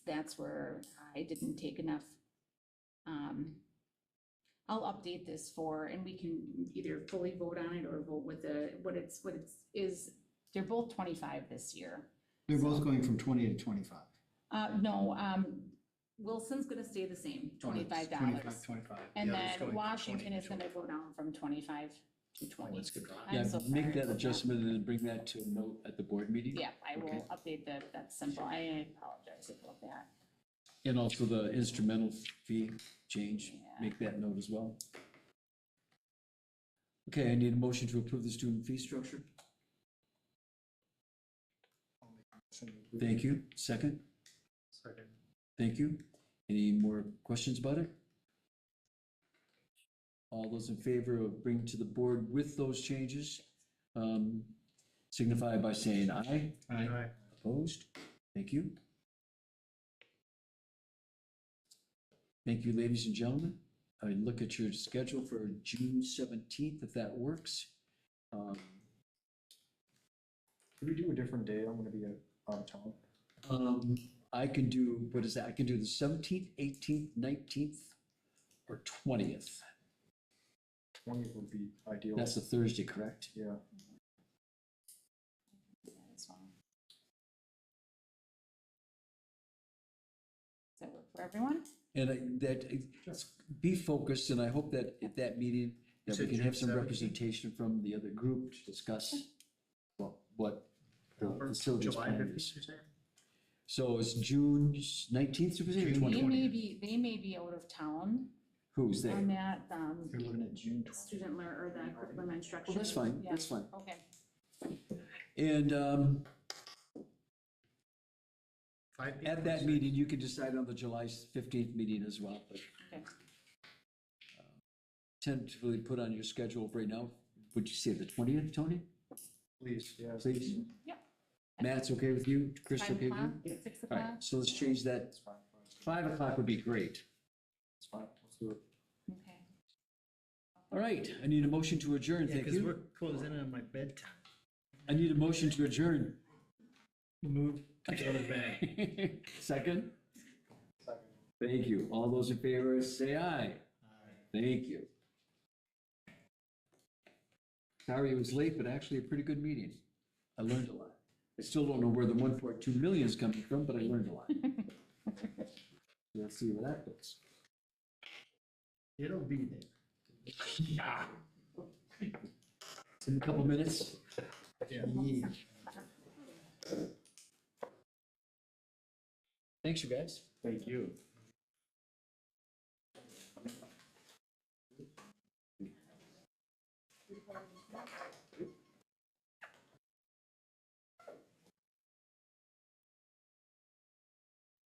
Speaker 3: that's where I didn't take enough. I'll update this and we can either fully vote on it or vote with they're both 25 this year.
Speaker 6: They're both going from 20 to 25.
Speaker 3: No, Wilson's gonna stay the same, $25.
Speaker 6: 25.
Speaker 3: And
Speaker 6: The other's going
Speaker 3: then
Speaker 6: from
Speaker 3: Washington
Speaker 6: 20
Speaker 3: is gonna go down from 25 to 20.
Speaker 6: That's good.
Speaker 3: I'm
Speaker 2: Yeah,
Speaker 3: so
Speaker 2: make
Speaker 3: sorry
Speaker 2: that
Speaker 3: about
Speaker 2: adjustment and then bring that to a note at the board meeting.
Speaker 3: Yeah, I will
Speaker 2: Okay.
Speaker 3: update that, that's simple, I apologize about that.
Speaker 2: And also the instrumental fee change, make that note as well. Okay, I need a motion to approve the student fee structure. Thank you. Second?
Speaker 8: Second.
Speaker 2: Thank you. Any more questions about it? All those in favor of bringing to the board with those changes, signify by saying aye.
Speaker 8: Aye.
Speaker 2: Opposed? Thank you. Thank you, ladies and gentlemen. I look at your schedule for June 17th, if that works.
Speaker 1: Can we do a different day? I'm gonna be out of town.
Speaker 2: I can do, what is that? I can do the 17th, 18th, 19th, or 20th.
Speaker 1: 20th would be ideal.
Speaker 2: That's a Thursday, correct?
Speaker 1: Yeah.
Speaker 3: That's fine. Does that work for everyone?
Speaker 2: And be focused, and I hope that at that meeting, that we
Speaker 8: said
Speaker 2: can have
Speaker 8: June
Speaker 2: some
Speaker 8: 17th?
Speaker 2: representation from the other group to discuss what the facilities
Speaker 8: July
Speaker 2: plan
Speaker 8: 15th,
Speaker 2: is.
Speaker 8: you're saying?
Speaker 2: So it's June 19th, did we say, or
Speaker 6: June
Speaker 2: 20th?
Speaker 3: They may be out of town
Speaker 2: Who's there?
Speaker 3: on that,
Speaker 6: You're looking at June 20.
Speaker 3: student or the curriculum instruction.
Speaker 2: Well, that's fine,
Speaker 3: Yeah.
Speaker 2: that's fine.
Speaker 3: Okay.
Speaker 2: And
Speaker 8: 5 p.m.
Speaker 2: at that meeting, you can decide on the July 15th meeting as well, but
Speaker 3: Okay.
Speaker 2: tentatively put on your schedule right now. Would you say the 20th, Tony?
Speaker 8: Please.
Speaker 1: Yeah.
Speaker 2: Please?
Speaker 3: Yep.
Speaker 2: Matt's okay with you? Chris,
Speaker 3: 5
Speaker 2: okay with
Speaker 3: o'clock,
Speaker 2: you?
Speaker 3: 6
Speaker 2: All
Speaker 3: o'clock?
Speaker 2: right, so let's change that.
Speaker 1: It's fine.
Speaker 2: 5 o'clock would be great.
Speaker 1: It's fine, let's do it.
Speaker 3: Okay.
Speaker 2: All right, I need a motion to adjourn,
Speaker 6: Yeah,
Speaker 2: thank
Speaker 6: because
Speaker 2: you.
Speaker 6: we're closing in on my bedtime.
Speaker 2: I need a motion to adjourn.
Speaker 6: Move to go to bed.
Speaker 2: Second? Thank you. All those in favor, say aye. Thank you. Sorry it was late, but actually a pretty good meeting. I learned a lot. I still don't know where the 1.2 million is coming from, but I learned a lot. Let's see where that goes.
Speaker 6: It'll be there.
Speaker 2: In a couple minutes.
Speaker 6: Yeah.
Speaker 2: Thanks, you guys.
Speaker 4: Thank you.